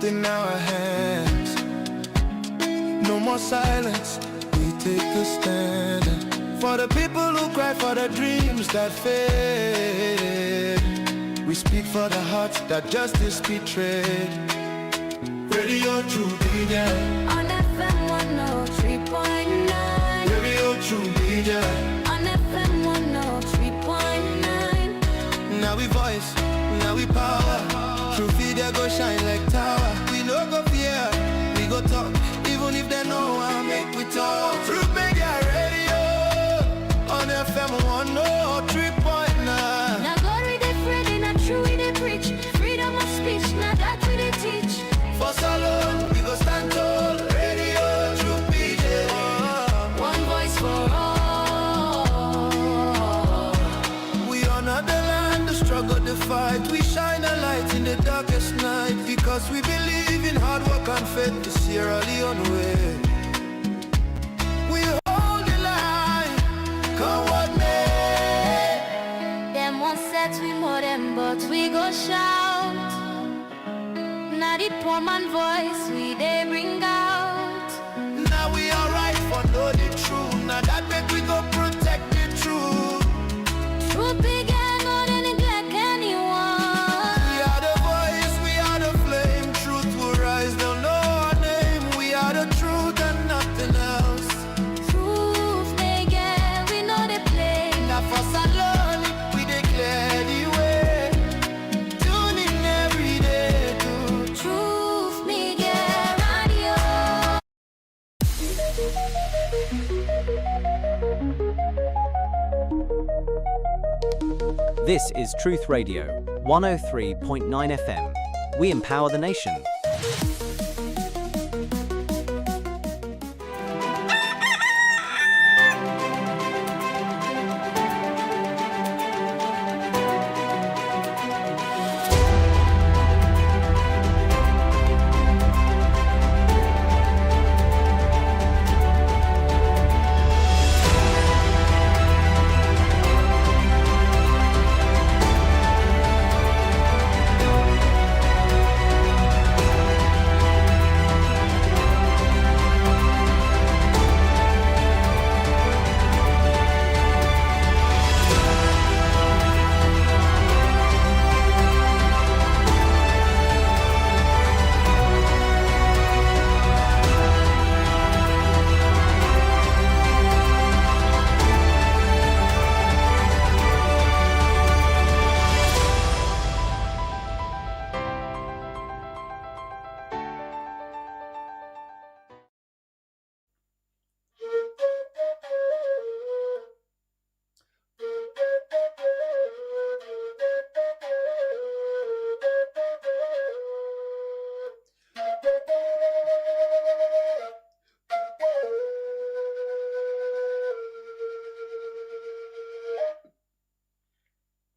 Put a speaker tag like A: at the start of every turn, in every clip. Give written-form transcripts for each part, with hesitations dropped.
A: in our hands. No more silence, we take a stand. For the people who cry for the dreams that fade, we speak for the hearts that justice betrayed. Radio True Media
B: on FM 103.9.
A: Radio True Media
B: on FM 103.9.
A: Now we voice, now we power. True Media go shine like tower. We no go fear, we go talk. Even if they know I make we talk. True Media Radio on FM 103.9.
B: Now God we dey friend, not true we dey preach. Freedom of speech, now that we dey teach.
A: For so long, we go stand tall. Radio True Media,
B: one voice for all.
A: We honor the land, the struggle, the fight. We shine a light in the darkest night, because we believe in hard work and faith to Sierra Leone way. We hold the line, come what may.
B: Them won't set we more them, but we go shout. Now the poor man voice we they bring out.
A: Now we alright for know the truth. Now that make we go protect the truth.
B: Truth began, no they neglect anyone.
A: We are the voice, we are the flame. Truth will rise, they'll know our name. We are the truth and nothing else.
B: Truth began, we know they play.
A: Now for Salon, we declare the way. Tune in every day to
B: Truth began radio.
C: This is Truth Radio, 103.9 FM. We empower the nation.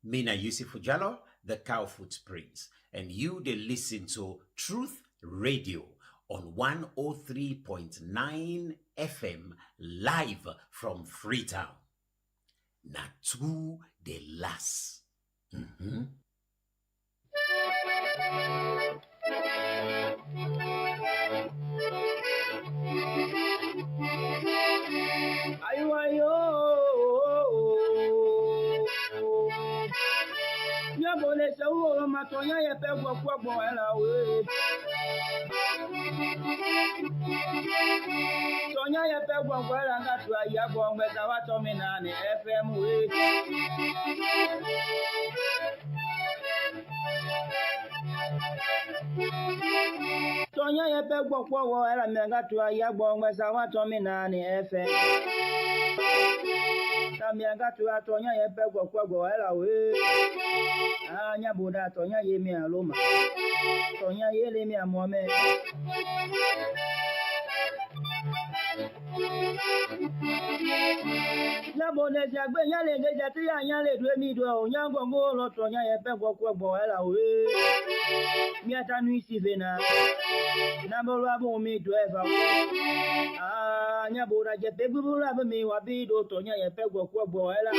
D: Mina Yusufu Jallo, the Cowfoot Prince, and you they listen to Truth Radio on 103.9 FM live from Freetown. Natu de las.
E: Matonya ye pe gwo ela we. Tonya ye pe gwo ela ngatu ya gwo ngbe ka wa to mi na ni FM we. Tonya ye pe gwo ela ngatu ya gwo ngbe sa wa to mi na ni FM. Mianga tu atonya ye pe gwo ela we. Anya buda tonya ye mi aloma. Tonya ye le mi amome. La bone jagbe nya le ngeja ti anya le dwe mi do onya ngo lo tonya ye pe gwo ela we. Mi atanu isi vena. Na bo la bo mi do eva. Anya buda je pe gbu la bo mi wa bi do tonya ye pe gwo ela.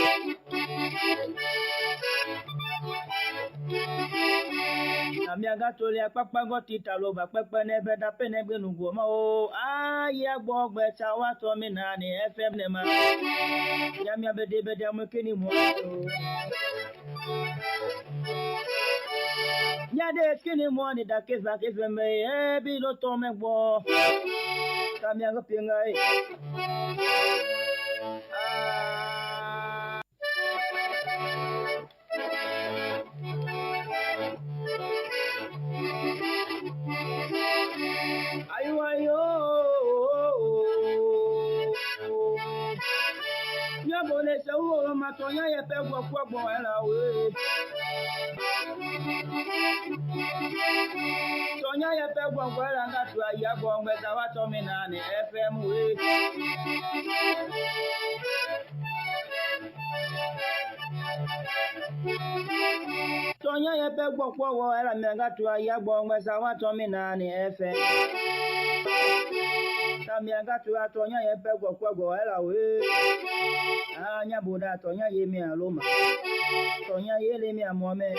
E: Amiaga tole akpakpa gotita loba kpekpe nebe da penegbe nugoma o aya gbogbe chawa to mi na ni FM ne ma ya mi abede bede amukeni mo ya de skini mo ni da kesa kesa me e bi lo to me gbo Amiaga pinga e ayo ya bole se wo ma to yan ye pe gbo gbo era we Sonya ye pe gbo gbo era nga tu ya gbo ngbe ta wa to mi na ni FM we Sonya ye pe gbo gbo era me nga tu ya gbo ngbe sa wa to mi na ni FM Amiaga tu atonya ye pe gbo era we anya boda tonya ye mi aloma tonya ye le mi amome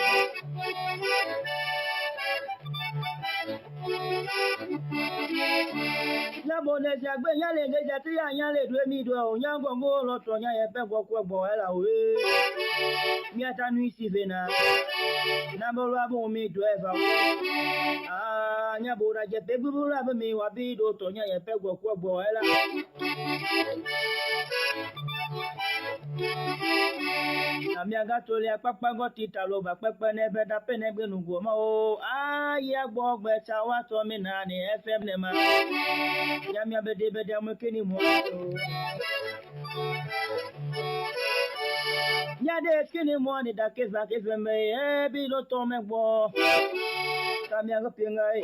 E: la boda jagbe nya le geja ti anya le dwe mi do onya gongo lo tonya ye pe gbo era we mi atanu isi vena na bo la bo mi do eva anya boda je pe gbu la bo mi wa bi do tonya ye pe gbo era Amiaga tole akpakpa gotita loba kpekpe nebe da penegbe nugoma o aya gbogbe chawa to mi na ni FM ne ma ya mi abede bede amukeni mo ya de skini mo ni da kesa kesa me e bi lo to me gbo Amiaga pinga e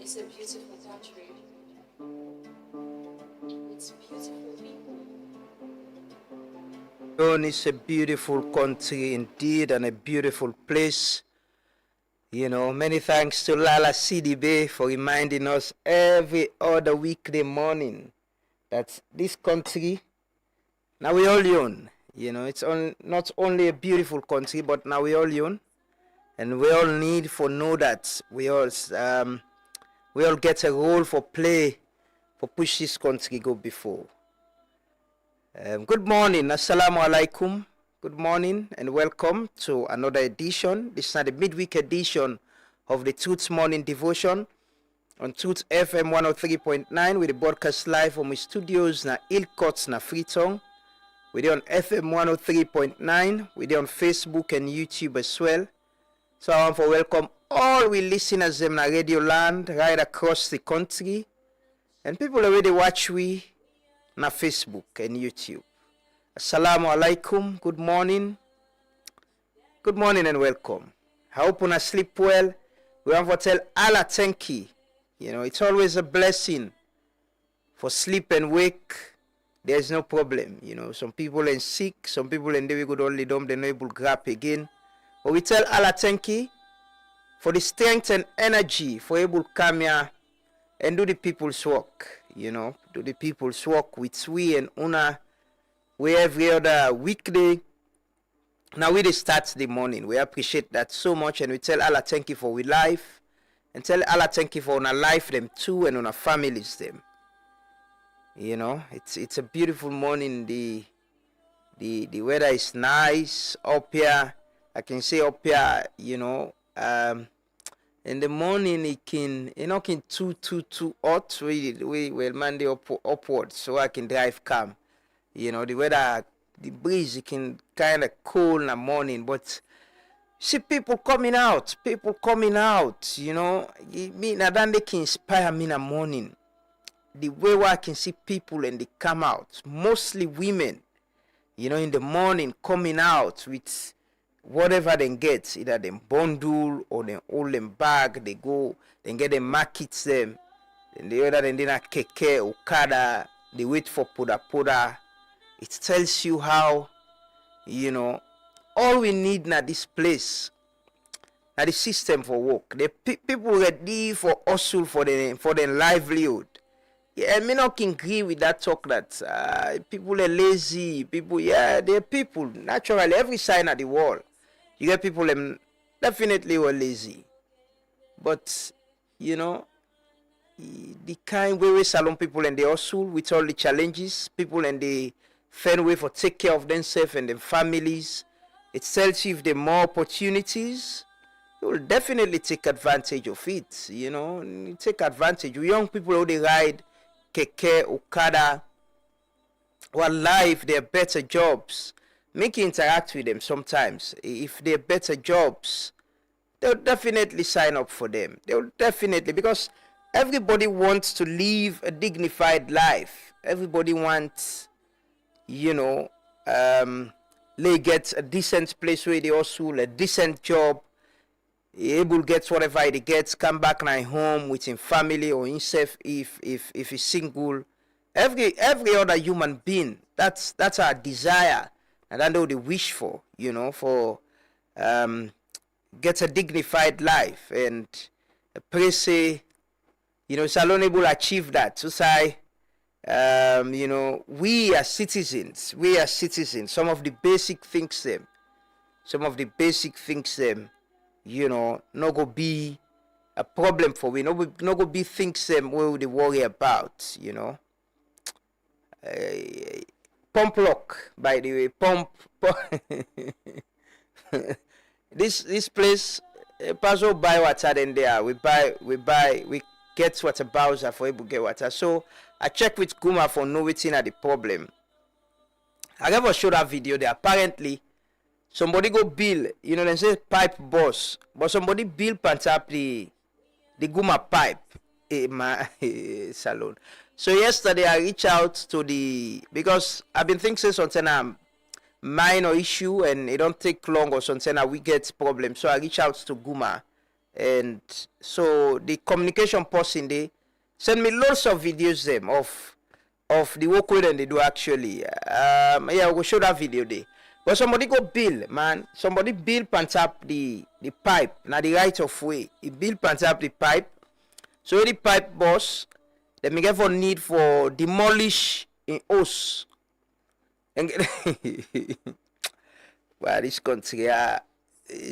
F: It's a beautiful country. It's beautiful people.
G: Leone is a beautiful country indeed and a beautiful place. You know, many thanks to Lala CDB for reminding us every other weekday morning that this country, now we all own. You know, it's not only a beautiful country, but now we all own. And we all need for know that we all get a role for play for push this country go before. Good morning, assalamu alaikum. Good morning and welcome to another edition. This is not the midweek edition of the Truth Morning Devotion on Truth FM 103.9 with the broadcast live from the studios na Ilkots na Freetong. We're on FM 103.9. We're on Facebook and YouTube as well. So I want to welcome all we listeners in Radio Land right across the country. And people already watch we na Facebook and YouTube. Assalamu alaikum. Good morning. Good morning and welcome. I hope you sleep well. We want to tell Allah thank you. You know, it's always a blessing for sleep and wake. There's no problem. You know, some people are sick. Some people in they could only dumb. They're not able to grab again. But we tell Allah thank you for the strength and energy for able to come here and do the people's work. You know, do the people's work with we and Una. We every other weekday Now we just start the morning. We appreciate that so much, and we tell Allah thank you for we life, and tell Allah thank you for on our life them too, and on our families them. You know, it's a beautiful morning. The weather is nice up here. I can say up here, you know, in the morning it can too hot. We Monday upwards, so I can drive calm. You know, the weather, the breeze, it can kind of cool in the morning, but see people coming out, you know, me now then they can inspire me in the morning. The way where I can see people and they come out, mostly women, you know, in the morning coming out with whatever they get, either them bundle or them hold them bag, they go, then get them markets them, then the other then not keke, okada, they wait for poda. It tells you how, you know, all we need now this place, now the system for work. The people ready for hustle for their livelihood. Yeah, I may not agree with that talk that people are lazy. They're people. Naturally, every side of the world, you get people definitely were lazy. But, you know, the kind way we salon people and they hustle with all the challenges, people and they find way for take care of themselves and their families. It tells you if there are more opportunities, you will definitely take advantage of it. You know, take advantage. Young people who they ride keke, okada, or life, they have better jobs. Make you interact with them sometimes. If they're better jobs, they'll definitely sign up for them. They'll definitely, because everybody wants to live a dignified life. Everybody wants, you know, they get a decent place where they hustle, a decent job, able to get whatever he gets, come back now home with his family or himself if he's single. Every other human being, that's our desire, and that's what they wish for, you know, for get a dignified life. And pray say, you know, Salon able to achieve that. So say, you know, we as citizens, some of the basic things them, you know, no go be a problem for we, no go be things them where we worry about, you know. Pump lock, by the way, pump. this place, Paso buy water in there. We get water bowser for able to get water. So I check with Guma for know what's in the problem. I never showed that video there. Apparently, somebody go bill, you know, they say pipe boss, but somebody bill pants up the Guma pipe in my salon. So yesterday I reached out to because I've been thinking something minor issue and it don't take long or something we get problem. So I reach out to Guma, and so the communication person they send me lots of videos them of the work and they do actually. Yeah, I will show that video there. But somebody go bill, man. Somebody bill pants up the pipe. Now the right of way. He bill pants up the pipe. So the pipe boss, let me get for need for demolish in house. And well, this country,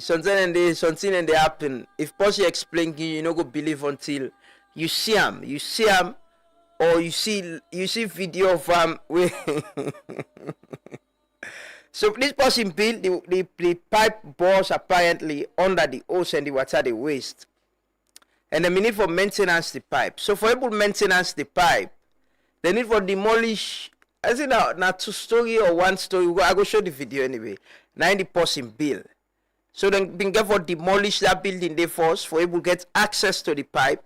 G: something and they happen. If possible, explain you no go believe until you see him, or you see video of where. So this person built the pipe boss apparently under the hose and the water the waste. And they need for maintenance the pipe. So for able maintenance the pipe, they need for demolish. I think now 2 story or 1 story. I go show the video anyway. 90% bill. So then been get for demolish that building they first for able get access to the pipe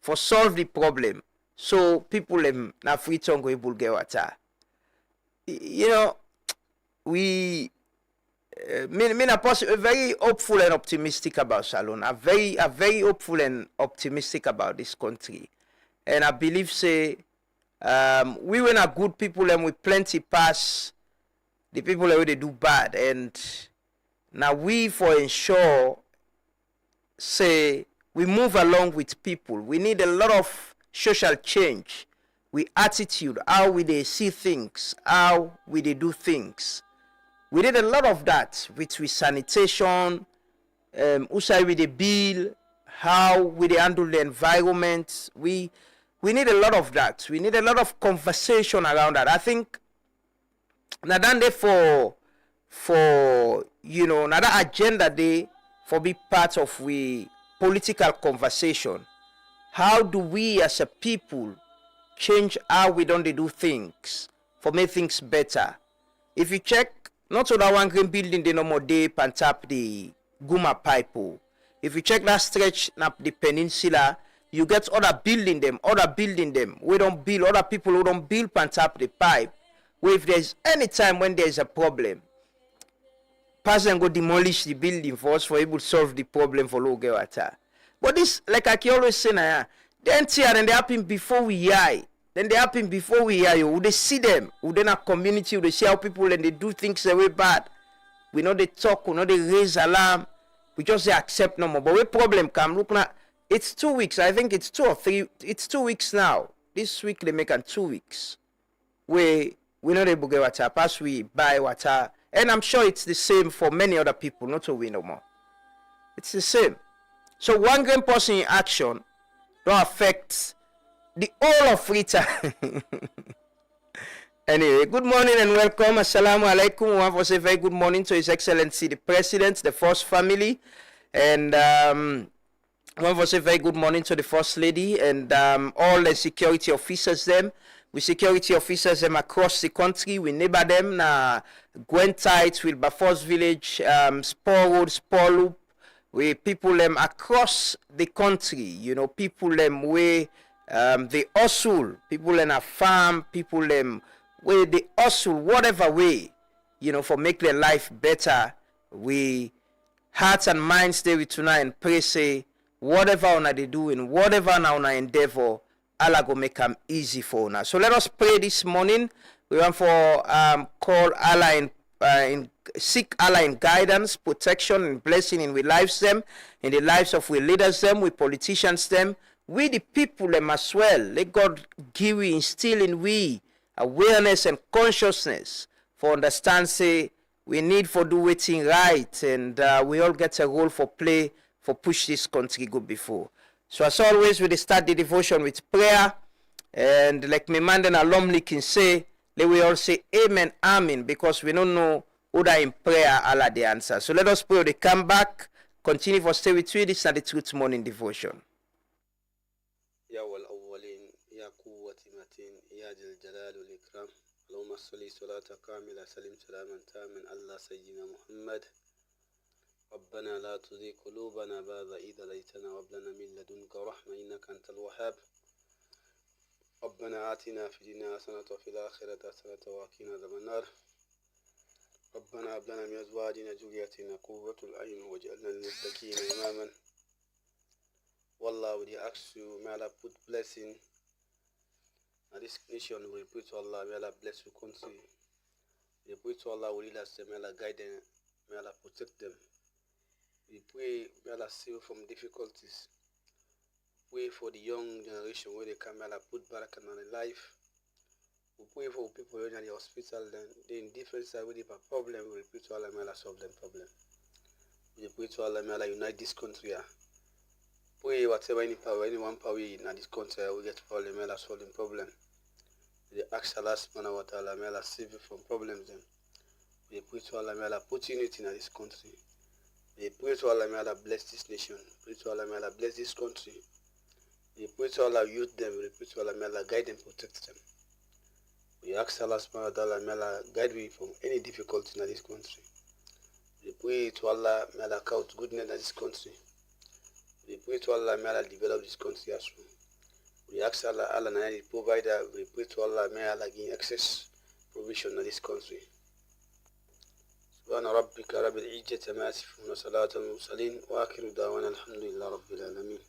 G: for solve the problem. So people now free tongue go able get water. You know, we very hopeful and optimistic about Salon. I'm very hopeful and optimistic about this country, and I believe say we were not good people and we plenty pass the people that they do bad, and now we for ensure say we move along with people. We need a lot of social change. We attitude, how we they see things, how we they do things. We did a lot of that with sanitation, usai with the bill, how we handle the environment. We need a lot of that. We need a lot of conversation around that. I think now done there for another agenda day for be part of we political conversation. How do we as a people change how we don't do things for make things better? If you check, not all that one green building they no more day and tap the Guma pipe. If you check that stretch up the peninsula, you get other building them. We don't build, other people who don't build and tap the pipe. Where if there's any time when there's a problem, person go demolish the building for us for able to solve the problem for low water. But this, like I can always say now, then they happen before we hear. Then they happen before we hear you. Would they see them? Would they not community? Would they see how people and they do things the way bad? We know they talk, we know they raise alarm. We just say accept no more. But when problem come, look now, it's 2 weeks. I think it's 2 or 3. It's 2 weeks now. This week they make 2 weeks. We know they buy water, pass we buy water. And I'm sure it's the same for many other people, not to we no more. It's the same. So one green person in action don't affect the whole of Rita. Anyway, good morning and welcome. Assalamu alaikum. We want to say very good morning to His Excellency the President, the First Family, and we want to say very good morning to the First Lady and all the security officers them. We security officers them across the country. We neighbor them na Gwentites, Wilberforce Village, Spur Road, Spur Loop. We people them across the country. People them where they hustle. People in a farm. People them where they hustle, whatever way, for make their life better. We hearts and minds stay with tonight and pray say whatever una they doing, whatever now una endeavor, Allah go make them easy for una. So let us pray this morning. We want for call Allah seek Allah in guidance, protection, and blessing in we lives them, in the lives of we leaders them, we politicians them, we the people them as well. Let God give we instill in we awareness and consciousness for understand say we need for do waiting right, and we all get a role for play for push this country good before. So as always, we start the devotion with prayer, and like me man and alumni can say, let we all say amen, amen, because we don't know who that in prayer Allah the answer. So let us pray. They come back, continue for stay with you. This is the Truth Morning Devotion.
H: يا والأولين يا قوة متين يا ذا الجلال والإكرام اللهم صل صلاة كاملة سلم سلاما تاما على سيدنا محمد. ربنا لا تزغ قلوبنا بعد إذ هديتنا وهب لنا من لدنك رحمة إنك أنت الوهاب. ربنا آتنا في الدنيا حسنة وفي الآخرة حسنة وقنا عذاب النار. ربنا هب لنا من أزواجنا ذريتنا قرة الأعين واجعلنا للمتقين إماما. Wallah, we ask you, may Allah put blessing on this nation. We pray to Allah, may Allah bless the country. We pray to Allah, we lead us, may Allah guide them, may Allah protect them. We pray, may Allah save from difficulties. Pray for the young generation where they come, may Allah put barakah on their life. We pray for people in the hospital, then they in different side where they have a problem. We pray to Allah, may Allah solve them problem. We pray to Allah, may Allah unite this country. Pray whatever anyone power in this country we get problem, may Allah solve the problem. We ask Allah subhanahu wa ta'ala, may Allah save you from problems then. We pray to Allah, may Allah put unity in this country. We pray to Allah, may Allah bless this nation. Pray to Allah, may Allah bless this country. We pray to Allah, youth them. We pray to Allah, may Allah guide them, protect them. We ask Allah subhanahu wa ta'ala, may Allah guide me from any difficulty in this country. We pray to Allah, may Allah count goodness in this country. We pray to Allah, may Allah develop this country as well. We ask Allah, Allah the provider. We pray to Allah, may Allah give access provision in this country. سبحان ربك رب العزة عما يصفون وصلاة المرسلين وآخر دعوانا الحمد لله رب العالمين.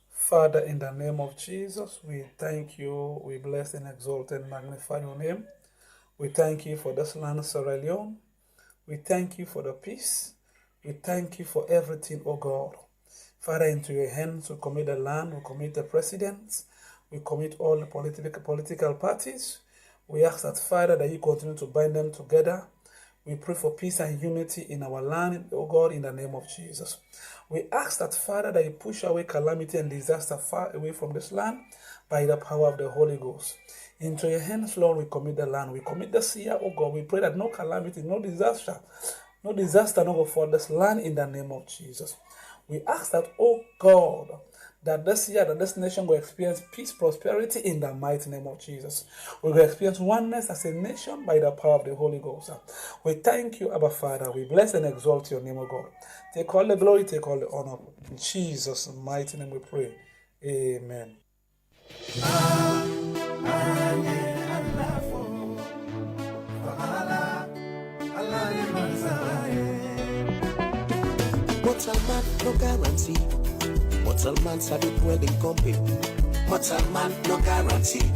I: Father, in the name of Jesus, we thank you, we bless and exalt and magnify your name. We thank you for this land of Sierra Leone. We thank you for the peace. We thank you for everything, oh God. Father, into your hands we commit the land, we commit the presidents, we commit all the political parties, We ask that, Father, that you continue to bind them together. We pray for peace and unity in our land, oh God, in the name of Jesus. We ask that, Father, that you push away calamity and disaster far away from this land by the power of the Holy Ghost. Into your hands, Lord, we commit the land. We commit the sea, oh God. We pray that no calamity, no disaster, no go for this land in the name of Jesus. We ask that, oh God, that this year, that this nation will experience peace, prosperity in the mighty name of Jesus. We will experience oneness as a nation by the power of the Holy Ghost. We thank you, Abba Father. We bless and exalt your name, O God. Take all the glory, take all the honor. In Jesus' mighty name we pray. Amen.
A: Mortal man, no guarantee. Mortal man, sabi dwelling company. Mortal man, no guarantee.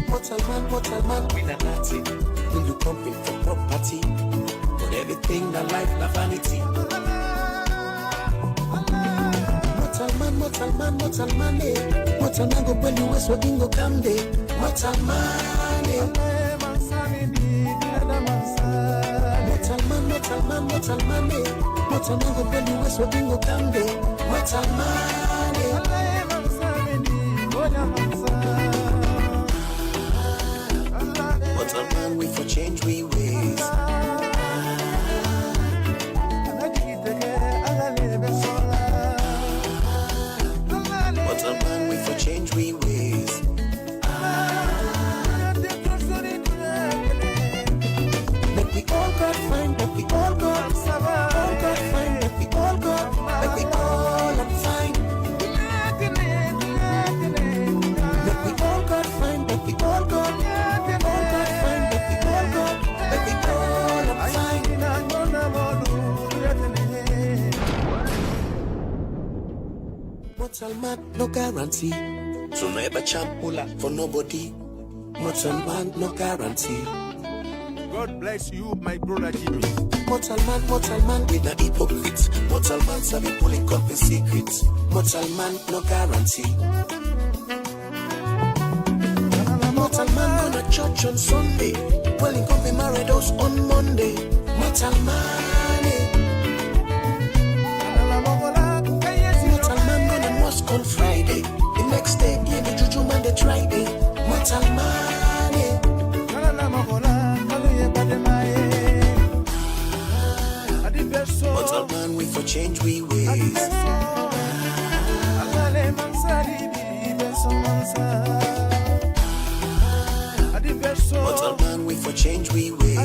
A: Mortal man, we not natty. When you company for property, but everything na life na vanity. Mortal man, eh. Mortal man go when you west working go come day. Mortal man, eh. Mortal man, eh. Mortal man go when you west working go come day. Mortal man, eh. Mortal man, we for change we ways. Mortal man, we for change we ways. Make we all God find, make we all God find, make we all God, make we all and find. Make we all God find, make we all God find, make we all God, make we all and find. Mortal man, no guarantee. So never champ pull up for nobody. Mortal man, no guarantee.
J: God bless you, my brother Jimmy.
A: Mortal man, we not hypocrites. Mortal man, sabi pulling company secrets. Mortal man, no guarantee. Mortal man, go to church on Sunday. Pulling company married us on Monday. Mortal man, eh. Mortal man, go to mosque on Friday. The next day, yeah, the juju man, they tried it. Mortal man, eh. Mortal man, we for change we ways. Mortal man, we for change we ways.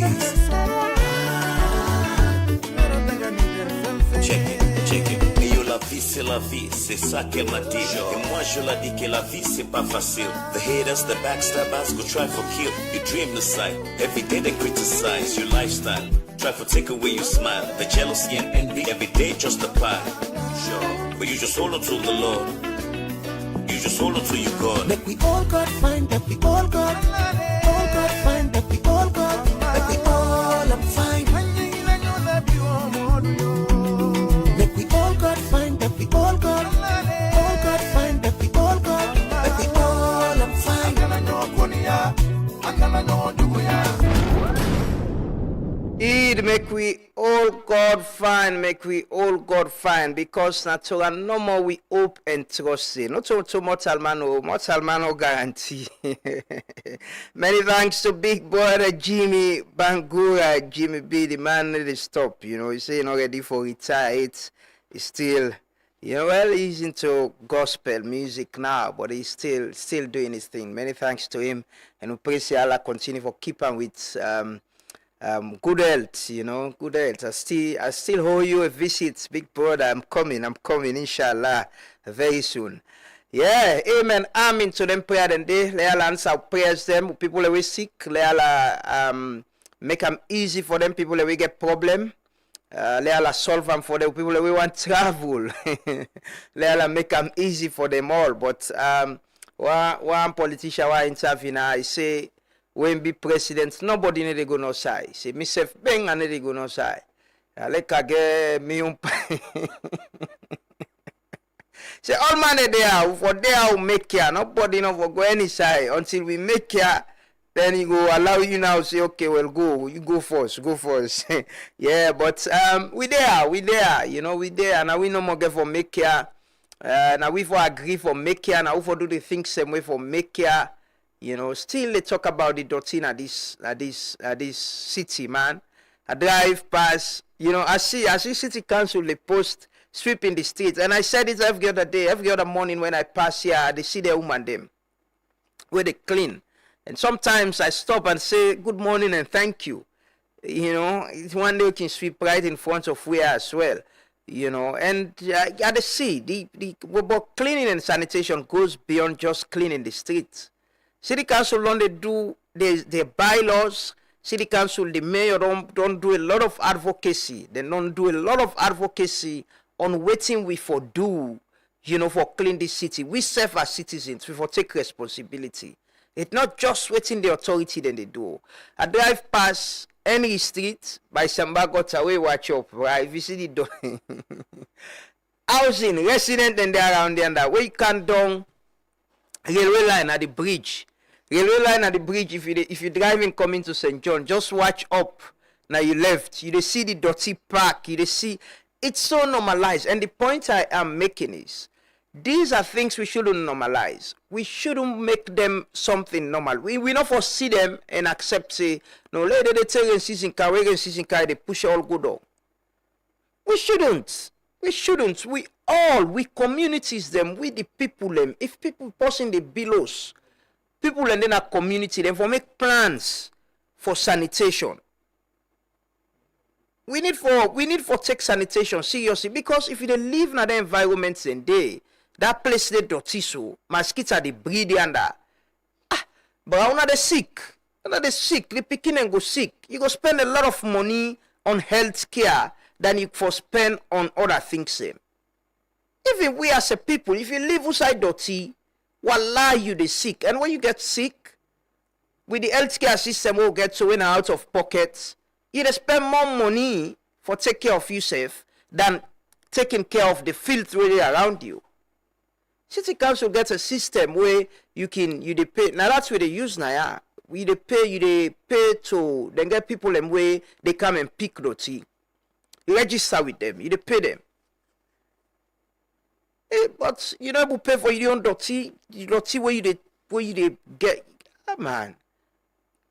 A: Check it. Et yo, la vie c'est la vie, c'est ça qu'elle m'a dit. Et moi je la dis que la vie c'est pas facile. The haters, the backstabbers go try for kill. You dream the sight, every day they criticize your lifestyle. Try for take away your smile. The jealousy and envy every day justify. Sure, but you just hold on to the Lord. You just hold on to your God. Make we all God find, that we all God find, that we all God, that we all am fine. Make we all God find, that we all God find, that we all God, that we all am fine.
G: Indeed, make we all God find, because natural no more we hope and trust in. Not to mortal man no guarantee. Many thanks to big brother Jimmy Bangura, Jimmy B, the man that is stop. You know, he's saying already for retire. It's still, you know, well, he's into gospel music now, but he's still doing his thing. Many thanks to him, and we pray Allah continue for keeping with good health, you know, good health. I still owe you a visit, big brother. I'm coming, inshallah, very soon. Yeah, amen. Amen to them prayer and day. Let Allah answer prayers them. People that we sick, let Allah make them easy for them. People that we get problem, let Allah solve them for them. People that we want travel, let Allah make them easy for them all. But one politician, one interview now, I say, when be president, nobody need to go no side. Say myself, bang, I need to go no side. Like I get me Say all man there for there will make care. Nobody no for go any side until we make care. Then he go allow you now say okay, well go, you go first. Yeah, but we there, you know, we there. Now we no more get for make care. Now we for agree for make care. Now we for do the things same way for make care. You know, still they talk about the dirty at this city, man. I drive past, you know, I see city council they post sweeping the streets, and I said it every other morning when I pass here, they see the woman them where they clean. And sometimes I stop and say good morning and thank you. You know, it's one day you can sweep right in front of where as well. You know, and I gotta see but cleaning and sanitation goes beyond just cleaning the streets. City council don't they do their bylaws. City council, the mayor don't do a lot of advocacy. They don't do a lot of advocacy on waiting we for do, you know, for clean this city. We serve as citizens, we for take responsibility. It's not just waiting the authority then they do. I drive past any street by Sambagot away, watch up, right? If you see the housing, resident and there around there, and that way you can down railway line at the bridge. Railway line at the bridge, if you're driving coming to St. John, just watch up. Now you left, you see the dirty park, you see, it's so normalized. And the point I am making is, these are things we shouldn't normalize. We shouldn't make them something normal. We not foresee them and accept, say, no, later they tell season car, they push all good on. We shouldn't. We communities them, we the people them. If people passing the billows, people and then a community them for make plans for sanitation. We need for take sanitation seriously, because if you live in the environments and that place they dirty so mosquitoes they breed under. But now they sick. The picking and go sick. You go spend a lot of money on health care than you for spend on other things. Even we as a people, if you live outside dirty, wallah you they sick. And when you get sick, with the healthcare system will get so in out of pockets, you spend more money for take care of yourself than taking care of the filth really around you. City council gets a system where you pay. Now that's where they use now. Yeah. You pay to then get people them where they come and pick dirty. You register with them. You pay them. But you know, pay for your own dirty where you get. Man,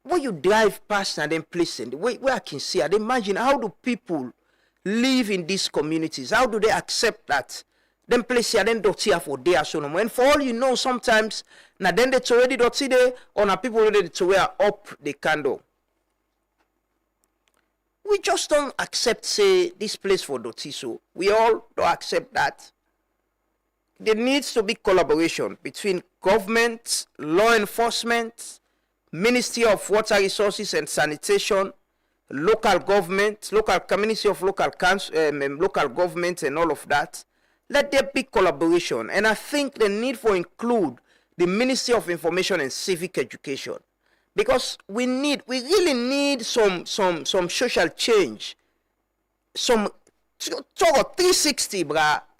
G: when you drive past and then place in the way where I can see, I imagine how do people live in these communities? How do they accept that? Then place here, then dirty for there so no. And for all you know, sometimes now then they already dirty there, or now people ready to wear up the candle. We just don't accept say this place for dirty, so we all don't accept that. There needs to be collaboration between government, law enforcement, Ministry of Water Resources and Sanitation, local government, local community of local council, local government, and all of that. Let there be collaboration, and I think the need for include the Ministry of Information and Civic Education, because we really need some social change, some 360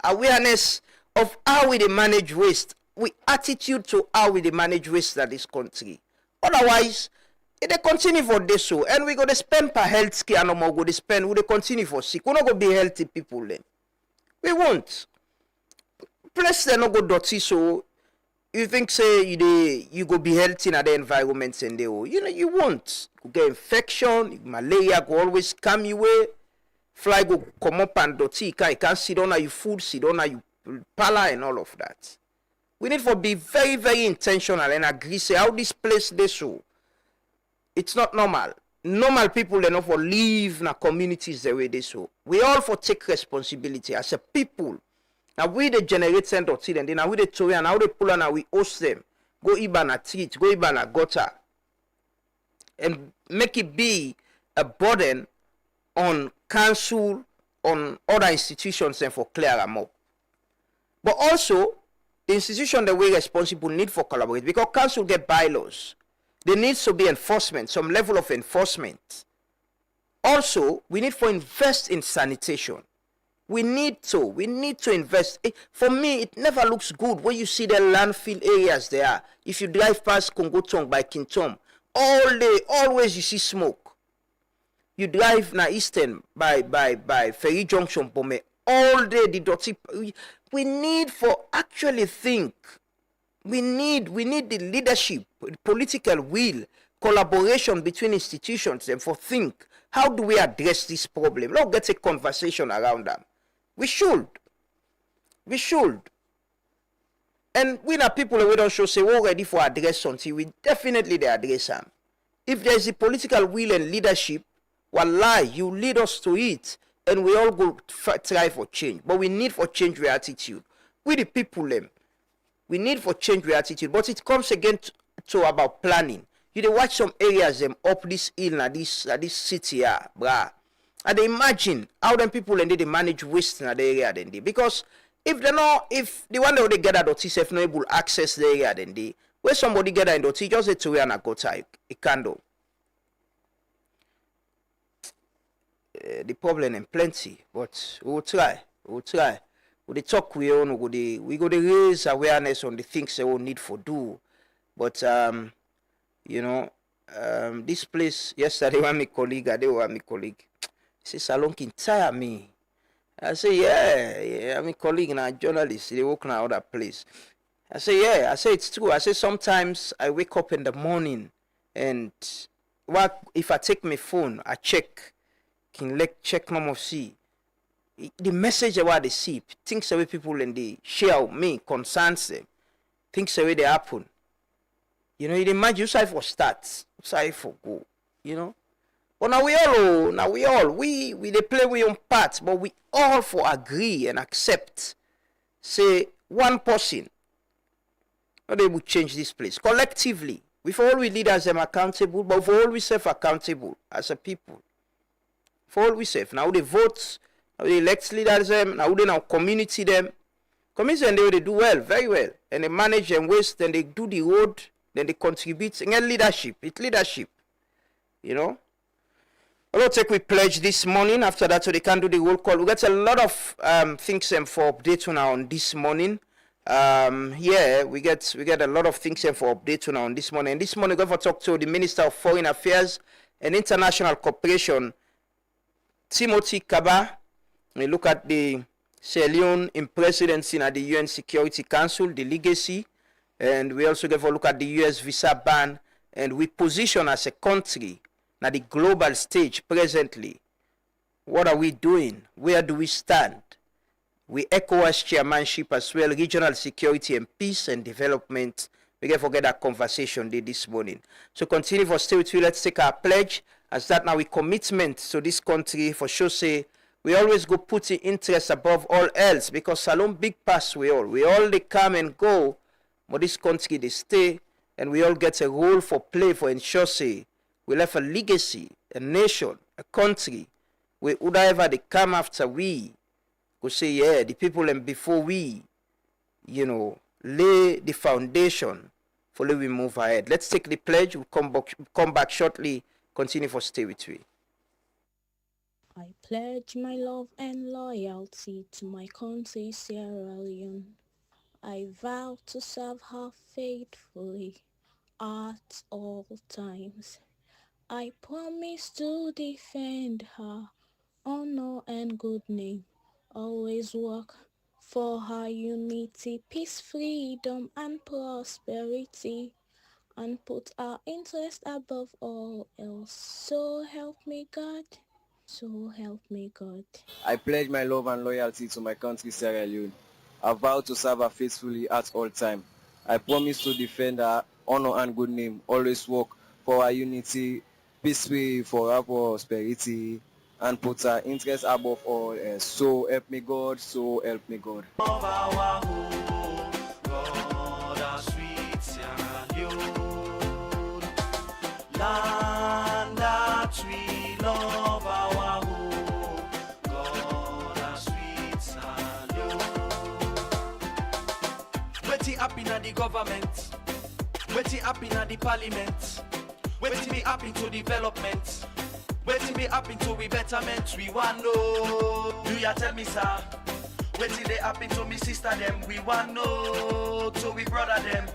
G: awareness of how we manage waste, we attitude to how we manage waste in this country. Otherwise, if they continue for this so, and we go to spend per health care, no more go to spend, we continue for sick. We not go be healthy people then. We won't. Plus they not go dirty, so you think say you go be healthy in the environments and they you won't. You get infection, malaria go always come your way, fly go come up and dirty, you can't sit on your food, sit on your pala and all of that. We need to be very, very intentional and agree say how this place they so. It's not normal. Normal people they not for live in a communities the way they so. We all for take responsibility as a people. Now we the generate send or and then now we the toy and now they pull and we host them. Go iban a treat, go iban a gutter. And make it be a burden on council, on other institutions and for clear them up. But also, the institution that we responsible need for collaborate because council get bylaws. There needs to be enforcement, some level of enforcement. Also, we need to invest in sanitation. We need to invest. For me, it never looks good when you see the landfill areas there. If you drive past Kongotong by Kintom, all day, always you see smoke. You drive na Eastern by Ferry Junction, Pome, all day the dirty. We need for actually think. We need the leadership, political will, collaboration between institutions and for think. How do we address this problem? Let's get a conversation around them. We should. And we are people we don't show say we're ready for address something. We definitely they address them. If there is a political will and leadership, wallahi, you lead us to it, and we all go try for change. But we need for change your attitude. We the people them. We need for change your attitude. But it comes again to about planning. You dey watch some areas them up this hill na this city here, brah. And they imagine how them people and they manage waste in the area then they. Because if the one that they get at dot if not able to access the area then they, where somebody get in dot just a to and a go type a candle. The problem is plenty, but we'll try. We talk we own, we go to raise awareness on the things that we need for do. But this place yesterday one my colleague, he said Salon can tire me. I say yeah, I'm a colleague and a journalist, they work in another place. I say yeah, I say it's true. I say sometimes I wake up in the morning and if I take my phone, I check number see. The message about they see, things the way people and they share with me, concerns them, things the way they happen. You imagine you say for stats, say for go, But now we they play with own parts, but we all for agree and accept. Say one person, not able to change this place collectively. We for all we leaders them accountable, but for all we self accountable as a people. For all we self. Now they vote, now they elect leaders them, now they now community them. Community and they do well, very well. And they manage and waste, then they do the road, then they contribute. And leadership. It's leadership. We'll take we pledge this morning. After that, so they can do the roll call. We got a lot of things for update on this morning. We get a lot of things for update on this morning. And this morning, we're going to talk to the Minister of Foreign Affairs and International Cooperation, Timothy Kaba. We look at the Leone in presidency at the UN Security Council, the legacy, and we also give a look at the US visa ban, and we position as a country now the global stage presently. What are we doing? Where do we stand? We ECOWAS chairmanship as well, regional security and peace and development. We can forget that conversation this morning. So continue for stay with you. Let's take our pledge as that now we commitment to this country for sure say we always go put the interest above all else because Salon big pass we all they come and go, but this country they stay and we all get a role for play for ensure say we left a legacy, a nation, a country where whoever they come after we go say yeah the people and before we lay the foundation for let we move ahead. Let's take the pledge. We'll come back shortly. Continue for stay with me.
K: I pledge my love and loyalty to my country, Sierra Leone. I vow to serve her faithfully at all times. I promise to defend her honor and good name. Always work for her unity, peace, freedom, and prosperity, and put our interest above all else. So help me God. So help me God.
L: I pledge my love and loyalty to my country, Sierra Leone. I vow to serve her faithfully at all times. I promise to defend her honor and good name. Always work for our unity, peace, for our prosperity, and put our interest above all else. So help me God. So help me God.
A: Land that we love our home, God a sweet salute. Waiting up in the government, waiting up in the parliament, waiting me up into development, Waiting me happen to we betterment, we want know. Do ya tell me, sir? Waiting they happen to me sister them, we want know. To we brother them.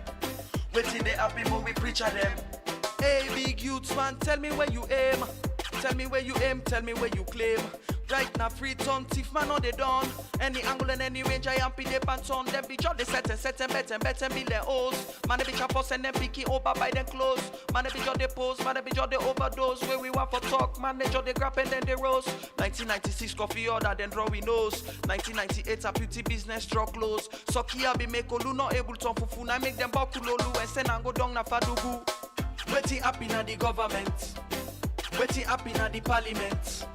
A: Waiting they happen to we preacher them. Hey big youths man, tell me where you aim. Tell me where you aim, tell me where you claim. Right now free ton thief man on the dawn. Any angle and any range I am pin the pants on. Them be jolly set and better be their O's. Man be chappos and them picking over by them clothes. Man be jolly pose, man be jolly overdose. Where we want for talk, man they jolly grab and then they rose. 1996 coffee order then draw we nose. 1998 a beauty business struck close. So kia be make olu not able to fufu. Na make them bakulolu and send and go down na fadugu. Waiting up in the government. Waiting up in the parliament.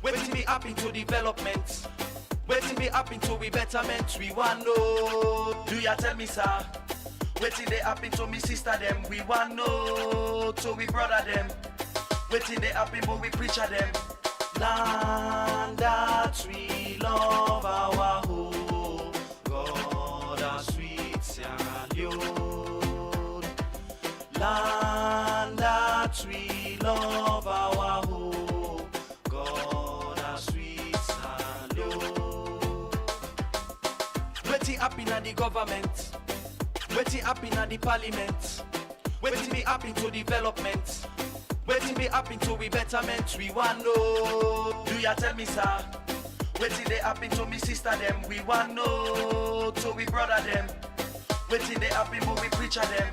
A: Waiting me up into development. Waiting me up into we betterment. We want know. Do ya tell me, sir? Waiting they up into me sister them. We want know. To we brother them. Waiting they up into we preacher them. Land that we love our home. God a sweet Sierra Leone. Land that we love our home. God a sweet Sierra Leone. Waiting up in the government. Waiting up in the parliament. Waiting me up into development. Waiting me up into we betterment. We want know. Do ya tell me, sir? Waiting they happen to me sister them. We want know. To we brother them. Waiting they happen to we preacher them.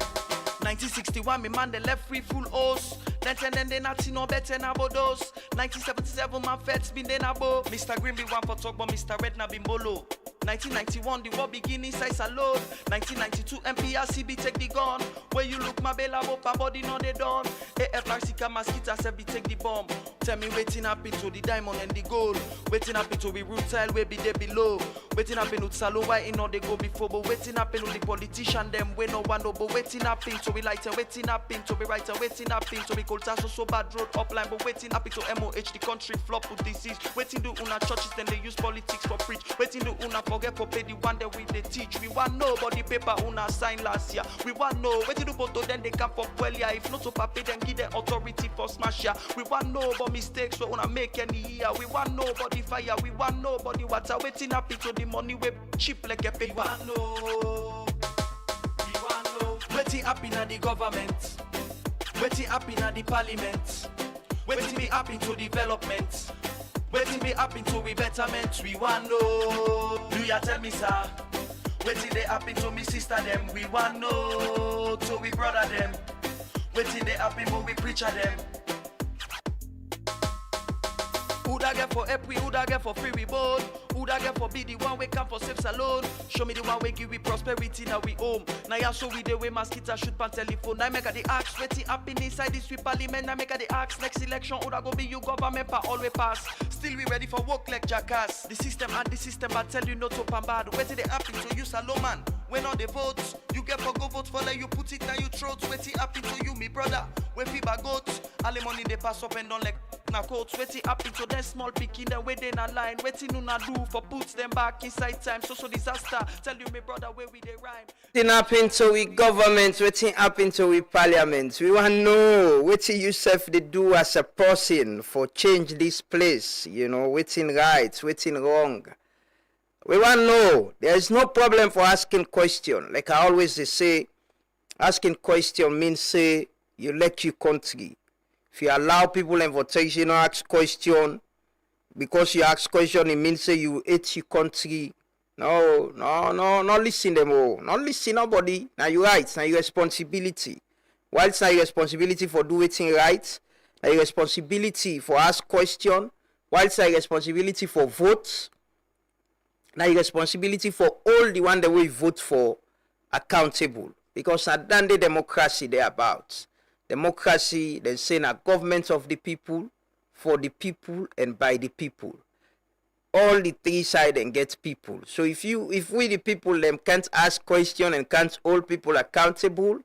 A: 1961 me man they left free full host. Then they not see no better na bodos. 1977 man feds been then abo. Mr. Green be one for talk but Mr. Red na been bolo. 1991 the war begin inside salon. 1992 MPRCB take the gun. Where you look my bella up my body no they done. AFRC come mosquito say be take the bomb. Tell me waiting happen to the diamond and the gold. Waiting happen to we root tile where be there below. Waiting happen to Salo why in all they go before. But waiting happen to the politician them we no one know. But waiting happen to we lighter. Waiting happen to be writer. Waiting happen to be cold so bad road upline. But waiting happen to MOH the country flop with disease. Waiting do una churches then they use politics for preach. Waiting do una forget for pay the one that we they teach. We want nobody paper una sign last year. We want know waiting do boto then they come for well yeah. If not so pay then give them authority for smash ya. We want nobody mistakes we una make any year. We want nobody fire. We want nobody water. Waiting happy to the money we cheap like a paper. We want no. We want no. Waiting happy na the government. Waiting happy na the parliament. Waiting me happy to development. Waiting me happen to we betterment. We want know. Do ya tell me, sir? Waiting they happen to me sister them. We want know. To we brother them. Waiting they happen to we preacher them. Who da get for help we, who da get for free we both. Who da get for be the one we come for safe alone. Show me the one we give we prosperity now we home. Now ya show we the way mosquito shoot pan telephone. Now make a the ask waiting happen inside this sweet parliament. Now make a the ask next election who da go be you government pa always pass. Still we ready for work like jackass. The system and the system I tell you not to pan bad. Waiting they happen to you alone man. When all the votes you get for go vote for like you put it now you throat. Waiting happen to you me brother. When fever goats all the money they pass up and don't like na coats. Waiting happen to them small picking the way they na line. Waiting una do for puts them back inside time. So disaster. Tell you me brother where we they rhyme.
G: Waiting happen to we government, waiting happen to we parliament. We want to know what yourself they do as a person for change this place. You know, waiting right, waiting wrong. We want to know. There is no problem for asking question. Like I always say, asking question means say you like your country. If you allow people in votation to ask question, because you ask question, it means say you hate your country. No, not listen them all. Not listen nobody. Now you right. Now your responsibility. While it's not your responsibility for doing things right, now your responsibility for ask question. While it's not your responsibility for vote, now your responsibility for all the one that we vote for accountable. Because at the end of democracy they about. Democracy, they say na government of the people, for the people, and by the people. All the three sides and get people. So if we the people them can't ask question and can't hold people accountable,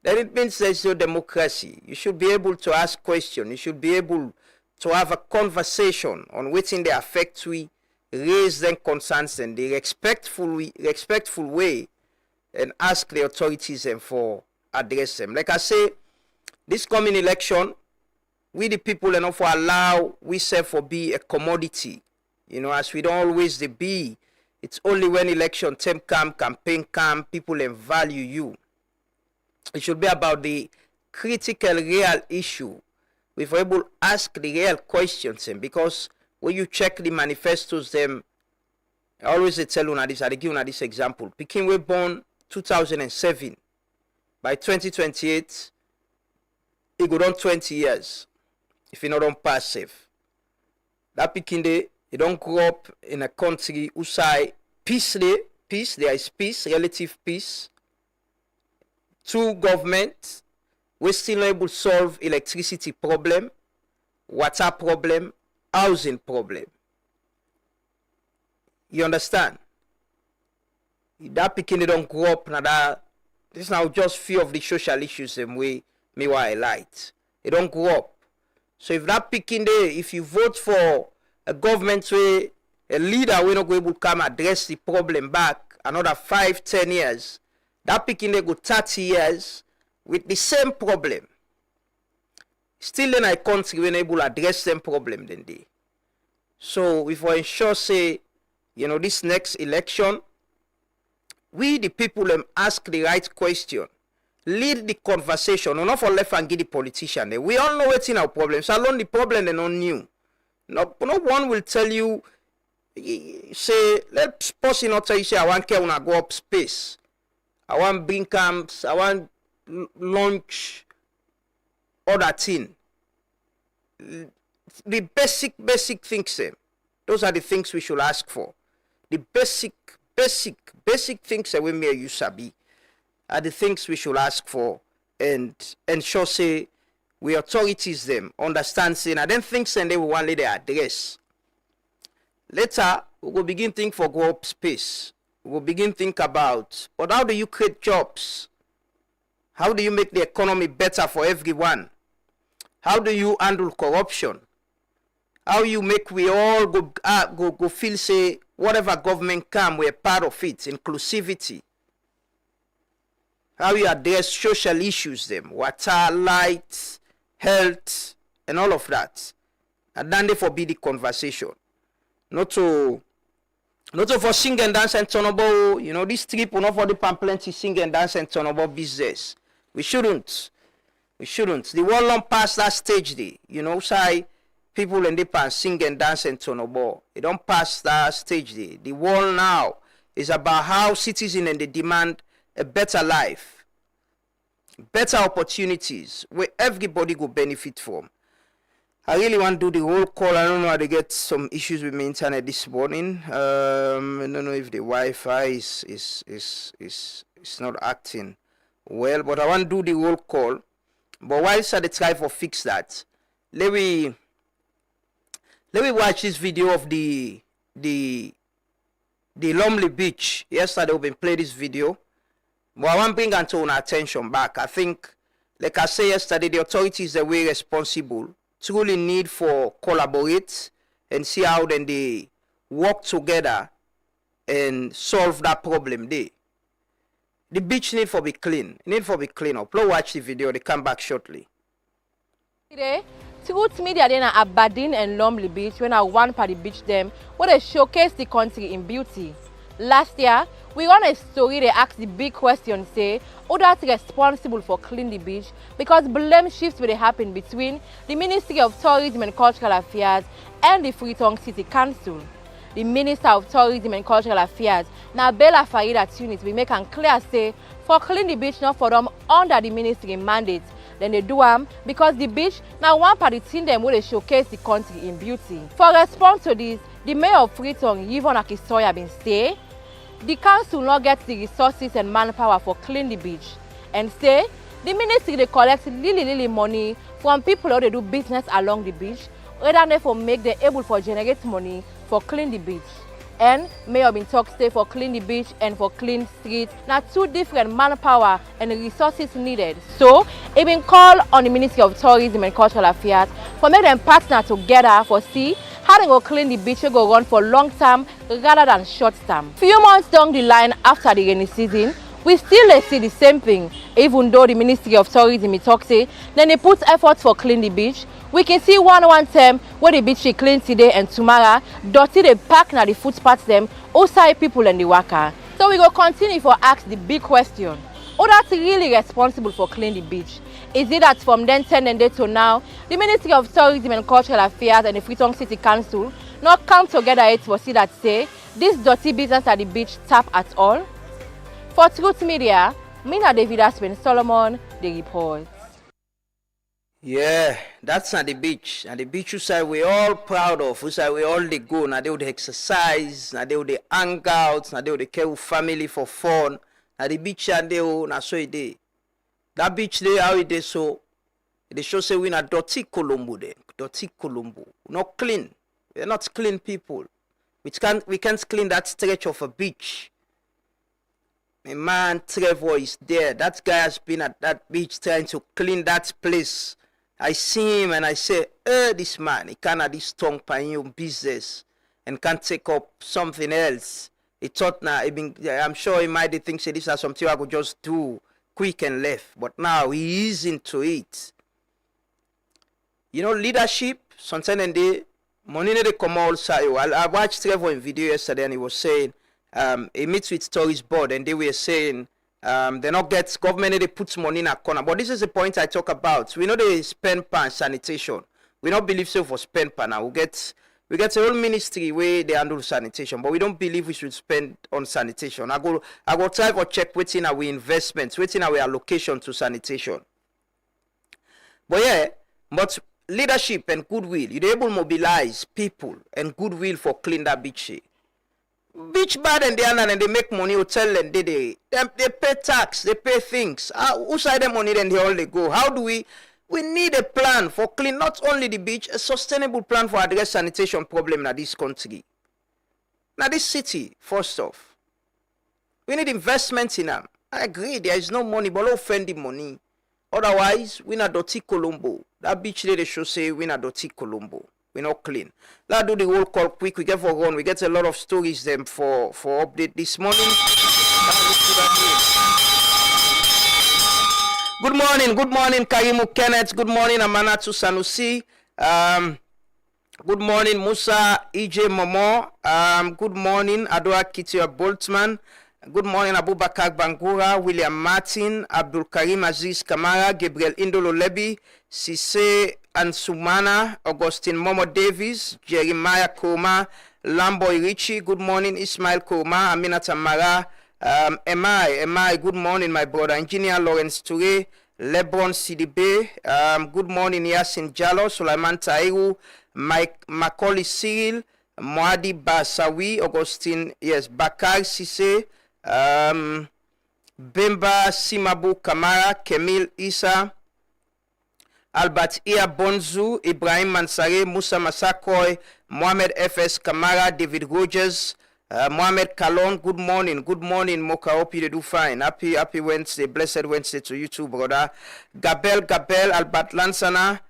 G: then it means there's no democracy. You should be able to ask question. You should be able to have a conversation on which in the affect we raise them concerns in the respectful way and ask the authorities and for address them. Like I say, this coming election, we the people enough for allow we self for be a commodity. You know, as we don't always the be. It's only when election time come, campaign come, people and value you. It should be about the critical, real issue. We're able to ask the real questions, because when you check the manifestos, them I always tell you this. I give you this example. Pekin was born 2007. By 2028, it go on 20 years. If you not on pass safe, that Pekin day. You don't grow up in a country who say peace, there is peace, relative peace. Two governments, we still able to solve electricity problem, water problem, housing problem. You understand? That Pekin they don't grow up, this is now just few of the social issues them way me why I light. They don't grow up. So if that Pekin there, if you vote for a government way, a leader will not go able to come address the problem back another 5-10 years. That Pekin they go 30 years with the same problem. Still in a country when able to address them problem then they. So if we ensure say, you know, this next election, we the people ask the right question, lead the conversation, not for left and give the politician. We all know what's in our problems. Alone the problem they not new. No one will tell you, say, let's suppose you not tell you, say, I want to go up space. I want bring camps, I want launch other thing. The basic things, those are the things we should ask for. The basic things that we may use sabi are the things we should ask for and ensure, say, we authorities them understand saying I don't think say they will want to address. Later we will begin think for grow up space. We will begin think about, but how do you create jobs? How do you make the economy better for everyone? How do you handle corruption? How you make we all go feel say whatever government come we're part of it, inclusivity. How you address social issues them, water, light, health, and all of that. And then they forbid the conversation. Not to for sing and dance and turn about, you know, this trip will not for the pamphlet sing and dance and turn about business. We shouldn't. The world long past that stage day. You know, say people in the pan sing and dance and turn about. They don't pass that stage day. The world now is about how citizens and they demand a better life. Better opportunities where everybody will benefit from. I really want to do the whole call. I don't know how to get some issues with my internet this morning. I don't know if the Wi-Fi is not acting well, but I want to do the whole call. But whilst I try to fix that, let me watch this video of the Lonely Beach. Yesterday we played this video. But I want to bring Anton's attention back. I think, like I said yesterday, the authorities that were responsible truly need for collaborate and see how then they work together and solve that problem there. The beach need for be clean. It need for be clean up. Let's watch the video. They come back shortly.
M: Today, Truth Media then at Aberdeen and Lonely Beach when I one party beach them where they showcase the country in beauty. Last year, we run a story they ask the big question say who that's responsible for clean the beach because blame shifts will happen between the Ministry of Tourism and Cultural Affairs and the Freetown City Council. The Minister of Tourism and Cultural Affairs, now Bella Farida Tunis, we make and clear say for clean the beach not for them under the ministry mandate. Then they do because the beach now one party team them will they showcase the country in beauty. For response to this, the mayor of Freetown, Yvonne Akisoya, been say the council not get the resources and manpower for clean the beach and say the ministry they collect lily money from people who they do business along the beach rather than for make them able for generate money for clean the beach. And mayor been talk stay for clean the beach and for clean streets. Now two different manpower and resources needed. So it been called on the Ministry of Tourism and Cultural Affairs for make them partner together for see how they go clean the beach go run for long term rather than short term. Few months down the line after the rainy season, we still see the same thing. Even though the Ministry of Tourism talk say then they put efforts for clean the beach, We can see one term where the beach clean today and tomorrow, dirty the park na the footpaths them, outside people and the worker. So we go continue for ask the big question. Who that's really responsible for cleaning the beach? Is it that from then 10 and day to now, the Ministry of Tourism and Cultural Affairs and the Freetown City Council not come together yet for see that say this dirty business at the beach tap at all? For Truth Media, me na David Aspen Solomon, the report.
G: Yeah, that's not the beach. And the beach you say we all proud of. We say we all they go. Now they would exercise. Now they would hang out. Now they would care with family for fun. Now the beach and they na so it dey. That beach there how it is so. They show say we na dirty Colombo there. Dirty Colombo. Not clean. We're not clean people. We can't clean that stretch of a beach. My man Trevor is there. That guy has been at that beach trying to clean that place. I see him and I say, this man, he can't have this tongue by your business and can't take up something else. He thought now, I'm sure he might think say this is something I could just do quick and left. But now he is into it. You know, leadership, sometimes and they money they come outside. I watched Trevor in video yesterday and he was saying he meets with tourist board and they were saying they not get government they put money in a corner. But this is the point I talk about. We know they spend pan sanitation. We don't believe so for spend pan now. We get a whole ministry where they handle sanitation, but we don't believe we should spend on sanitation. I go try for check waiting our investments, waiting our allocation to sanitation. But yeah, but leadership and goodwill, you're able to mobilize people and goodwill for clean that beach. Beach bad and they make money, hotel and they pay tax, they pay things. Who side the money then they all they go? How do we need a plan for clean not only the beach, a sustainable plan for address sanitation problem in this country. Now this city, first off. We need investment in them. I agree, there is no money, but don't spend the money. Otherwise, we not dirty Colombo. That beach there they should say we not dirty Colombo. We not clean. Let's do the roll call quick. We get for run. We get a lot of stories them for update this morning. Good morning, Karimu Kenneth. Good morning, Amanatu Sanusi. Good morning, Musa EJ Momo. Good morning, Adwa Kitia Boltzmann. Good morning, Abubakar Bangura, William Martin, Abdul Karim Aziz Kamara, Gabriel Indolo Lebi, Sise Ansumana, Augustine Momo Davis, Jeremiah Koma, Lamboy Richie. Good morning, Ismail Koma, Amina Tamara, Emai, good morning, my brother, Engineer Lawrence Toure, Lebron Sidibe, good morning, Yasin Jallo, Sulaiman Tairu, Mike Macaulay Cyril, Moadi Basawi, Augustine, yes, Bakar Sise, Bemba Simabu Kamara, Kemil Isa, Albert Ia Bonzu, Ibrahim Mansare, Musa Masakoy, Mohamed FS Kamara, David Rogers, Mohamed Kalon. Good morning, Moka. Hope you do fine. Happy Wednesday, blessed Wednesday to you too, brother. Gabel, Albert Lansana.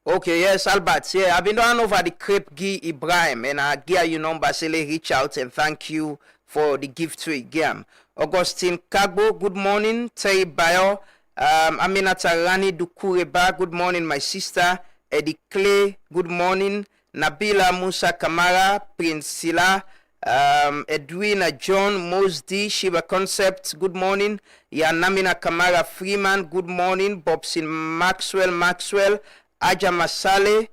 G: Okay, yes, Albert. Yeah, I've been down over the crepe Guy Ibrahim, and I give you number, say reach out and thank you for the gift to Igam. Augustine Kagbo, good morning. Terry Bayo, Aminata Rani Dukureba, good morning, my sister. Eddie Clay, good morning. Nabila Musa Kamara, Prince Sila, Edwina John, Mosdi, Shiva Concept, good morning. Yanamina Kamara Freeman, good morning. Bobson Maxwell, Aja Masale.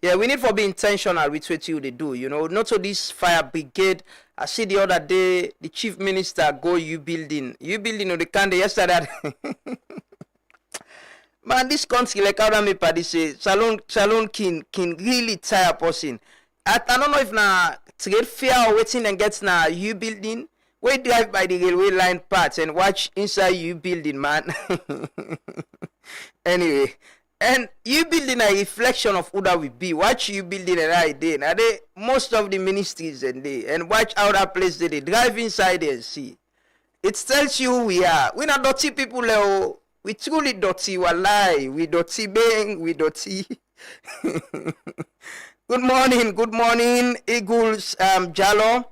G: Yeah, we need to be intentional with what you they do, you know. Not so this fire brigade. I see the other day the chief minister go you building on the kind yesterday. Man, this country like how me party say salon can really tire person. I don't know if na trade fair or waiting and gets na you building. We drive by the railway line parts and watch inside you building, man. Anyway. And you building a reflection of who that we be. Watch you building a right day. Now they most of the ministries and watch how that place they drive inside there and see. It tells you who we are. We not dirty people, Leo. We truly dirty. Wallahi. We dirty bang. We dirty. Good morning, Eagles, Jallo.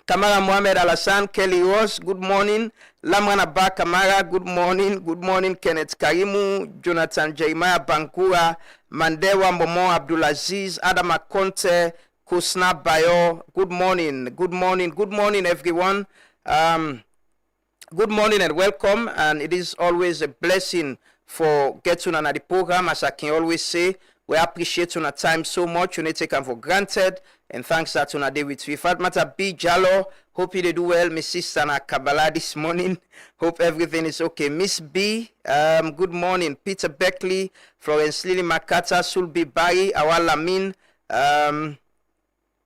G: Kamara Mohamed Alassane, Kelly Ross, good morning. Lamran Abba Kamara, good morning. Good morning, Kenneth Karimu, Jonathan Jeremiah Bankura, Mandewa Momo Abdulaziz, Adam Akonte, Kusna Bayo, good morning. Good morning. Good morning, everyone. Good morning and welcome. And it is always a blessing for getting on the program. As I can always say, we appreciate your time so much. You need to take them for granted. And thanks that on a day with you. Fatmata B. Jallo, hope you do well. Miss Sister Kabbalah this morning. Hope everything is okay. Miss B, good morning. Peter Beckley, Florence Lily Makata, Sulbi Barry, Awal Lamin.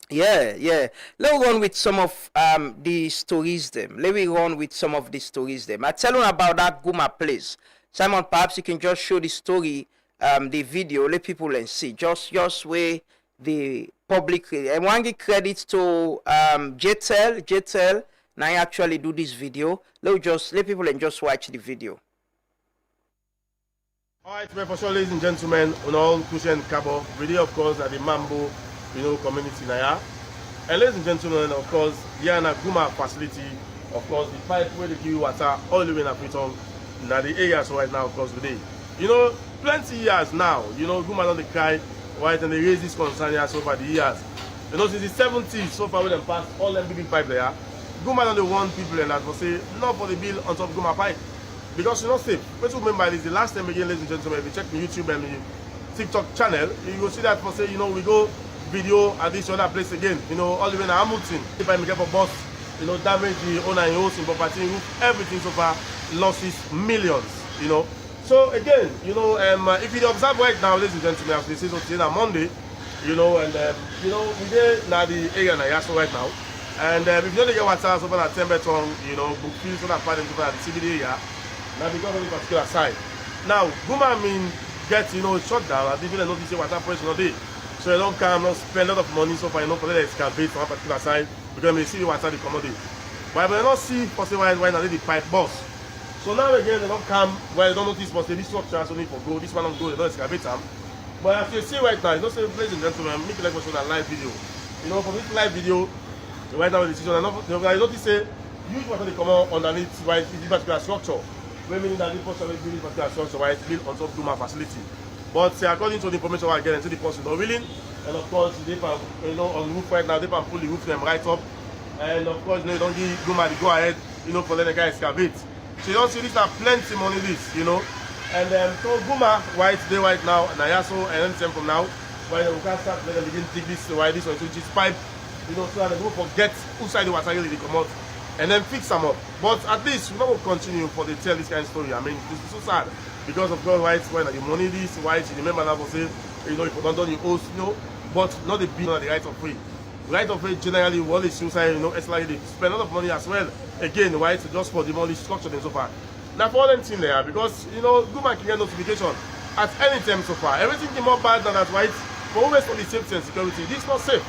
G: Yeah. Let me run with some of the stories them. I tell you about that Guma place. Simon, perhaps you can just show the story, the video, let people and see. Just where the public. I want to give credit to JTL. Now I actually do this video. Let people and just watch the video.
N: Alright, for sure, ladies and gentlemen, on all Cushion Cabo, video of course at the Mambo, community now. And ladies and gentlemen, of course, here in a Guma facility, of course, the pipe where they give water all the way in Afriton, now the areas right now, of course, today. Plenty years now, Guma don't cry, right, and they raise this concern here so far the years. Since the 70s, so far with them past all them big pipe there, Guma don't want people and that will say, not for the bill on top of Guma pipe. Because safe. What you remember is the last time again, ladies and gentlemen, if you check my YouTube and my TikTok channel, you will see that for say, we go video at this other place again, all the way in Hamilton. If I make up a bus, damage the owner in house, in property, everything so far, losses millions, So again, if you observe right now, ladies and gentlemen, as we say today on Monday, we there now the area na Yaso right now. And if you don't get water over at Tembeton, Bookfield, so that part of the CBD area, now because of the particular side. Now, Guma get shut down, and people notice water pressure all day. So they don't come, not spend a lot of money so far, for them to excavate from one particular side because they see the water they come out. But they don't see possibly why not the pipe burst. So now again they don't come where they don't notice possibly this structure has only for gold, this one don't go, they don't excavate them. But as you see right now, say ladies and gentlemen, make like show a live video. From this live video, right now the decision, I notice say huge water they come out underneath right this particular structure. We mean that the person will build this particular structure right built on top of Guma facility. But according to the information I get, the person not willing, and of course they can, on the roof right now, they can pull the roof them right up, and of course they don't give Guma the go ahead, for letting the guy excavate. So you don't see this are plenty money this, and so Guma right there right now, and Nayaso, and then from now, when we can start let them begin to dig this right this one to this pipe, so that they don't forget who side the water really they come out, and then fix them up. But at least we don't continue for the tell this kind of story. I mean, it's so sad. Because of God, right, when the money this, right, you remember that say, if you don't do your host, but not the bill, not the right of way. Right of way generally, what is suicide, it's like they spend a lot of money as well. Again, right, just for demolish structure and so far. Now, for all them thing there, because, Guma can get notification at any time so far. Everything is more bad than that, right? But always for the safety and security, this is not safe.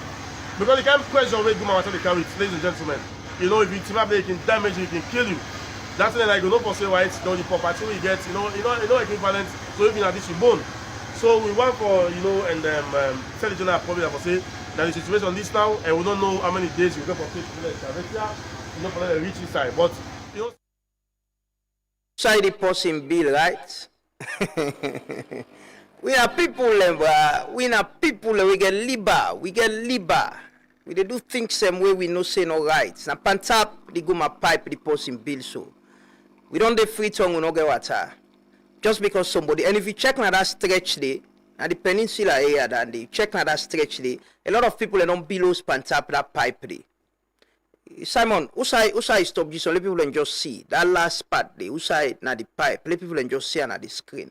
N: Because you can't pressure away Guma water they carry it, ladies and gentlemen. If you team up, they can damage you, it can kill you. That's when I go no for say right, the property we get, equivalent, so even at this you bone. So we want for and tell the general public for say that the situation this now, and we don't know how many days we go for for the reach inside. But
G: side the person bill, right? We are people, we are people, we get liber. We do things same way we no say no rights. Now pantap the Guma pipe the person bill so. We don't do free tongue, we don't get water. Just because somebody, and if you check now that stretch there, and the peninsula area, that they check now that stretch there, a lot of people don't below span tap that pipe there. Simon, usai stop this, let people just see that last part there, usai now the pipe, let people just see on the screen.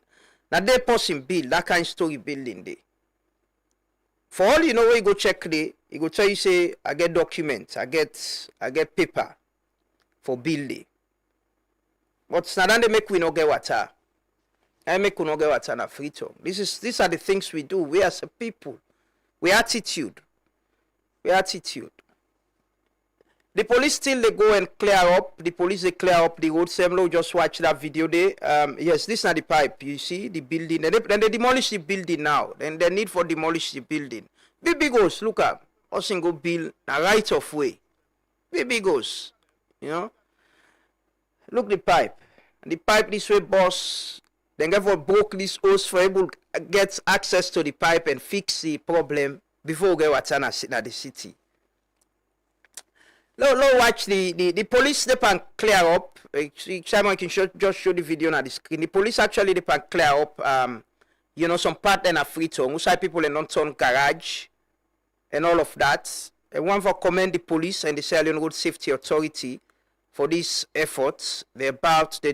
G: Now they person build that kind of story building there. For all where you go check there, you go tell you say, I get documents, I get paper for building. But now they make we no get water. I make we no get water na free tongue. These are the things we do. We as a people. We attitude. The police still they go and clear up. The police they clear up the road. Semlo just watch that video there. Yes, this is not the pipe. You see the building. Then they demolish the building now. Then they need for demolish the building. Big goes look up. Us go build a right of way. goes, you know. Look the pipe. The pipe this way boss. Then therefore broke this hose for able to get access to the pipe and fix the problem before we get what's in the city. Now watch the police they can clear up. Simon can just show the video on the screen. The police actually they can clear up you know, some part in a free tongue. Outside people in non-turn garage and all of that. I want to commend the police and the Sierra Leone Road Safety Authority for these efforts. They're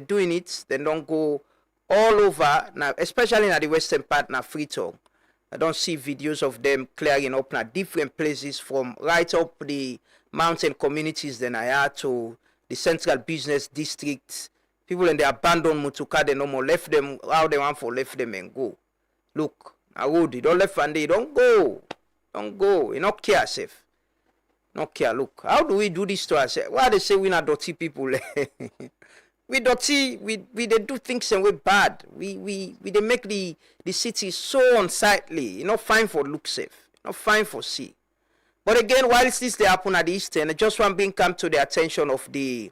G: doing it. They don't go all over now, especially in the western part na Freetown. I don't see videos of them clearing up na different places from right up the mountain communities then I had to the central business district. People in the abandoned Mutuka, they no more left them how they want for left them and go. Look, I would you don't left and they don't go. Don't go. You not care safe. Not care. Look, how do we do this to ourselves? Why they say we not dirty people? We dirty, we they do things and we bad. We they make the city so unsightly. You know, fine for look safe. Not fine for see. But again, whilst this they happen at the Eastern, I just want being come to the attention of the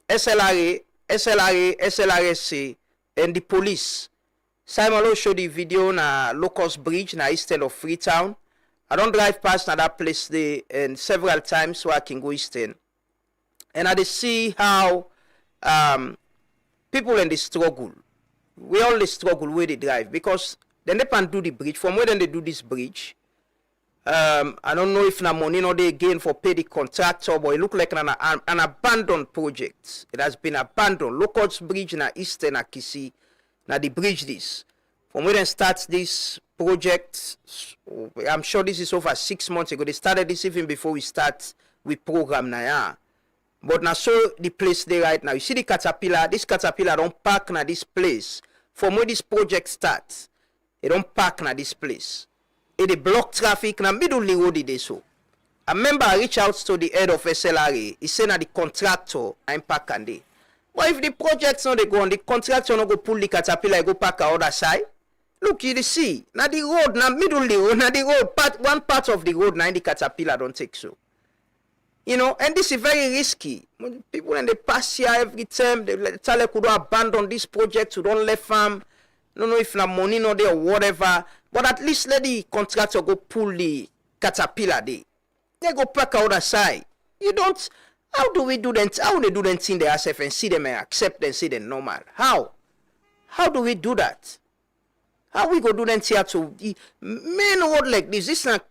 G: SLRA, SLRSC, and the police. Simon Lo showed the video na Locust Bridge na Eastern of Freetown. I don't drive past that place there and several times so I can go Eastern. And I see how people in the struggle. We all struggle where they drive because then they can do the bridge. From where then they do this bridge, I don't know if na money no they again for pay the contractor, but it look like an abandoned project. It has been abandoned. Locust Bridge na Eastern na Kisi. Now the bridge this. From where they start this project, I'm sure this is over 6 months ago. They started this even before we start with program now. Yeah. But now so the place there right now. You see the caterpillar. This caterpillar don't park na this place. From where this project starts, it don't park na this place. It block traffic na middle of the road it is so. I remember I reached out to the head of SLRA. He said that the contractor I'm park and day. But if the project's not they go on, the contractor not go pull the caterpillar, go park on the other side. Look, you see, now the road, now middle of the road, now the road, one part of the road, now the caterpillar don't take so. You know, and this is very risky. People when they pass here every time, they tell they could abandon this project to don't let farm. No know if na money no there or whatever. But at least let the contractor go pull the caterpillar there. They go park on the other side. You don't. How do we do that? How do they do that thing themselves and see them and accept and see them normal? How? How do we do that? How we go do that here to the main road like this? This is not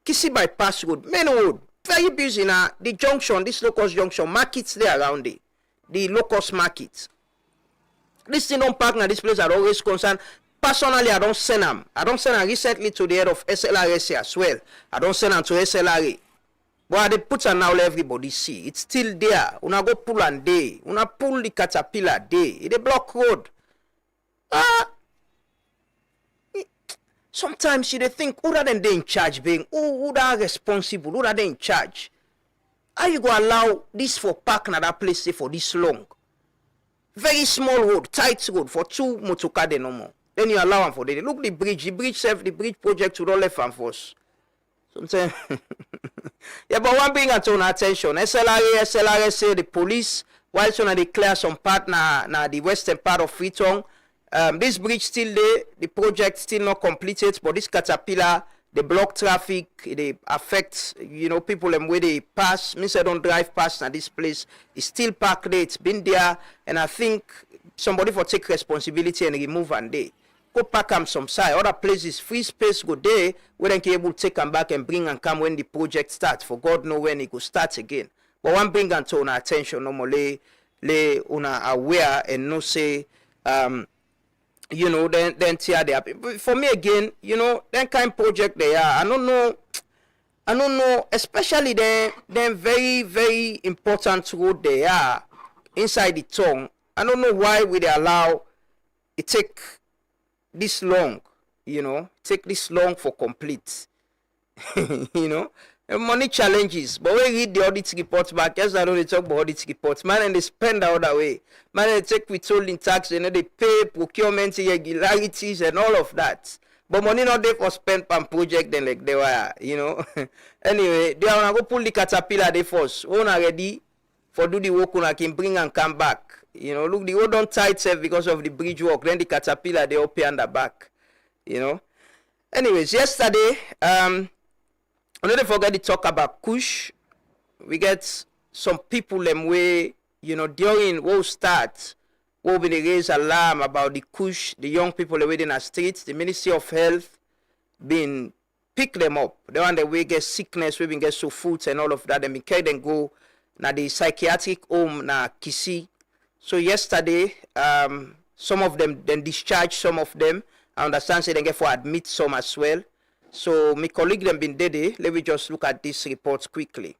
G: Kisi bypass road. Main road. Very busy now. The junction, this Locust junction, markets there around it. The Locust market. This thing don't park now. This place are always concerned. Personally, I don't send them. I don't send them recently to the head of SLRS as well. I don't send them to SLRA. But they put and now let everybody see. It's still there. Una go pull and day. Una pull the caterpillar day. It a block road. Sometimes you think, who are they in charge being? Who are responsible? Who are they in charge? How you go allow this for park in that place for this long? Very small road, tight road for 2 motorcade no more. Then you allow them for that. Look the bridge self, the bridge project to don't left and force. Sometimes yeah, but one bring at our attention. SLRA say the police, while they declare some part na the western part of Freetown. This bridge still there, the project still not completed, but this caterpillar, they block traffic, they affect, you know, people and where they pass. Means I don't drive past at this place. It's still parked there, it's been there, and I think somebody for take responsibility and remove and they go pack them some side. Other places, free space go there, where they can able to take them back and bring and come when the project starts. For God know when it go start again. But one bring and to our attention, normally, lay una aware and no say, you know, then tear there. For me again, you know, that kind of project they are. I don't know, especially them very, very important road they are inside the town. I don't know why we they allow it take this long, you know, take this long for complete. You know. Money challenges, but when we read the audit report back, yes, I know they talk about audit reports, man, and they spend the other way. Man, they take withholding tax, you know, they pay procurement irregularities and all of that. But money not there for spend on project then like they were, you know. Anyway, they are gonna go pull the caterpillar they first. One already for do the work una can bring and come back. You know, look, the road don't tight self because of the bridge work. Then the caterpillar they up on the back. You know. Anyways, yesterday, I don't forget to talk about Kush. We get some people them way, you know, during we'll start, we'll be raise alarm about the Kush, the young people away in the streets. The Ministry of Health been pick them up. They want the way get sickness, we been get so food and all of that. They been carry them go na the psychiatric home na Kisi. So yesterday, some of them then discharged some of them. I understand say they get for admit some as well. So my colleague them been there. Let me just look at this report quickly.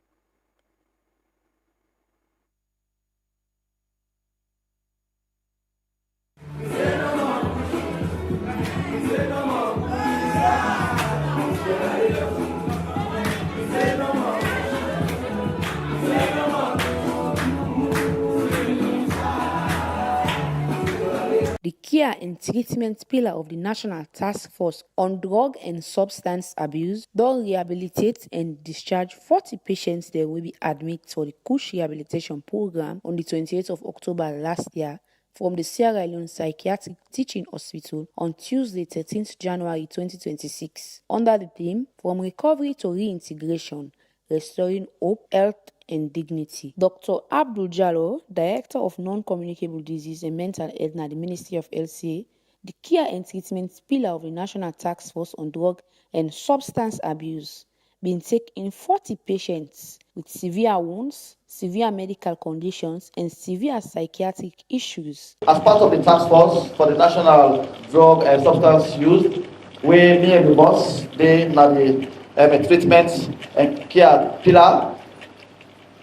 O: The care and treatment pillar of the National Task Force on Drug and Substance Abuse don rehabilitate and discharge 40 patients that will be admitted for the Kush Rehabilitation Program on the 28th of October last year from the Sierra Leone Psychiatric Teaching Hospital on Tuesday, 13th January 2026, under the theme From Recovery to Reintegration, Restoring Hope, Health and Dignity. Dr. Abdul Jallo, Director of Non-Communicable Disease and Mental Health at the Ministry of Health, say the care and treatment pillar of the National Task Force on Drug and Substance Abuse been taking 40 patients with severe wounds, severe medical conditions, and severe psychiatric issues.
P: As part of the task force for the National Drug and Substance Use, we, me and the boss, they na the treatment and care pillar.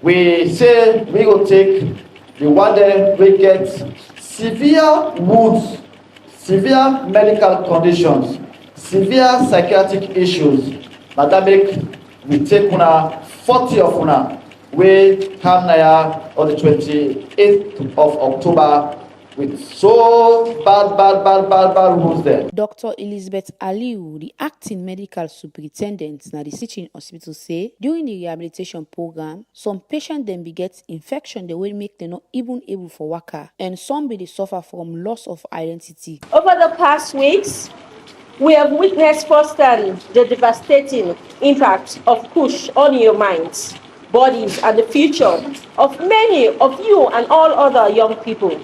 P: We say we will take the one that we get severe wounds, severe medical conditions, severe psychiatric issues. Now that make we take una 40 of una. We come here on the 28th of October with so bad wounds there.
O: Dr. Elizabeth Aliu, the acting medical superintendent at the teaching hospital, say during the rehabilitation program, some patients then get infection that will make them not even able for waka, and some be they suffer from loss of identity.
Q: Over the past weeks, we have witnessed firsthand the devastating impact of Kush on your minds, bodies, and the future of many of you and all other young people.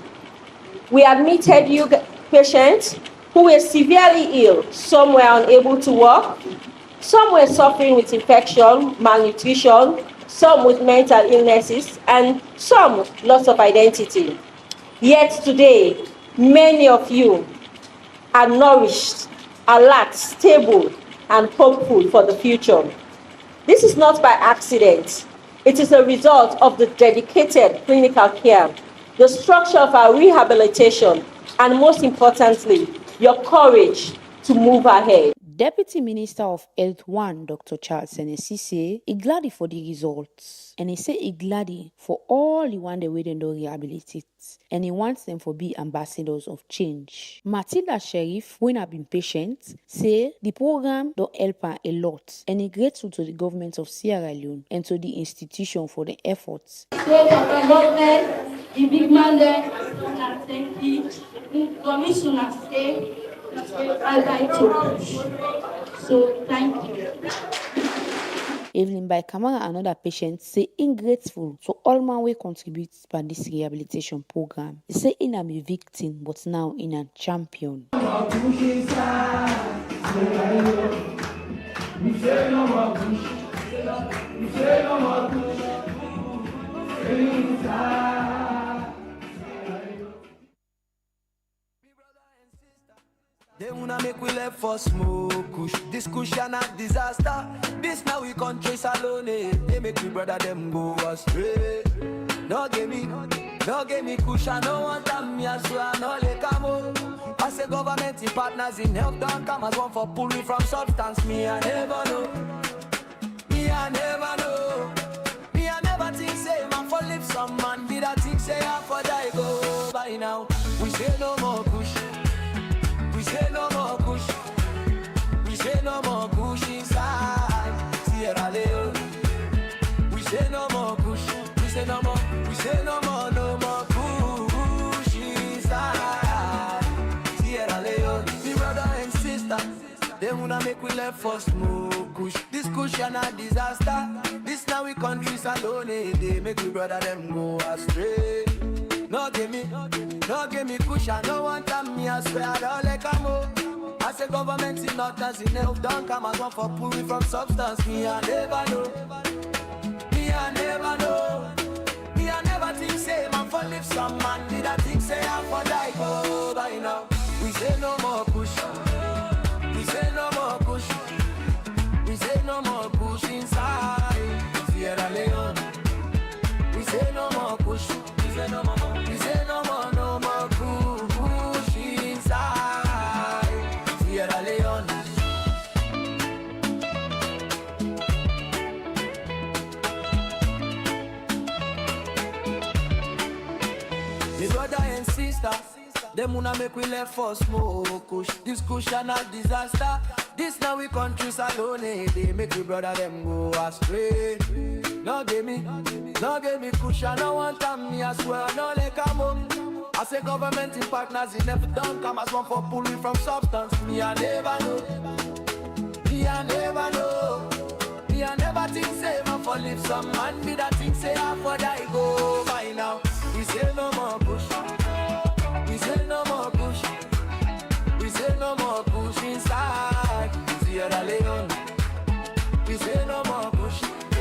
Q: We admitted you patients who were severely ill. Some were unable to walk, some were suffering with infection, malnutrition, some with mental illnesses, and some loss of identity. Yet today, many of you are nourished, alert, stable, and hopeful for the future. This is not by accident. It is a result of the dedicated clinical care, the structure of our rehabilitation, and most importantly, your courage to move ahead.
O: Deputy Minister of Health 1, Dr. Charles Senesi, say he glad for the results. And he say he glad for all the one the way they don't rehabilitate. And he wants them to be ambassadors of change. Matilda Sheriff, when have been patient, say the program don't help her a lot. And he grateful to the government of Sierra Leone and to the institution for the efforts.
R: So government, the big man there, thank you. Commissioner say, so thank you.
O: Evelyn by Kamara, another patient, say ingrateful to all man we contribute by this rehabilitation program. He say in am a victim, but now in a champion.
A: They wanna make we left for smoke, kush. This cushion a disaster. This now we country alone. They make we brother them go astray. No give me cushion, no want them me as well, no let come on. I say government partners in help don't come as one for pull me from substance. Me I never know. Me I never know. Me I never think say man for live some man. Be that think say I for die go by now. We say no more kush. We say no more kush. say no more. We say no more, no more push inside. Sierra Leone, me brother and sister, they wanna make we left for smoke kush. This kush and a disaster. This now we countries alone, they make we brother them go astray. No give me kush, I no want them, me I swear I don't like a more. I say government is not as enough, don't come as one for pulling from substance. Me I never know, me I never know. Me I never think say man for live some man, did I think say I for die go by now. We say no more push, we say no more push, we say no more push inside Sierra Leone. We say no more push, we say no more, we say no more push inside Sierra Leone. Me brother and sister, them wanna make we left for smoke kush. This kush and a disaster. This now we countries alone, they make we brother them go astray. No give me kush, I no want them, me I swear I no like a mum. I say government in partners, it never done come as one for pulling from substance. Me I never know, me I never know. Me I never think say man for live some man, me that think say I for die go by now. We say no more push, we say no more push, we say no more push inside Sierra Leone. We say no more push, we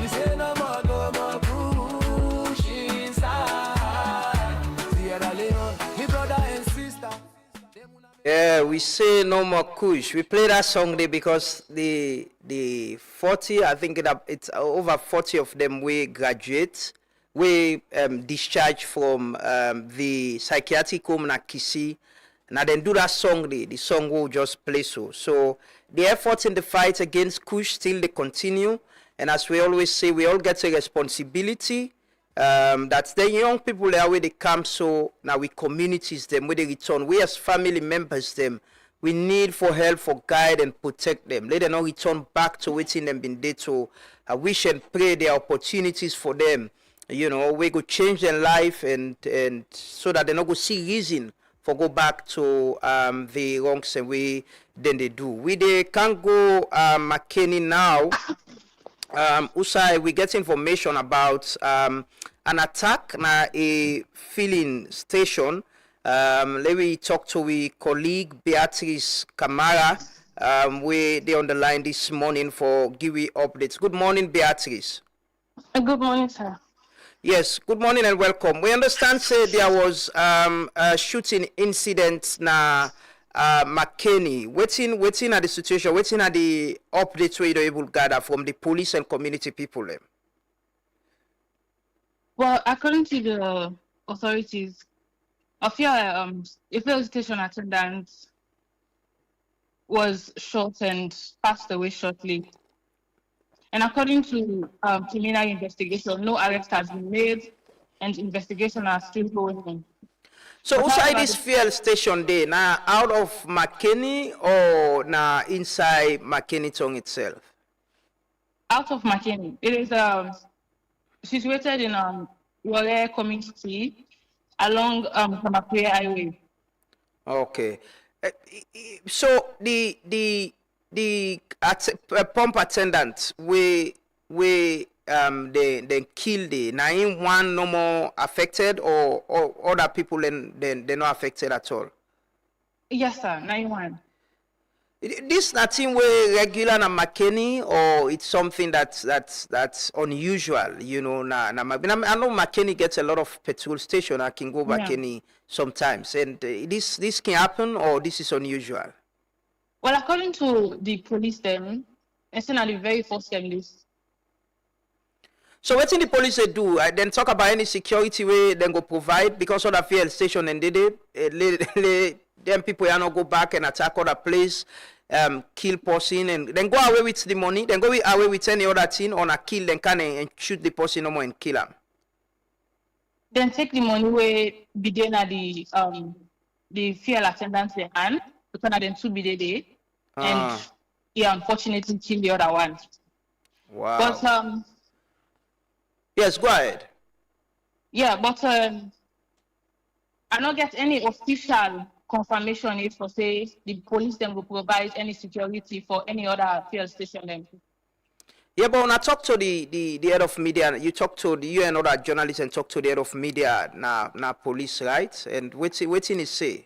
A: say no more, no more push inside Sierra Leone. Me brother and sister.
G: Yeah, we say no more kush. We play that song there because the 40, I think it's over 40 of them we graduate. We discharge from the psychiatric home in Kisi. And I then do that song there. The song will just play so. So the efforts in the fight against kush still they continue. And as we always say, we all get a responsibility. That's the young people there where they come. So now we communities them where they return. We as family members them, we need for help, for guide and protect them. Let them not return back to waiting them been there. So I wish and pray there are opportunities for them. You know, we could change their life and so that they not go see reason for go back to the wrongs and way then they do. We they can't go McKinney now. Usai, we get information about an attack na a filling station. Let me talk to we colleague Beatrice Camara. We they on the line this morning for give we updates. Good morning, Beatrice.
S: Good morning, sir.
G: Yes, good morning and welcome. We understand say there was a shooting incident na McKinney. Waiting at the situation, waiting at the updates where you're able to gather from the police and community people.
S: Well, according to the authorities, a fuel station attendant was shot and passed away shortly. And according to preliminary investigation, no arrest has been made and investigation are still going on.
G: So inside this fuel station there, now out of McKinney or now inside McKinney town itself?
S: Out of McKinney. It is situated in Wale community along Kamakwe Highway.
G: Okay. So the pump attendant they killed it. Now in one no more affected or other people they're not affected at all?
S: Yes, sir. 9-1.
G: This nothing way regular na McKinney or it's something that's unusual, you know. I know McKinney gets a lot of petrol station. I can go McKinney sometimes, and this can happen or this is unusual.
S: Well, according to the police, then it's not the very first time this.
G: So what the police they do? Then talk about any security way then go provide because of the fuel station and them people are not go back and attack other place, kill person and then go away with the money, then go away with any other thing on a kill, then can and shoot the person no more and kill him.
S: Then take the money where begin at the fuel attendants they hand, because then two be there, and he unfortunately killed the other one.
G: Wow.
S: But
G: Yes, go ahead.
S: Yeah, but I don't get any official confirmation if for say the police then will provide any security for any other fuel station then.
G: Yeah, but when I talk to the head of media, you talk to you and other journalists and talk to the head of media, na police, right? And waiting is say.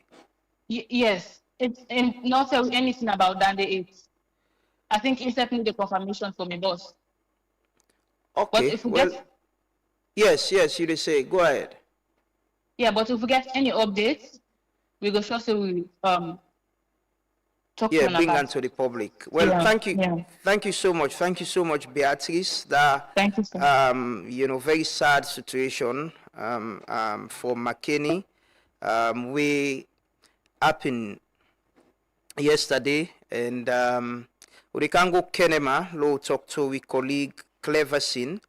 S: Yes, it's and not tell anything about that. I think he sent me the confirmation from my boss.
G: Okay.
S: But if we get
G: yes, you did say. Go ahead.
S: yeah, but if we get any updates, we go sure say we talk to
G: Yeah, bring
S: about.
G: them to the public. Well,
S: Yeah,
G: thank you.
S: yeah.
G: Thank you so much. Thank you so much, Beatrice. That
S: Thank you, sir.
G: you know, very sad situation for McKinney. We happened yesterday, and we can go Kenema, low talk to we colleague Cleverson,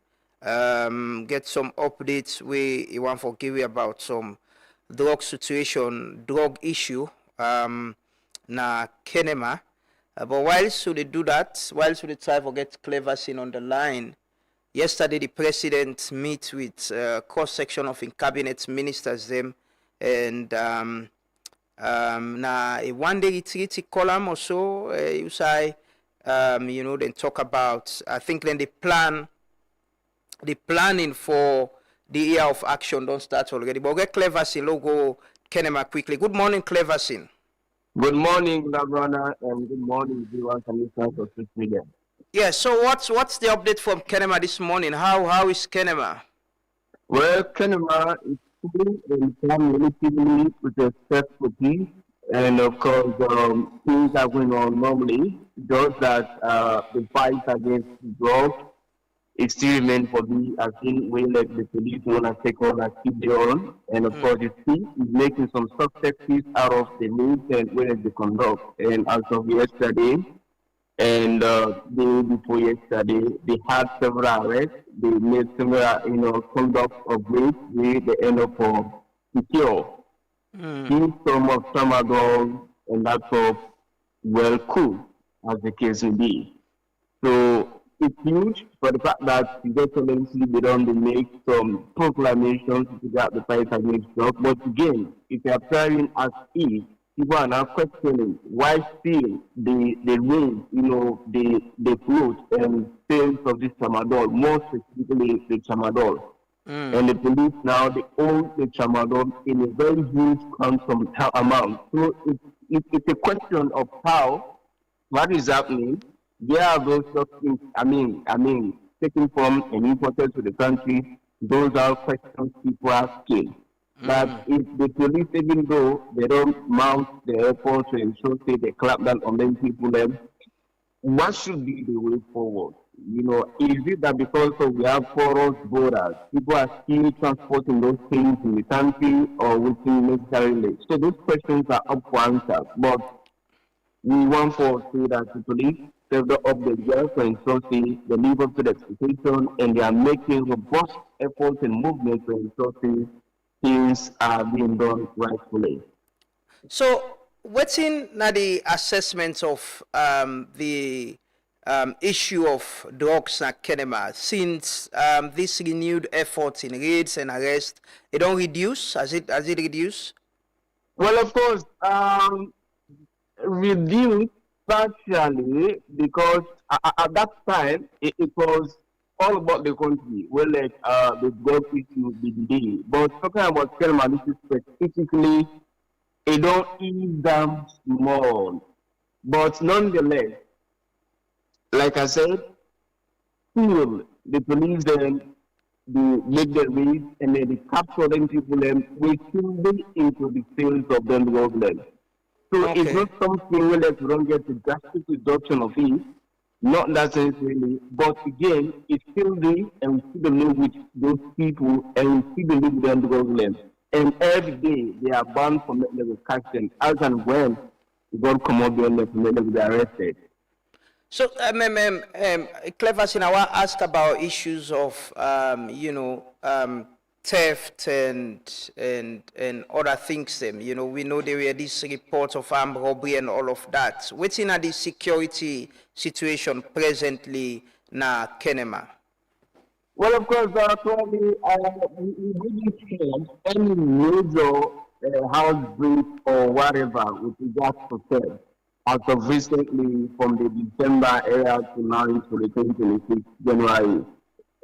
G: get some updates we want for give you about some drug situation, drug issue na Kenema. But whilst they do that, whilst they try to get Cleverson on the line, yesterday the president meet with cross section of in cabinet ministers them, and na a one-day retreat column or so, you say, you know, then talk about, I think then the planning for the year of action don't start already. But get Cleverson, logo Kenema quickly. Good morning, Cleverson.
T: Good morning, Governor, and good morning, viewers and listeners of this media.
G: Yeah, so what's the update from Kenema this morning? How is Kenema?
T: Well, Kenema is fully informed relatively with respect to peace, and of course, things are going on normally. Just that the fight against drugs it still remains for me as in way like the police want to take on and keep their own. And of course, the state is making some successes out of the means and where they conduct. And as of yesterday, and the day before yesterday, they had several arrests. They made several, conduct of rape with the end of secure. Use some of tramadol and that's of well cool, as the case may be. So it's huge for the fact that eventually they don't make some proclamations to get the fight against drugs. But again, it's appearing as if people are now questioning why still they raise, they float and sales of this tramadol, more specifically the tramadol. And the police now they own the tramadol in a very huge quantum amount. So it's a question of what is happening. There are those things, taken from and imported to the country. Those are questions people are asking. But if the police, even though they don't mount the airport to ensure they clap down on them people, then what should be the way forward? Is it that because we have porous borders, people are still transporting those things in the country or within necessarily? So those questions are up for answer. But we want to say that the police serve up the girls and ensure they live up to the expectation and they are making robust efforts and movements to ensure things are being done rightfully.
G: So, what's in the assessment of the issue of drugs at Kenema since this renewed effort in raids and arrests, it don't reduce? Has it reduced?
T: Well, of course, reduced partially because at that time it was all about the country, the drug issue the but talking about Kenema, this is specifically, it don't ease them small. But nonetheless, like I said, still the police then they make the raids and then they capture them people then we still be into the sales of them drug. So it's not something where we don't get the drastic reduction of it. Not that sense really, but again, it's still there, and we see the live with those people, and we see the live with them drugs. And every day they are bound from the catch them as and when they don't come up there and they be arrested.
G: So, Cleverson, I want to ask about issues of, theft and other things. We know there were these reports of armed robbery and all of that. What's in the security situation presently na Kenema?
T: Well, of course, probably we didn't have any major house break or whatever with regards to theft as of recently from the December era to now into the 2026 January.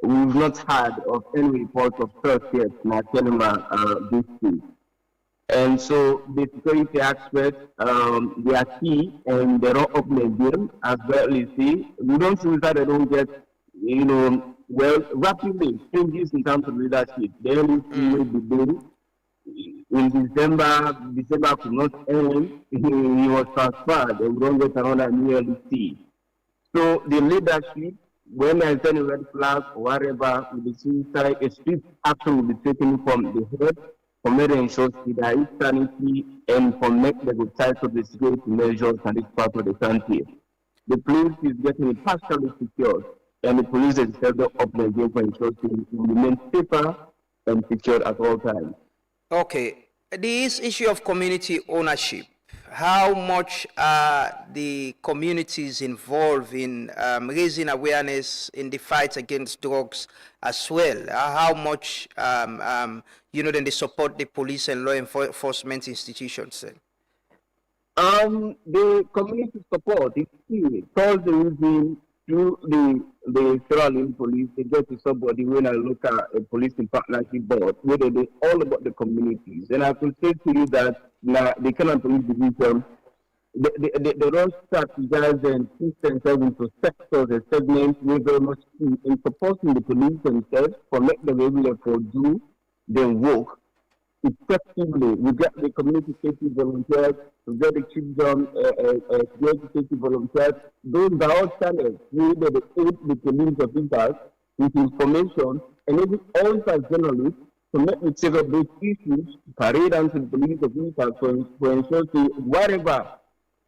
T: We've not had of any reports of theft yet in our Kenema district. And so the security aspects, they are key and they're not open again, as well as see. We don't see that they don't get, well, rapidly changes in terms of leadership. They only see what they do. In December could not end, he was transferred, and we don't get another nearly see. So the leadership, when there's any red flag or whatever, with the suicide, a strict action will be taken from the head for me to ensure there is sanity and for make the good side of the security measures and this part of the country. The police is getting partially secured, and the police is set up again for ensuring it will remain safer and secured at all times.
G: Okay, this issue of community ownership, how much are the communities involved in raising awareness in the fight against drugs as well? How much, then they support the police and law enforcement institutions?
T: The community support is key because the reason through the federal police, they get to somebody when I look at a police in partnership board, where they do all about the communities. And I can say to you that the Kenyan Police Division, they don't strategize and push themselves into sectors and segments where very much in supporting the police themselves for make them able to do their work effectively. We get the community safety volunteers, we get the children community safety volunteers. Those are all channels where they aid the police officers with information and even also as journalists to make the check of those issues, carried on to the police officers for ensure to whatever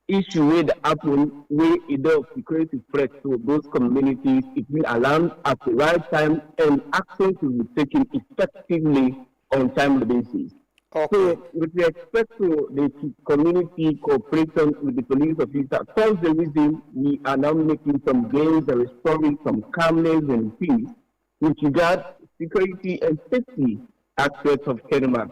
T: issue where the happen, where it does create a threat to those communities, it will alarm at the right time and action to be taken effectively on timely basis. Okay. So with respect to the community cooperation with the police officers, that's the reason we are now making some gains and restoring some calmness and peace with regard security and safety aspects of Kenema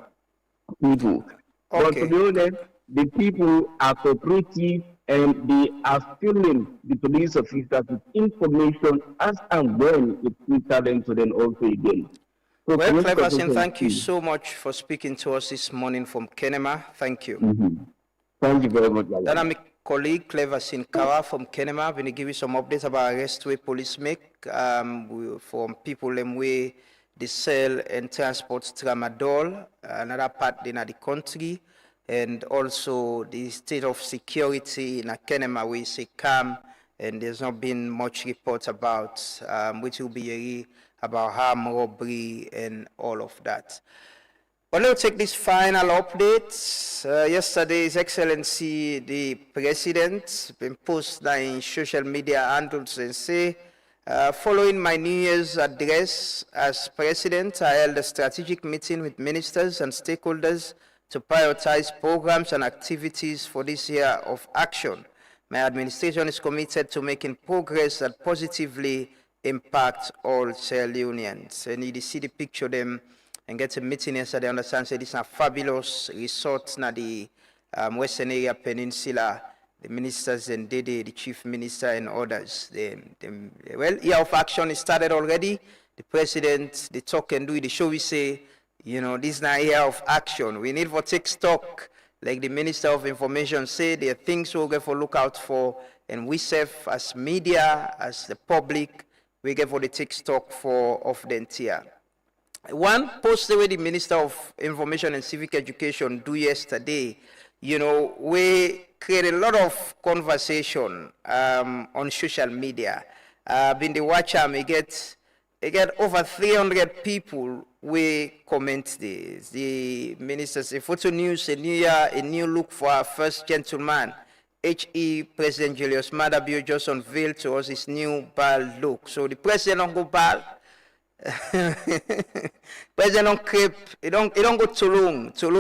T: people. Okay. But to be honest, the people are cooperative and they are filling the police officers with information as and when it filters them to them also again. So
G: well, Cleverson, thank you so much for speaking to us this morning from Kenema. Thank you.
T: Thank you very much.
G: Then I'm a colleague, Cleverson Kawa from Kenema. I'm going to give you some updates about arrest where police make from people in way they sell and transport tramadol, another part in the country, and also the state of security in Kenema we say calm, and there's not been much reports about which will be about harm, robbery, and all of that. But let's take this final update. Yesterday, His Excellency the President been posted in social media handles and say, following my New Year's address as President, I held a strategic meeting with ministers and stakeholders to prioritize programs and activities for this year of action. My administration is committed to making progress that positively impact all Sierra Leoneans. And you see the picture of them and get a meeting yesterday. Understand say this is a fabulous resort na the Western Area Peninsula. The ministers and Dede, the chief minister and others. Well, year of action is started already. The president, the talk and do the show. We say, this is not a year of action. We need to take stock. Like the Minister of Information said, there are things we'll get for look out for, and we serve as media, as the public, we get for the take stock of the entire. One post the Minister of Information and Civic Education do yesterday, we create a lot of conversation on social media. Been the watcher, we get over 300 people we comment this. The minister say, Photo News, a new year, a new look for our first gentleman. HE President Julius Maada Bio just unveiled to us his new bald look. So the president on go bald, President don't creep, he don't go too long to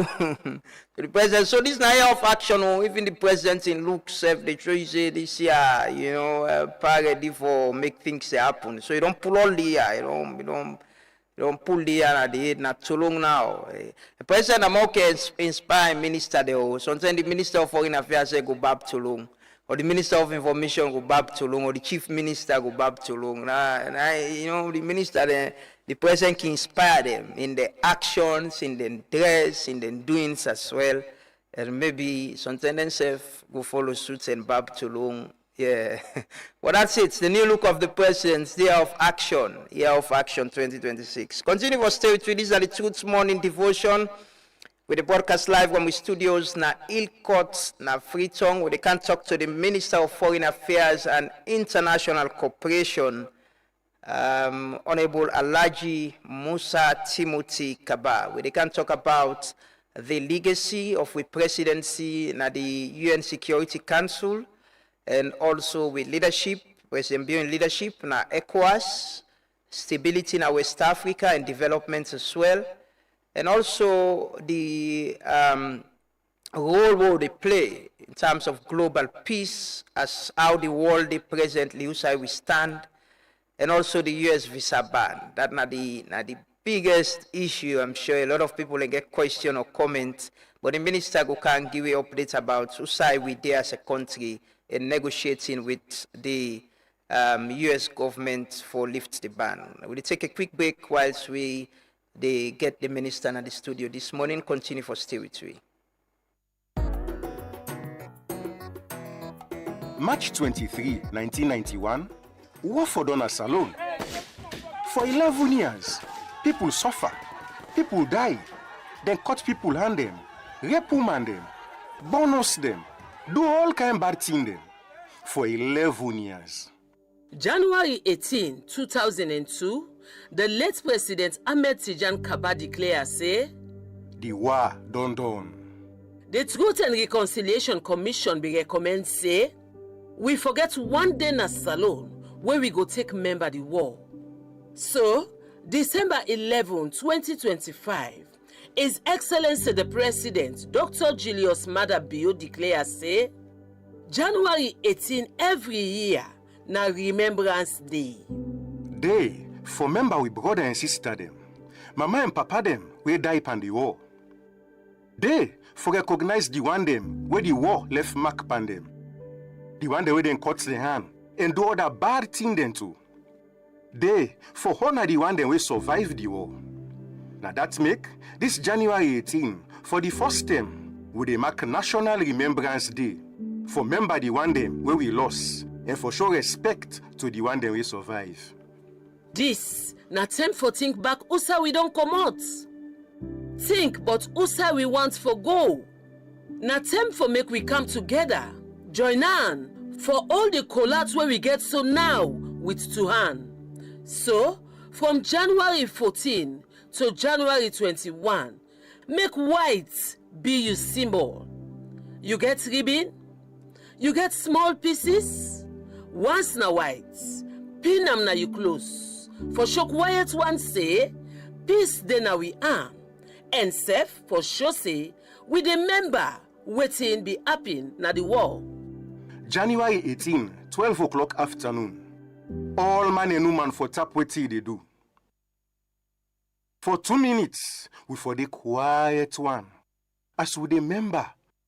G: the president. So this now of action, even the president in look self, they try to say this year, you know, ready for make things happen. So you don't pull all the year, you don't pull the year at the head, not too long now. The president I'm okay inspire minister there. Sometimes the minister of foreign affairs say go back too long. Or the Minister of Information go back too long, or the Chief Minister go back too long. You know, the minister, the president can inspire them in their actions, in their dress, in their doings as well. And maybe sometimes themselves go follow suit and back too long. Yeah. Well, that's it. The new look of the president's Year of Action 2026. Continue for stay with you. These are the Truth Morning Devotion. With the broadcast live from the studios na Ilkot na Freetown, where they can talk to the Minister of Foreign Affairs and International Cooperation, Honorable Alhaji Musa Timothy Kaba, where they can talk about the legacy of the presidency na the UN Security Council, and also with leadership, President Bio's leadership na ECOWAS, stability in West Africa and development as well. And also the role they play in terms of global peace, as how the world they presently we stand, and also the US visa ban. That's not the biggest issue. I'm sure a lot of people get question or comment, but the minister can give you updates about who we there as a country in negotiating with the US government for lift the ban. We'll take a quick break whilst they get the minister at the studio this morning. Continue for stay with me.
J: March 23, 1991, war for Donna Salone. For 11 years, people suffer, people die, then cut people hand them, rape woman them, bonus them, do all kind of bad thing them. For 11 years.
U: January 18, 2002, the late President Ahmed Tijan Kaba declared, say,
J: the war done.
U: The Truth and Reconciliation Commission be recommend, say, we forget one day na salon where we go take member the war. So, December 11, 2025, His Excellency the President, Dr. Julius Maada Bio declared, say, January 18 every year na Remembrance Day.
J: Day for member we brother and sister them, mama and papa them we die pan the war. Day for recognize the one them where the war left mark pan them. The one where they cut the hand and do other bad thing them too. Day for honor the one them we survive the war. Now that make this January 18 for the first time we mark National Remembrance Day for member the one them where we lost and for show respect to the one them we survive.
U: This na time for think back usa we don't come out. Think but usa we want for go. Na time for make we come together, join on for all the collabs where we get so now with two hand. So from January 14 to January 21, make white be your symbol. You get ribbon, you get small pieces, once na white, pin am na you close. For show quiet one say, peace then na we arm, and safe for sure say, we remember waiting be happen na the war.
J: January 18, 12 o'clock afternoon, all man and woman for tap wetin they do. For 2 minutes, we for the quiet one, as we remember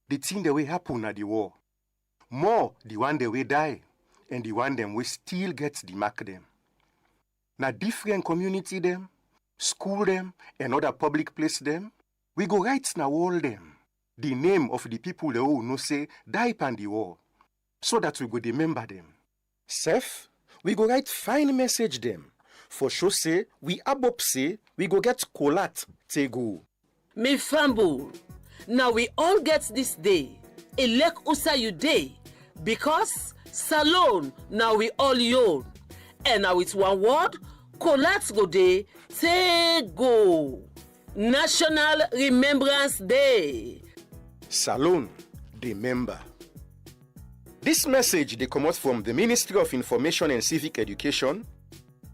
J: the thing that will happen at the war. More the one that will die, and the one them we still get the mark them. Na different community them, school them, and other public place them, we go write na wall them, the name of the people that who no say die pan the war, so that we go remember them. Sef, we go write fine message them, for sure say we abop say we go get colat te go.
U: Me famble, now we all get this day, elect usa you day, because salon now we all yon, and now it's one word, colat go day, te go. National Remembrance Day.
J: Salon, remember. This message they come out from the Ministry of Information and Civic Education,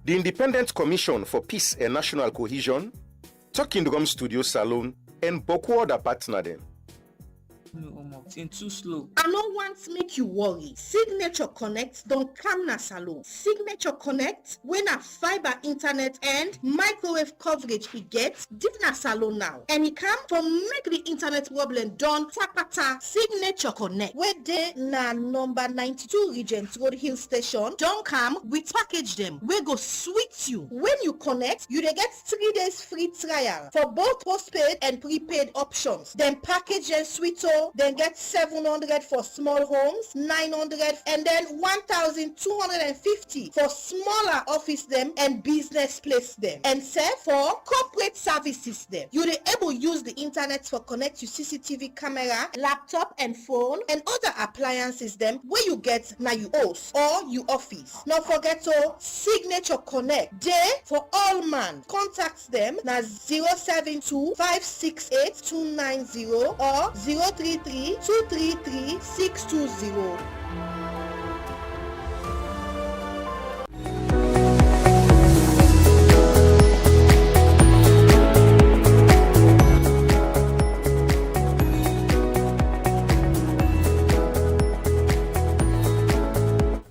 J: the Independent Commission for Peace and National Cohesion, Talking Drum Studio Salon, and Boku other partner them.
B: Too slow.
V: I no want make you worry. Signature Connect don come na salon. Signature Connect wey na fiber internet and microwave coverage e get dey na salon now. And e come for make the internet problem done tapata. Signature Connect wey dey na number 92 Regent Road Hill Station don come with package dem wey go sweet you. When you connect, you dey get 3 days free trial for both postpaid and prepaid options. Then package dem sweet then get 700 for small homes, 900 and then 1,250 for smaller office them and business place them. And say for corporate services them. You dey able use the internet for connect to CCTV camera, laptop and phone and other appliances them where you get na you house or you office. Not forget to Signature Connect. Day for all man. Contact them na 072 568 290 or 033 233 620.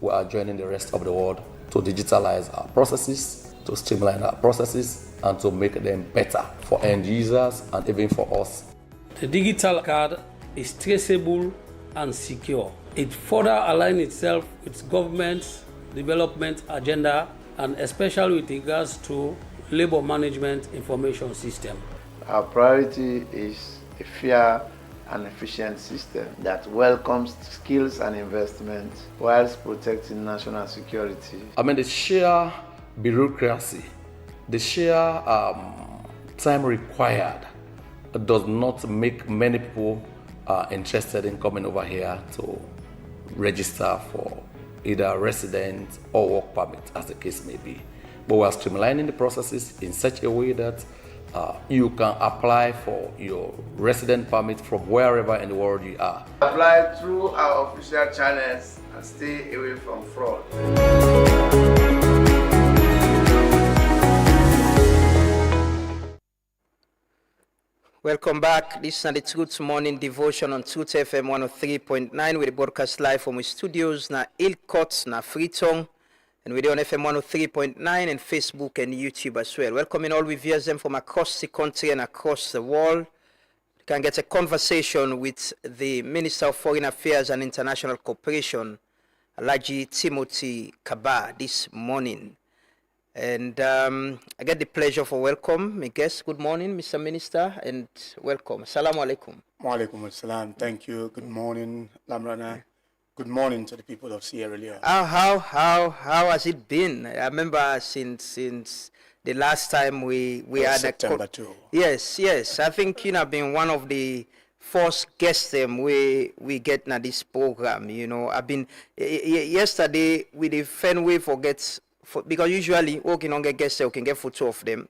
W: We are joining the rest of the world to digitalize our processes, to streamline our processes, and to make them better for end users and even for us.
B: The digital card is traceable and secure. It further aligns itself with government's development agenda and especially with regards to labor management information system.
X: Our priority is a fair and efficient system that welcomes skills and investment whilst protecting national security.
W: The sheer bureaucracy, the sheer time required does not make many people interested in coming over here to register for either residence or work permit, as the case may be. But we are streamlining the processes in such a way that you can apply for your resident permit from wherever in the world you are.
X: Apply through our official channels and stay away from fraud.
G: Welcome back. This is the Truth Morning Devotion on Truth FM 103.9. We broadcast live from our studios na Ilkot, na Freetown, and we're on FM 103.9 and Facebook and YouTube as well. Welcoming all we viewers them from across the country and across the world. You can get a conversation with the Minister of Foreign Affairs and International Cooperation, Alhaji Timothy Kaba, this morning. And I get the pleasure for welcome my guest. Good morning, Mr. Minister, and welcome. Assalamu alaikum.
Y: Wa alaikum assalam. Thank you. Good morning, Lamrana. Good morning to the people of Sierra Leone.
G: How has it been? I remember since the last time we had
Y: September 2.
G: Yes. I think been one of the first guests we get na this program. I've been yesterday with the Fenway because usually we can get guests, we can get photo of them,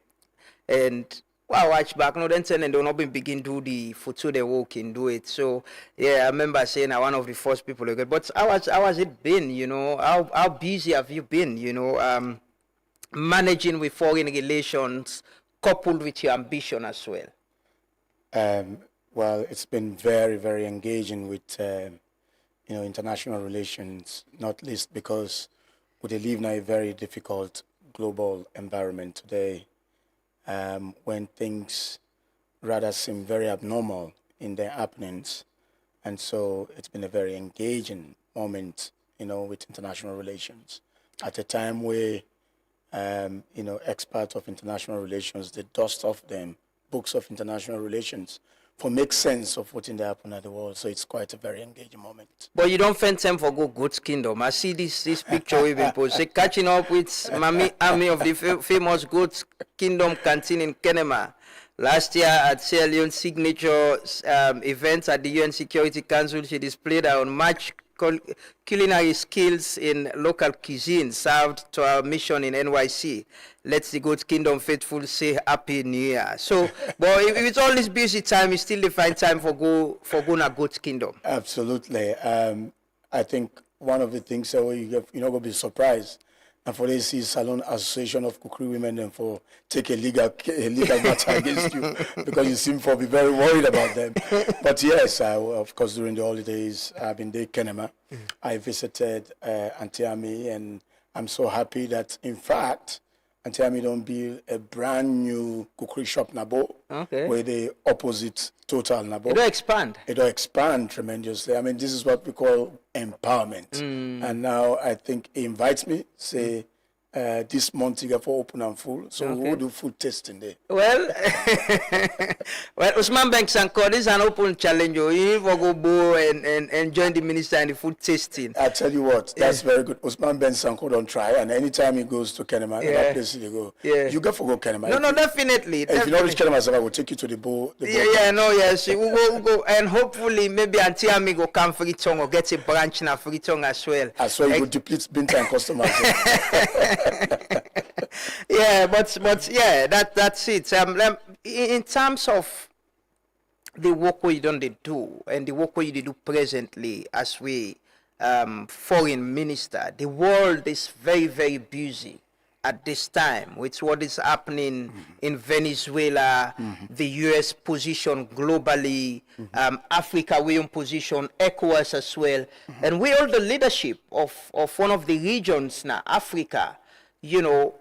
G: and I watch back no then and they'll not begin do the photo they walk in do it. So yeah, I remember saying I'm one of the first people to get. But how has it been? How busy have you been? Managing with foreign relations coupled with your ambition as well.
Y: Well, it's been very, very engaging with international relations, not least because we live in a very difficult global environment today, when things rather seem very abnormal in their happenings. And so it's been a very engaging moment, with international relations. At a time where, experts of international relations, they dust off them, books of international relations, for make sense of what's in the happen at the world. So it's quite a very engaging moment.
G: But you don't find time for God's kingdom. I see this picture we've been posting, catching up with Mami Army of the famous God's Kingdom canteen in Kenema. Last year at Sierra Leone signature events at the UN Security Council, she displayed her unmatched culinary skills in local cuisine, served to our mission in NYC. Let's the God's Kingdom faithful say Happy New Year. So, but if it's all this busy time, you still find time for go na God's Kingdom.
Y: Absolutely. I think one of the things that you're not going to be surprised and for the Salon Association of Kukri Women and for take a legal matter against you because you seem to be very worried about them. But yes, of course, during the holidays, I've been there, Kenema. I visited Auntie Ami, and I'm so happy that, in fact, Auntie Ami don't build a brand new cookery shop Nabo, where the opposite total Nabo.
G: It will expand.
Y: It will expand tremendously. I mean, this is what we call empowerment. And now I think he invites me, say, this month you for open and full. So we'll do food tasting there.
G: Well, Usman Bank Sanko, this is an open challenge. You need to go and join the minister in the food tasting.
Y: I tell you what, that's very good. Usman Ben Sanko don't try, and anytime he goes to Kenema, that place he go. You go for go Kenema.
G: No, definitely.
Y: If you don't reach Kenema, I will take you to the bowl.
G: Yes. We'll go, and hopefully maybe Auntie Ami go come Freetown or get a branch in Freetown as well.
Y: As well, you go deplete Bintan customers.
G: But yeah, that's it. In terms of the work we don't do and the work we do presently as we foreign minister, the world is very, very busy at this time with what is happening in Venezuela, the U.S. position globally, Africa, we in position, ECOWAS as well, and we all the leadership of one of the regions now, Africa. You know,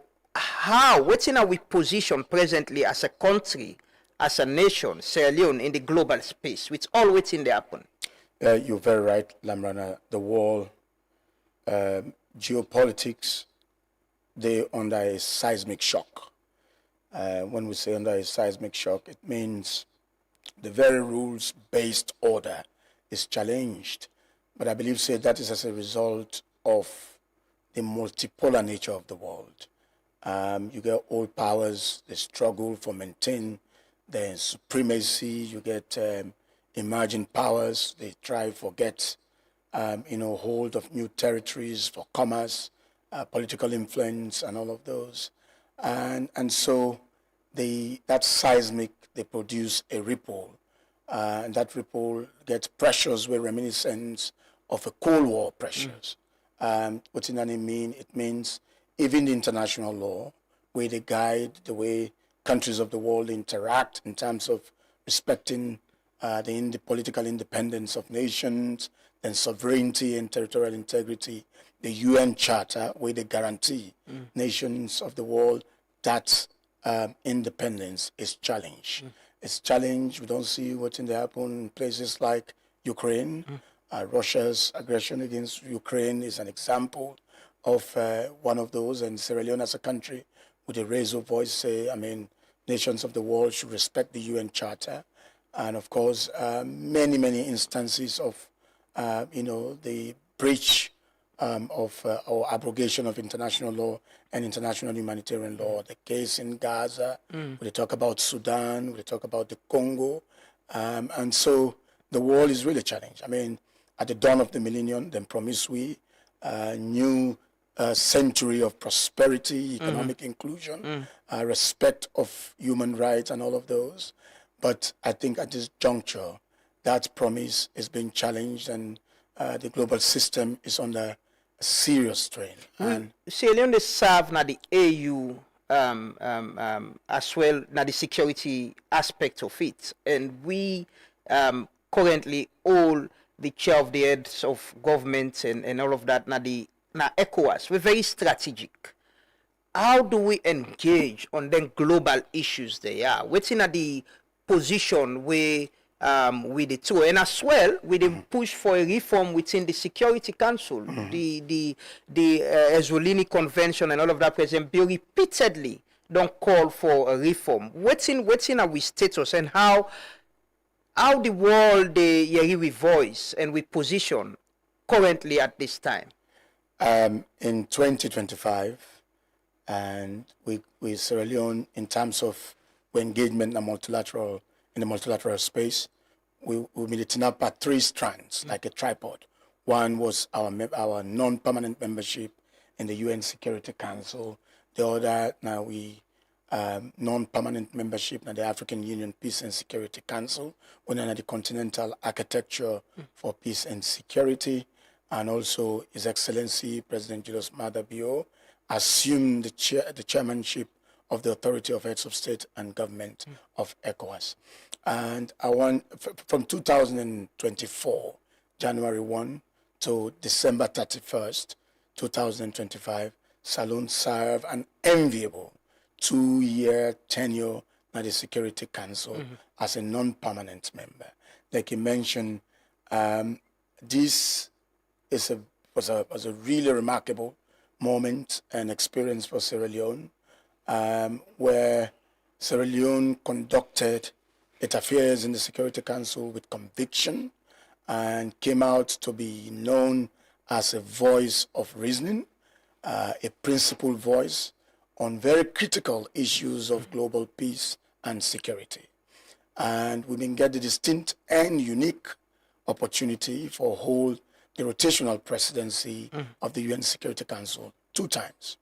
G: what's in our position presently as a country, as a nation, Sierra Leone, in the global space? It's all waiting to happen.
Y: You're very right, Lamrana. The world, geopolitics, they're under a seismic shock. When we say under a seismic shock, it means the very rules-based order is challenged. But I believe that is as a result of the multipolar nature of the world. You get all powers, they struggle for maintain their supremacy. You get emerging powers, they try to get hold of new territories for commerce, political influence, and all of those. And so that seismic, they produce a ripple. And that ripple gets pressures with reminiscence of a Cold War pressures. What does that mean? It means even the international law, where they guide the way countries of the world interact in terms of respecting the political independence of nations, and sovereignty and territorial integrity, the UN Charter, where they guarantee nations of the world that independence is challenged. It's challenged. We don't see what's in the happen in places like Ukraine. Russia's aggression against Ukraine is an example of one of those, and Sierra Leone as a country with a raised voice say, nations of the world should respect the UN Charter. And of course, many instances of, the breach or abrogation of international law and international humanitarian law. The case in Gaza, we talk about Sudan, we talk about the Congo. And so the world is really challenged. At the dawn of the millennium, then promise we new century of prosperity, economic inclusion, respect of human rights and all of those. But I think at this juncture, that promise is being challenged, and the global system is under a serious strain. And
G: Sierra Leone serve na the AU as well, na the security aspect of it, and we currently all the chair of the heads of government and all of that, na ECOWAS. We're very strategic. How do we engage on the global issues they are? What's in the position where with the two, and as well with the push for a reform within the Security Council, the Ezolini Convention and all of that. President Bill repeatedly don't call for a reform. What's in our status, and how the world they hear with voice and with position currently at this time?
Y: In 2025, and with Sierra Leone, in terms of engagement in the multilateral space, we made up at three strands, like a tripod. One was our non-permanent membership in the UN Security Council. The other, now we non-permanent membership in the African Union Peace and Security Council, one under the Continental Architecture for Peace and Security, and also His Excellency President Julius Maada Bio assumed the chairmanship of the Authority of Heads of State and Government of ECOWAS. And from 2024, January 1 to December 31st, 2025, Salone served an enviable 2-year tenure at the Security Council as a non-permanent member. Like you mentioned, this was a really remarkable moment and experience for Sierra Leone, where Sierra Leone conducted its affairs in the Security Council with conviction and came out to be known as a voice of reasoning, a principled voice on very critical issues of global peace and security. And we've been getting the distinct and unique opportunity for hold the rotational presidency of the UN Security Council 2 times.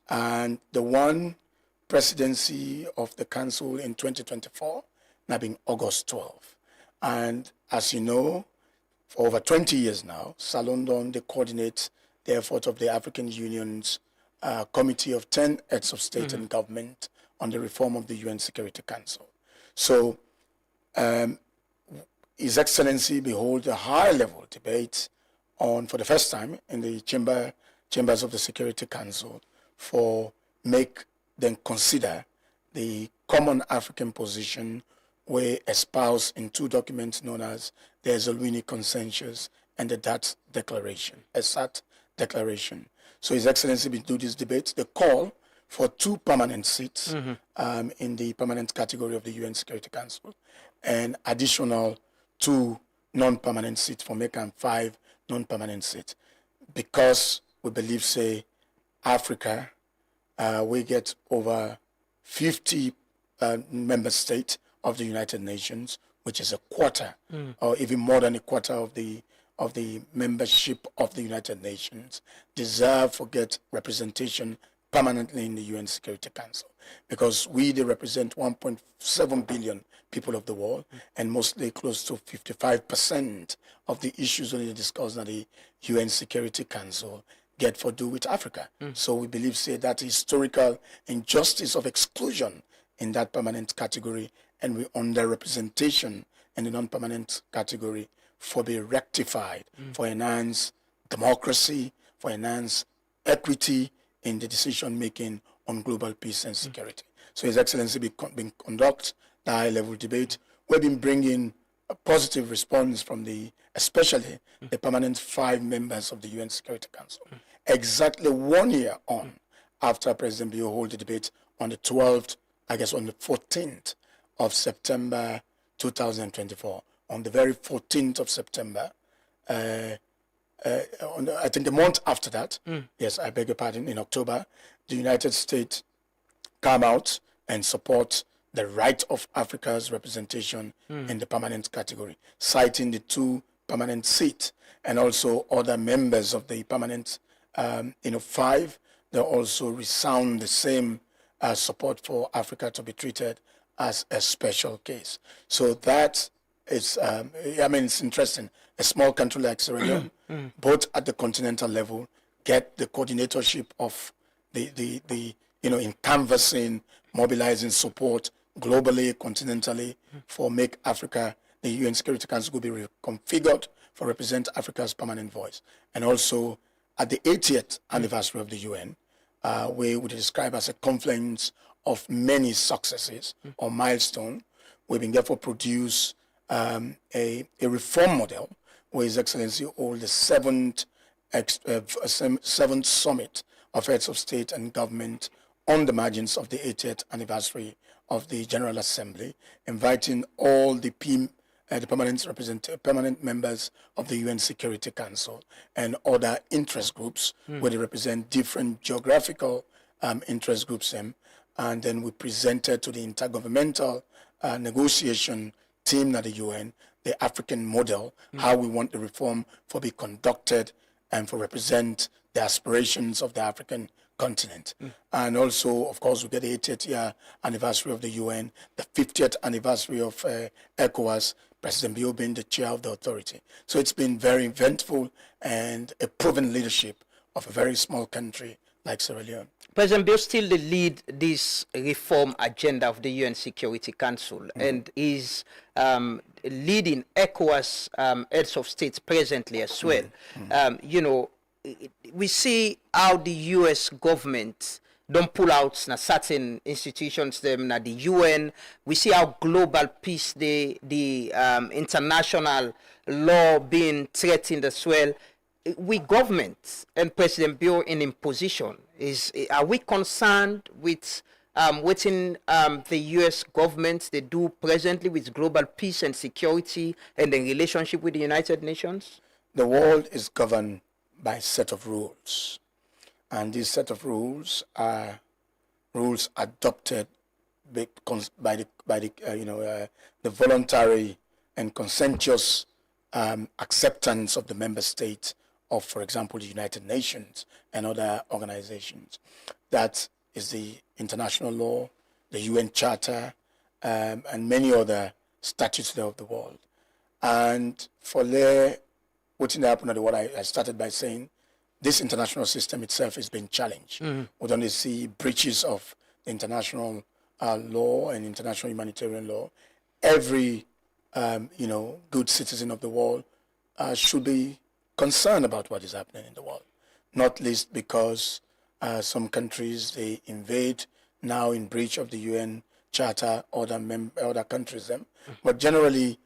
Y: And the one presidency of the council in 2024, now being August 12. And as you know, for over 20 years now, Salone they coordinate the effort of the African Union's Committee of 10 Heads of State and Government on the reform of the UN Security Council. So His Excellency behold a high-level debate for the first time in the chambers of the Security Council make them consider the common African position we espouse in 2 documents known as the Zolwini Consensus and the DAT Declaration, a SAT Declaration. So His Excellency will do this debate. The call for 2 permanent seats in the permanent category of the UN Security Council, and additional 2 non-permanent seats for make and 5 non-permanent seats. Because we believe, say, Africa, we get over 50 member states of the United Nations, which is a quarter, or even more than a quarter of the membership of the United Nations, deserve to get representation permanently in the UN Security Council, because they represent 1.7 billion people of the world, and mostly close to 55% of the issues only discussed at the UN Security Council get for do with Africa. So we believe, say, that historical injustice of exclusion in that permanent category, and we underrepresentation in the non-permanent category for be rectified, for enhanced democracy, for enhanced equity in the decision-making on global peace and security. So His Excellency been conduct the high-level debate. We've been bringing a positive response from especially the permanent 5 members of the UN Security Council. Exactly 1 year on, after President Bio hold the debate on the 12th, I guess on the 14th of September 2024. On the very 14th of September, I think a month after that, yes, I beg your pardon, in October, the United States come out and support the right of Africa's representation in the permanent category, citing the 2 permanent seats, and also other members of the permanent 5. They also resound the same support for Africa to be treated as a special case. So that is, it's interesting. A small country like Sierra Leone, both at the continental level, get the coordinatorship of in canvassing, mobilizing support globally, continentally, for make Africa, the UN Security Council will be reconfigured for represent Africa's permanent voice. And also at the 80th anniversary of the UN, we would describe as a confluence of many successes or milestone. We've been therefore produce a reform model where His Excellency hold the 7th Summit of Heads of State and Government on the margins of the 80th anniversary of the General Assembly, inviting all the permanent members of the UN Security Council and other interest groups where they represent different geographical interest groups. And then we presented to the intergovernmental negotiation team at the UN the African model, how we want the reform to be conducted and for represent the aspirations of the African continent. And also, of course, we get the 80th year anniversary of the UN, the 50th anniversary of ECOWAS, President Bio being the chair of the authority. So it's been very eventful and a proven leadership of a very small country like Sierra Leone.
G: President Bill still the lead this reform agenda of the UN Security Council and is leading ECOWAS heads of states presently as well. You know, we see how the U.S. government don't pull out certain institutions, them na the UN. We see how global peace, the international law being threatened as well. We government and President Bill in position are we concerned with within the U.S. government they do presently with global peace and security and the relationship with the United Nations?
Y: The world is governed by a set of rules, and these set of rules are rules adopted by the voluntary and consensuous acceptance of the member states of, for example, the United Nations and other organizations. That is the international law, the UN Charter, and many other statutes of the world. And for what's happened at the world, I started by saying this international system itself is being challenged. We don't see breaches of the international law and international humanitarian law. Every good citizen of the world should be concerned about what is happening in the world, not least because some countries, they invade now in breach of the UN Charter, other countries, but generally,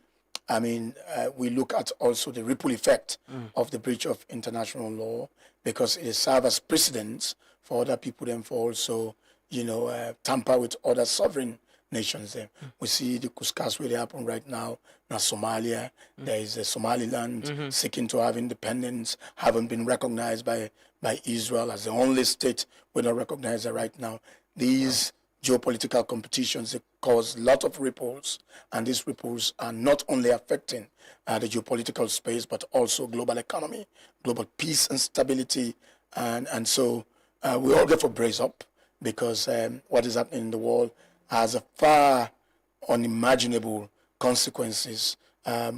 Y: I mean, we look at also the ripple effect of the breach of international law, because it serves as precedents for other people and for also, tamper with other sovereign nations. We see the Kuskas really happen right now in Somalia. There is a Somaliland seeking to have independence, haven't been recognized by Israel as the only state we don't recognize it right now. These geopolitical competitions, they cause a lot of ripples, and these ripples are not only affecting the geopolitical space, but also global economy, global peace and stability. And so we all therefore brace up, because what is happening in the world has a far unimaginable consequences.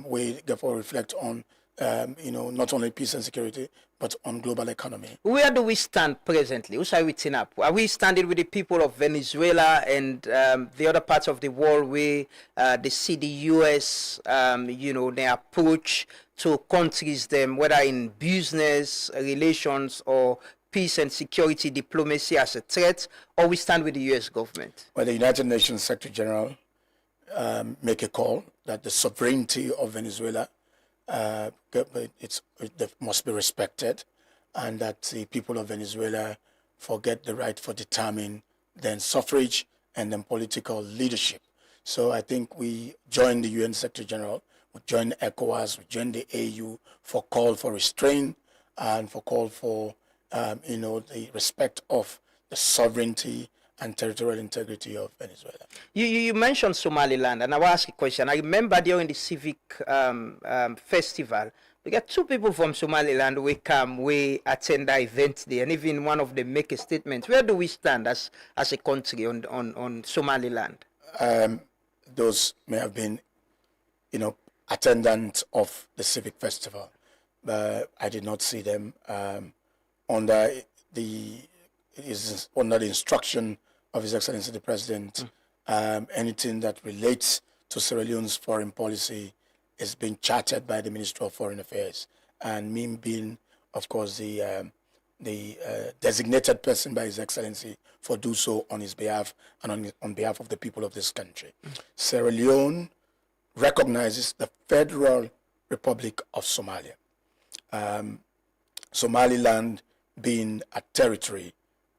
Y: We therefore reflect on, not only peace and security, but on global economy.
G: Where do we stand presently? Who shall we team up? Are we standing with the people of Venezuela and the other parts of the world where they see the U.S., their approach to countries, them, whether in business relations or peace and security diplomacy as a threat, or we stand with the U.S. government?
Y: Well, the United Nations Secretary General make a call that the sovereignty of Venezuela it must be respected, and that the people of Venezuela forget the right for determine then suffrage and then political leadership. So I think we joined the UN Secretary General, we joined ECOWAS, we joined the AU for call for restraint and for call for the respect of the sovereignty and territorial integrity of Venezuela. You
G: mentioned Somaliland, and I will ask a question. I remember during the civic festival, we got two people from Somaliland we attend the event there, and even one of them make a statement. Where do we stand as a country on Somaliland?
Y: Those may have been, attendants of the civic festival, but I did not see them under the instruction of His Excellency the President. Anything that relates to Sierra Leone's foreign policy is being chartered by the Ministry of Foreign Affairs, and me being, of course, the designated person by His Excellency for do so on his behalf and on behalf of the people of this country. Sierra Leone recognizes the Federal Republic of Somalia. Somaliland being a territory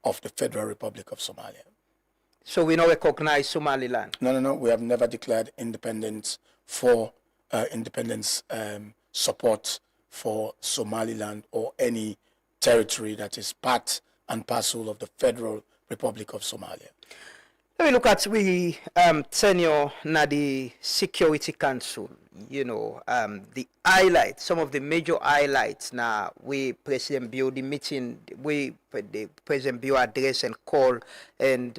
Y: of the Federal Republic of Somalia.
G: So we don't recognize Somaliland?
Y: No. We have never declared independence for support for Somaliland or any territory that is part and parcel of the Federal Republic of Somalia.
G: Let me look at tenure na the Security Council. The highlights, some of the major highlights now, we President Bill, the meeting, the President Bill address and call, and,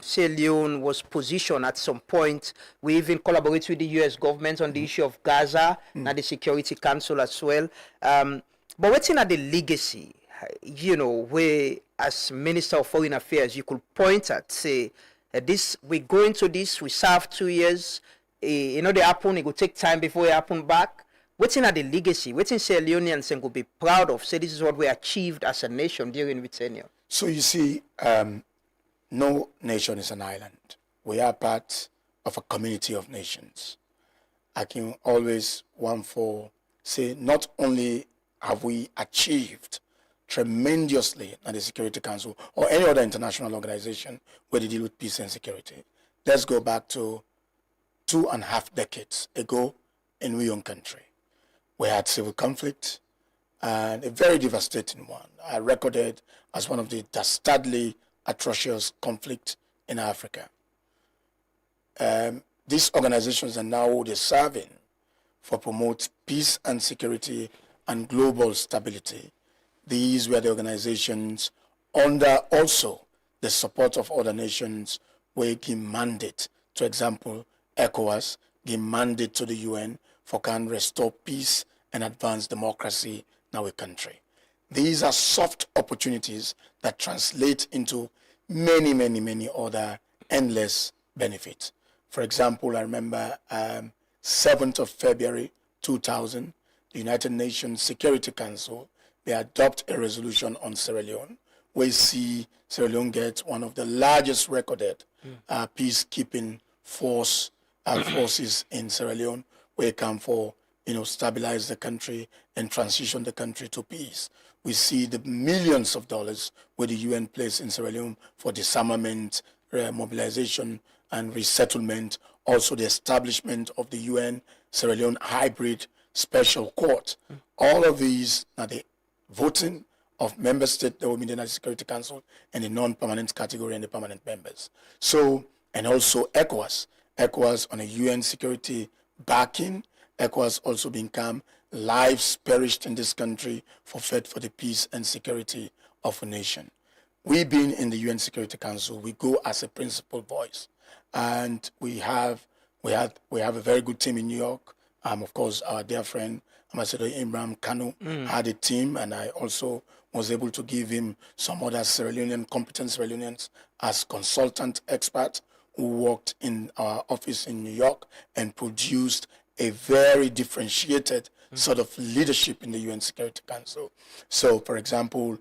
G: Sierra Leone was positioned at some point. We even collaborate with the U.S. government on the issue of Gaza, now the Security Council as well. But what's in the legacy? you know, where as Minister of Foreign Affairs, you could point at, say, this, we go into this, we serve 2 years, you know, they happen, it will take time before it happen back. What's in the legacy? What's in Sierra Leoneans and could be proud of? Say, this is what we achieved as a nation during the tenure.
Y: So you see, no nation is an island. We are part of a community of nations. I can always say not only have we achieved tremendously at the Security Council or any other international organization where they deal with peace and security. Let's go back to 2.5 decades ago in my own country. We had civil conflict, and a very devastating one. I recorded as one of the dastardly, atrocious conflict in Africa. These organizations are now serving for promote peace and security and global stability. These were the organizations under also the support of other nations where give mandate. For example, ECOWAS give mandate to the UN for can restore peace and advance democracy in our country. These are soft opportunities that translate into many, many, many other endless benefits. For example, I remember 7th of February 2000, the United Nations Security Council, they adopt a resolution on Sierra Leone, where you see Sierra Leone get one of the largest recorded peacekeeping forces in Sierra Leone, where it come for stabilize the country and transition the country to peace. We see the millions of dollars where the UN plays in Sierra Leone for disarmament, mobilization, and resettlement. Also the establishment of the UN Sierra Leone Hybrid Special Court. All of these are the voting of member states that will be in the United Security Council and the non-permanent category and the permanent members. So, and also ECOWAS on a UN security backing. ECOWAS also become lives perished in this country for fight for the peace and security of a nation. We being in the UN Security Council, we go as a principal voice, and we have a very good team in New York. Of course, our dear friend Ambassador Imran Kanu had a team, and I also was able to give him some other competent Sierra Leoneans as consultant experts who worked in our office in New York and produced a very differentiated sort of leadership in the UN Security Council. So, for example,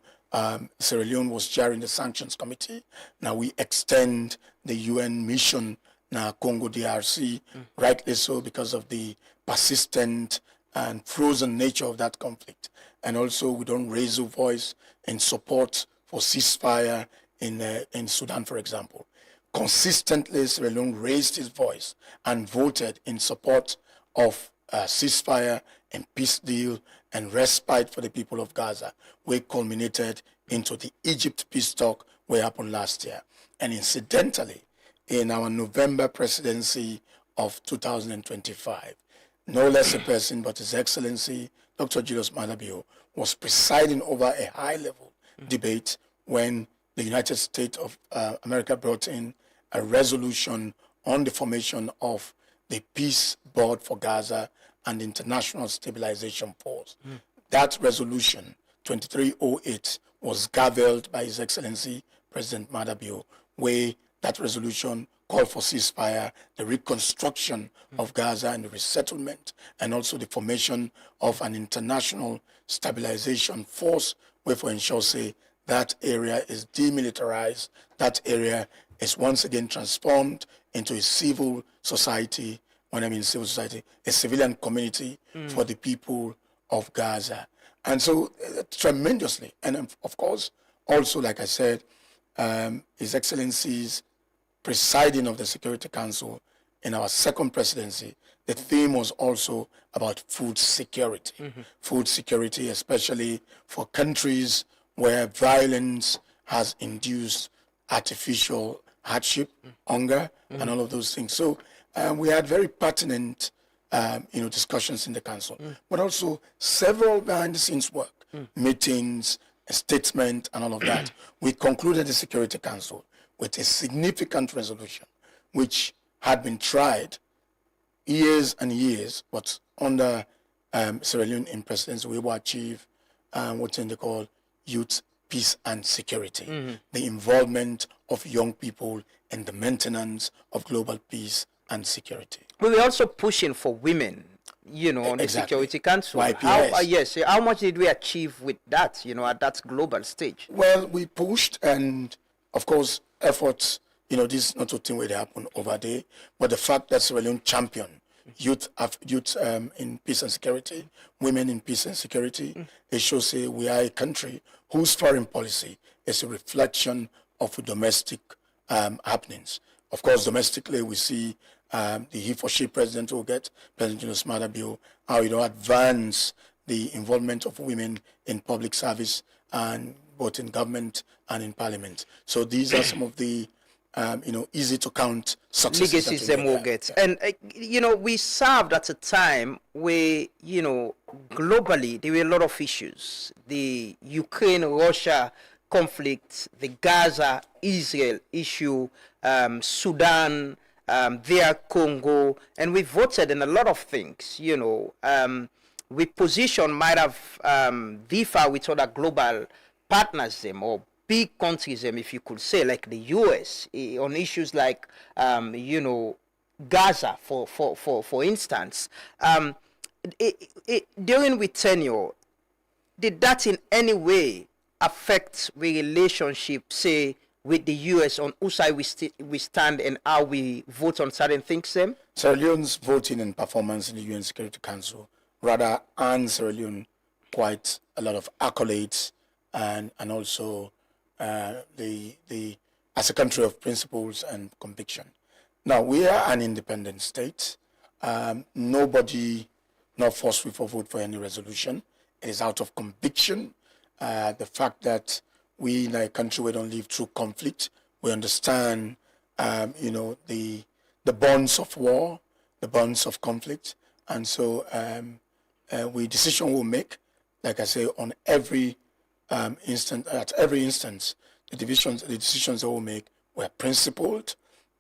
Y: Sierra Leone was chairing the Sanctions Committee. Now we extend the UN mission now Congo DRC, rightly so because of the persistent and frozen nature of that conflict. And also we don't raise a voice in support for ceasefire in Sudan, for example. Consistently, Sierra Leone raised his voice and voted in support of ceasefire and peace deal and respite for the people of Gaza, which culminated into the Egypt peace talk which happened last year. And incidentally, in our November presidency of 2025, no less a person but His Excellency Dr. Julius Maada was presiding over a high-level debate when the United States of America brought in a resolution on the formation of the Peace Board for Gaza and the International Stabilization Force. That resolution, 2308, was gavelled by His Excellency President Maada, where that resolution called for ceasefire, the reconstruction of Gaza and the resettlement, and also the formation of an international stabilization force, where for ensure say that area is demilitarized, that area is once again transformed into a civil society. When I mean civil society, a civilian community for the people of Gaza. And so tremendously, and of course, also, like I said, His Excellency's presiding of the Security Council in our second presidency, the theme was also about food security. Food security, especially for countries where violence has induced artificial hardship, hunger, and all of those things. So we had very pertinent discussions in the council, but also several behind-the-scenes work, meetings, a statement, and all of that. We concluded the Security Council with a significant resolution, which had been tried years and years, but under Sierra Leone in presidency, we will achieve what they call youth, peace and security, the involvement of young people in the maintenance of global peace and security.
G: We were also pushing for women, on the Security Council.
Y: YPS.
G: How much did we achieve with that, at that global stage?
Y: Well, we pushed, and of course, efforts, this is not a thing where they happen over there, but the fact that Sierra Leone champion youth in peace and security, women in peace and security, it shows we are a country whose foreign policy is a reflection of domestic happenings. Of course, domestically, we see the he for she president will get, President Julius Maada Bio, how advance the involvement of women in public service and both in government and in parliament. So these are some of the easy to count successes
G: legacies them will get. And we served at a time where globally there were a lot of issues: the Ukraine-Russia conflict, the Gaza-Israel issue, Sudan, their Congo, and we voted in a lot of things. We position might have differ with other global partners them or big countries them, if you could say, like the US on issues like Gaza for instance. During with tenure, did that in any way affect the relationship, say, with the US on whose side we stand and how we vote on certain things then?
Y: Sierra Leone's voting and performance in the UN Security Council rather earns Sierra Leone quite a lot of accolades and also as a country of principles and conviction. Now, we are an independent state. Nobody not forced for vote for any resolution. It is out of conviction. The fact that we in a country we don't live through conflict, we understand, the bonds of war, the bonds of conflict, and so decision we'll make, like I say, on every at every instance, the decisions that we'll make were principled,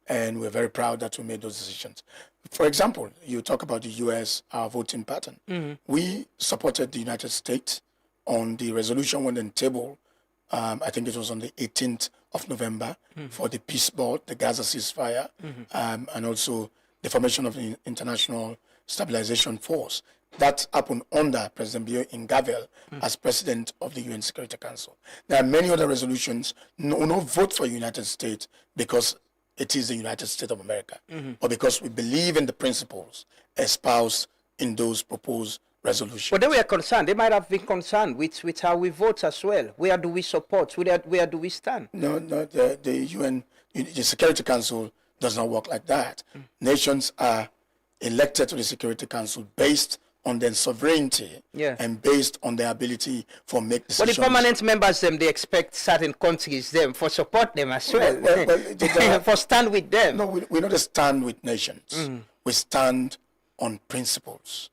Y: and we're very proud that we made those decisions. For example, you talk about the U.S. Voting pattern. We supported the United States on the resolution when on table. I think it was on the 18th of November for the peace board, the Gaza ceasefire, and also the formation of the International Stabilization Force. That happened under President Bio in Gavel as president of the UN Security Council. There are many other resolutions. No vote for the United States because it is the United States of America, or because we believe in the principles espoused in those proposed resolutions.
G: But they were concerned. They might have been concerned with how we vote as well. Where do we support? Where do we stand?
Y: No, the UN, the Security Council does not work like that. Nations are elected to the Security Council based on their sovereignty and based on their ability for make decisions.
G: But the permanent members them, they expect certain countries them for support them as well. For stand with them.
Y: No, we not stand with nations. We stand on principles.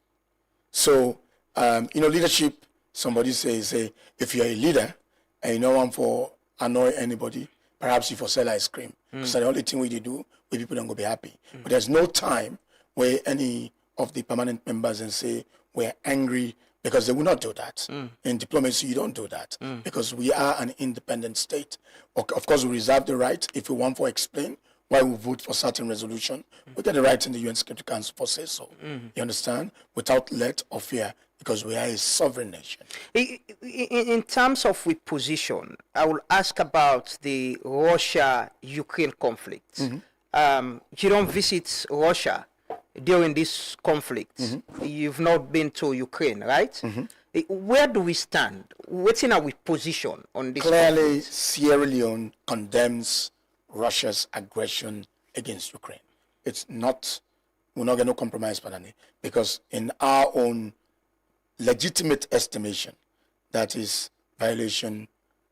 Y: So, leadership, somebody says, if you're a leader and you don't want to annoy anybody, perhaps you for sell ice cream. Because the only thing we do, we people don't go be happy. But there's no time where any of the permanent members and say we're angry, because they will not do that. In diplomacy, you don't do that because we are an independent state. Of course, we reserve the right, if we want to explain why we vote for certain resolution, we get the right in the UN Security Council for say so. You understand? Without let or fear, because we are a sovereign nation.
G: In terms of we position, I will ask about the Russia-Ukraine conflict. You don't visit Russia during this conflict. You've not been to Ukraine, right? Where do we stand? What's in our position on this?
Y: Clearly,
G: conflict?
Y: Sierra Leone condemns Russia's aggression against Ukraine. It's not, we're not going to compromise, Panani, because in our own legitimate estimation, that is violation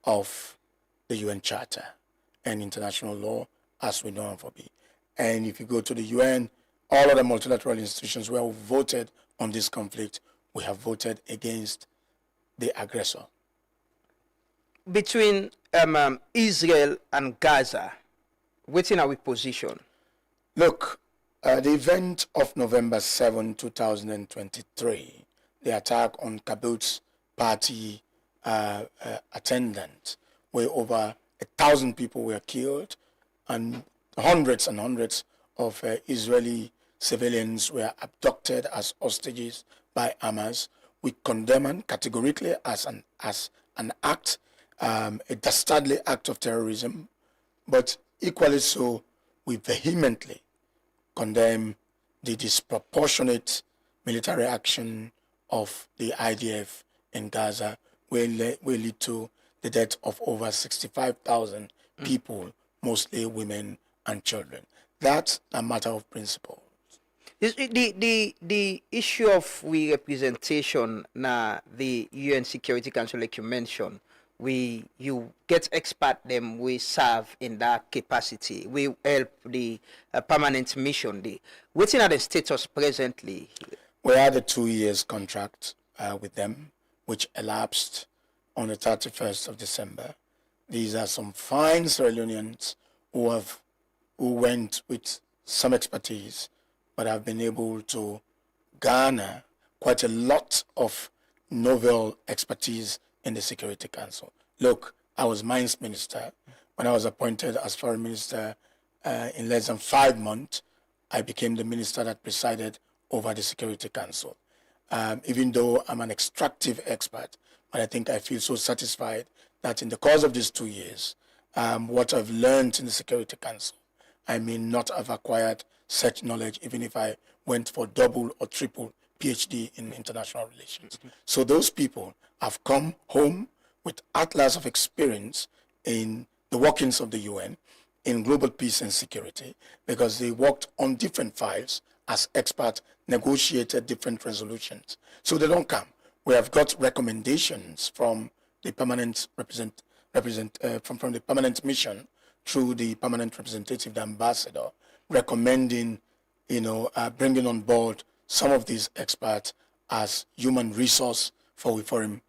Y: of the UN Charter and international law as we know and forbid. And if you go to the UN, all of the multilateral institutions where we voted on this conflict, we have voted against the aggressor.
G: Between Israel and Gaza, what's in our position?
Y: Look, the event of November 7, 2023, the attack on Kibbutz party attendant, where over 1,000 people were killed and hundreds of Israeli civilians were abducted as hostages by Hamas. We condemn it categorically as an act, a dastardly act of terrorism, but equally so, we vehemently condemn the disproportionate military action of the IDF in Gaza, will lead to the death of over 65,000 people, mostly women and children. That's a matter of principle.
G: The issue of representation na the UN Security Council, like you mentioned, you get expert them we serve in that capacity. We help the permanent mission. What's in the status presently?
Y: We had a 2 years contract with them, which elapsed on the 31st of December. These are some fine Sierra Leoneans who went with some expertise, but have been able to garner quite a lot of novel expertise in the Security Council. Look, I was mines minister. When I was appointed as foreign minister in less than 5 months, I became the minister that presided over the Security Council. Even though I'm an extractive expert, but I think I feel so satisfied that in the course of these 2 years, what I've learned in the Security Council, I may not have acquired such knowledge even if I went for double or triple PhD in international relations. So those people have come home with atlas of experience in the workings of the UN, in global peace and security, because they worked on different files as experts, negotiated different resolutions. So they don't come. We have got recommendations from the permanent from the permanent mission through the permanent representative, the ambassador, recommending, bringing on board some of these experts as human resource for the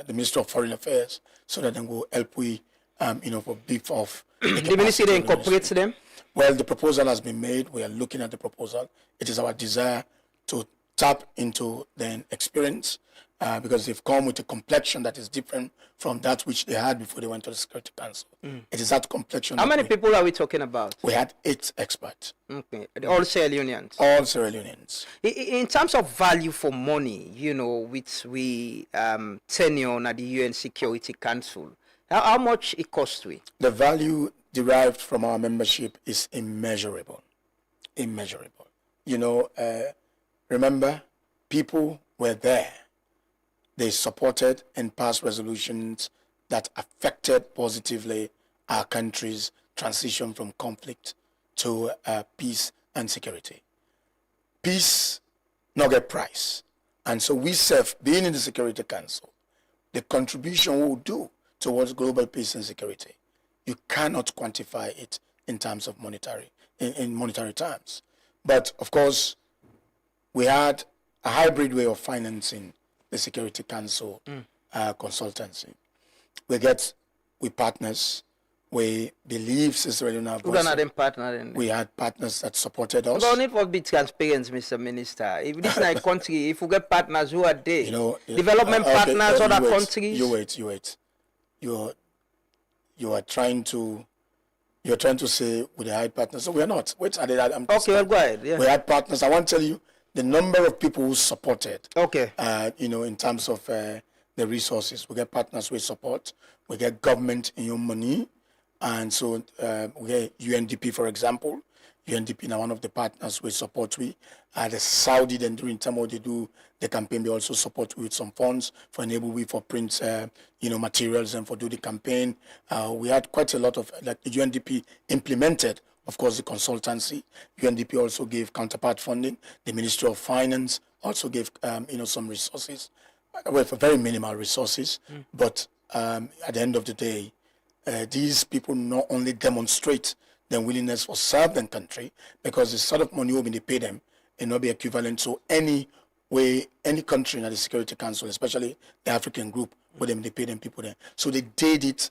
Y: Ministry of Foreign Affairs, so that they will help for beef off.
G: The ministry incorporates them?
Y: Well, the proposal has been made. We are looking at the proposal. It is our desire to tap into their experience because they've come with a complexion that is different from that which they had before they went to the Security Council. It is that complexion.
G: How many people are we talking about?
Y: We had 8 experts.
G: Okay, all Sierra Leoneans.
Y: All Sierra Leoneans.
G: In terms of value for money, which we tenure at the UN Security Council, how much it costs we?
Y: The value derived from our membership is immeasurable. Immeasurable. Remember, people were there. They supported and passed resolutions that affected positively our country's transition from conflict to peace and security. Peace, not a price. And so we serve, being in the Security Council, the contribution we will do towards global peace and security, you cannot quantify it in terms of monetary terms. But of course, we had a hybrid way of financing the Security Council consultancy. We partners. We believe Sierra Leone. We had partners that supported us.
G: We don't need for be transparent, Mr. Minister. If this is a country, if we get partners who are there, development partners, other countries.
Y: You wait. You are trying to say we had partners. So we are not. Wait, okay,
G: well, go ahead. Yeah.
Y: We had partners. I want to tell you the number of people who supported.
G: Okay.
Y: In terms of the resources, we get partners with support. We get government in your money, and so we get UNDP, for example. UNDP now one of the partners we support. The Saudi then during time when they do the campaign, they also support with some funds for enable we for print materials and for do the campaign. We had quite a lot of UNDP implemented, of course, the consultancy. UNDP also gave counterpart funding. The Ministry of Finance also gave some resources, well, for very minimal resources. But at the end of the day, these people not only demonstrate their willingness for serve their country, because the sort of money will be pay them and not be equivalent to any country in the Security Council, especially the African group, where they pay them people there. So they did it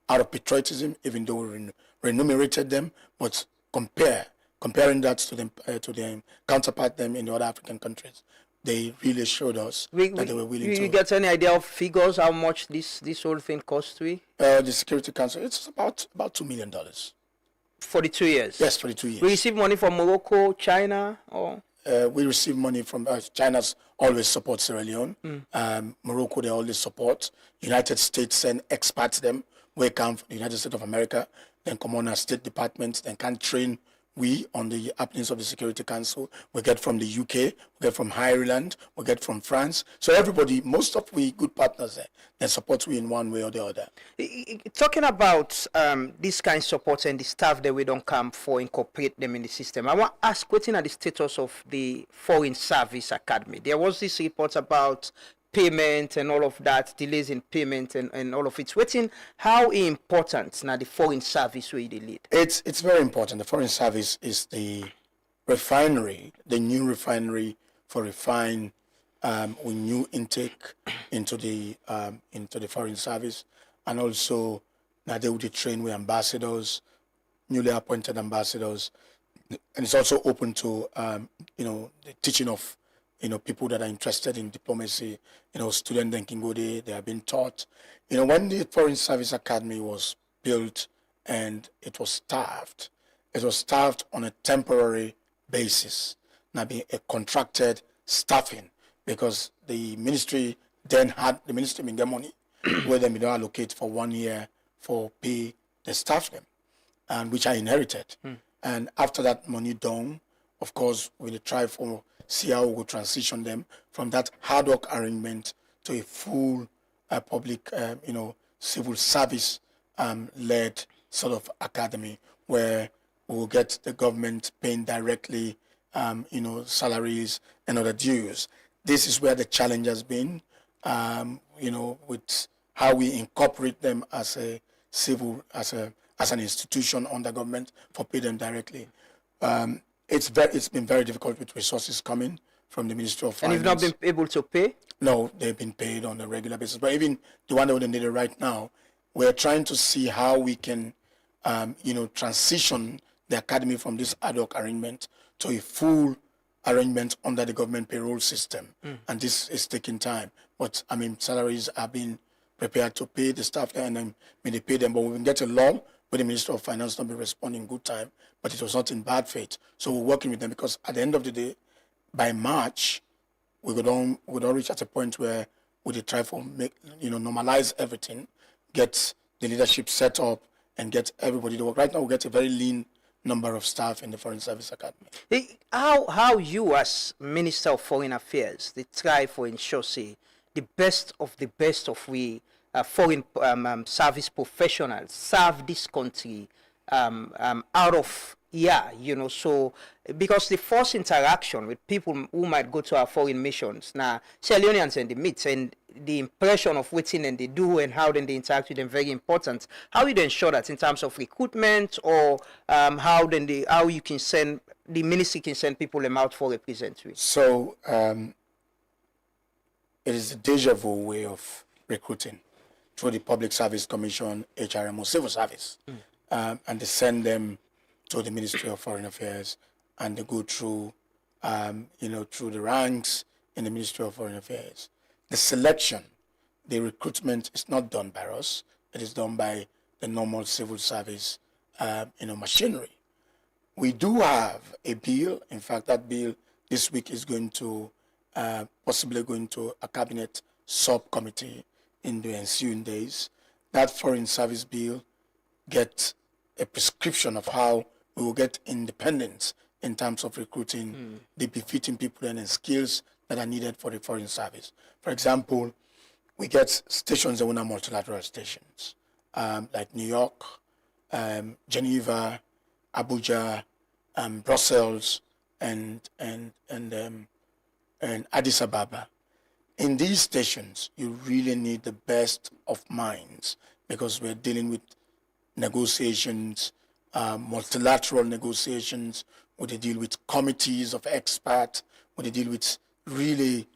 Y: out of patriotism, even though we remunerated them, but comparing that to them to their counterpart them in the other African countries, they really showed us that they were willing to.
G: You get any idea of figures, how much this whole thing cost we?
Y: The Security Council, it's about $2 million.
G: For the 2 years?
Y: Yes, for the 2 years.
G: We receive money from Morocco, China, or?
Y: We receive money from China's always support Sierra Leone. Morocco, they always support. United States send experts them. We come from the United States of America, then come on our State Department, then can train we on the happenings of the Security Council. We get from the UK, we get from Ireland, we get from France. So everybody, most of we good partners there, they support we in one way or the other.
G: Talking about this kind of support and the staff that we don't come for incorporate them in the system, I want to ask, what's the status of the Foreign Service Academy? There was this report about payment and all of that, delays in payment and all of it. Waiting, how important now the foreign service way they lead?
Y: It's very important. The foreign service is the refinery, the new refinery for refine with new intake into the foreign service, and also now they will be trained with ambassadors, newly appointed ambassadors, and it's also open to the teaching of people that are interested in diplomacy, students that can go there, they have been taught. When the Foreign Service Academy was built and it was staffed on a temporary basis, not being a contracted staffing, because the ministry then had, the ministry been get money, where they don't allocate for 1 year for pay the staff them, and which I inherited. And after that money done, of course, we try for see how we will transition them from that hard work arrangement to a full public, civil service led sort of academy where we will get the government paying directly, salaries and other dues. This is where the challenge has been, with how we incorporate them as a civil, as an institution under government for pay them directly. It's been very difficult with resources coming from the Ministry of Finance.
G: And you've not been able to pay?
Y: No, they've been paid on a regular basis. But even the one that we need right now, we're trying to see how we can, transition the academy from this ad hoc arrangement to a full arrangement under the government payroll system. And this is taking time. But, salaries are being prepared to pay the staff there, and they pay them. But we can get a law where the Minister of Finance not be responding in good time, but it was not in bad faith. So we're working with them, because at the end of the day, by March, we don't reach at a point where we try to normalize everything, get the leadership set up, and get everybody to work. Right now, we get a very lean number of staff in the Foreign Service Academy.
G: How you, as Minister of Foreign Affairs, they try for ensure, say, the best of we foreign service professionals serve this country out of so because the first interaction with people who might go to our foreign missions now, Sierra Leoneans and the meet, and the impression of what and they do and how then they interact with them very important. How you ensure that in terms of recruitment, or how you can send the ministry can send people them out for representatives?
Y: So it is a deja vu way of recruiting through the Public Service Commission, HRMO, civil service, and they send them to the Ministry of Foreign Affairs, and they go through, through the ranks in the Ministry of Foreign Affairs. The selection, the recruitment is not done by us. It is done by the normal civil service, machinery. We do have a bill. In fact, that bill this week is going to, possibly going to a cabinet subcommittee in the ensuing days. That foreign service bill gets a prescription of how we will get independence in terms of recruiting the befitting people and skills that are needed for the foreign service. For example, we get stations that are multilateral stations, like New York, Geneva, Abuja, Brussels, and Addis Ababa. In these stations, you really need the best of minds, because we're dealing with negotiations, multilateral negotiations, where they deal with committees of experts, where they deal with really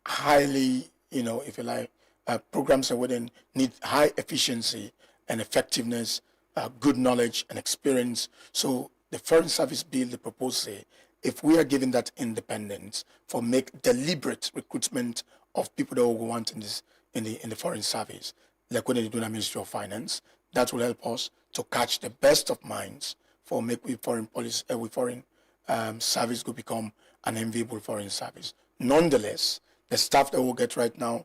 Y: highly, if you like, programs that would need high efficiency and effectiveness, good knowledge and experience. So the Foreign Service Bill, they propose, if we are given that independence for make deliberate recruitment of people that we want in this in the foreign service, like when they do in the Ministry of Finance, that will help us to catch the best of minds for make we foreign policy, we foreign service could become an enviable foreign service. Nonetheless, the staff that we'll get right now,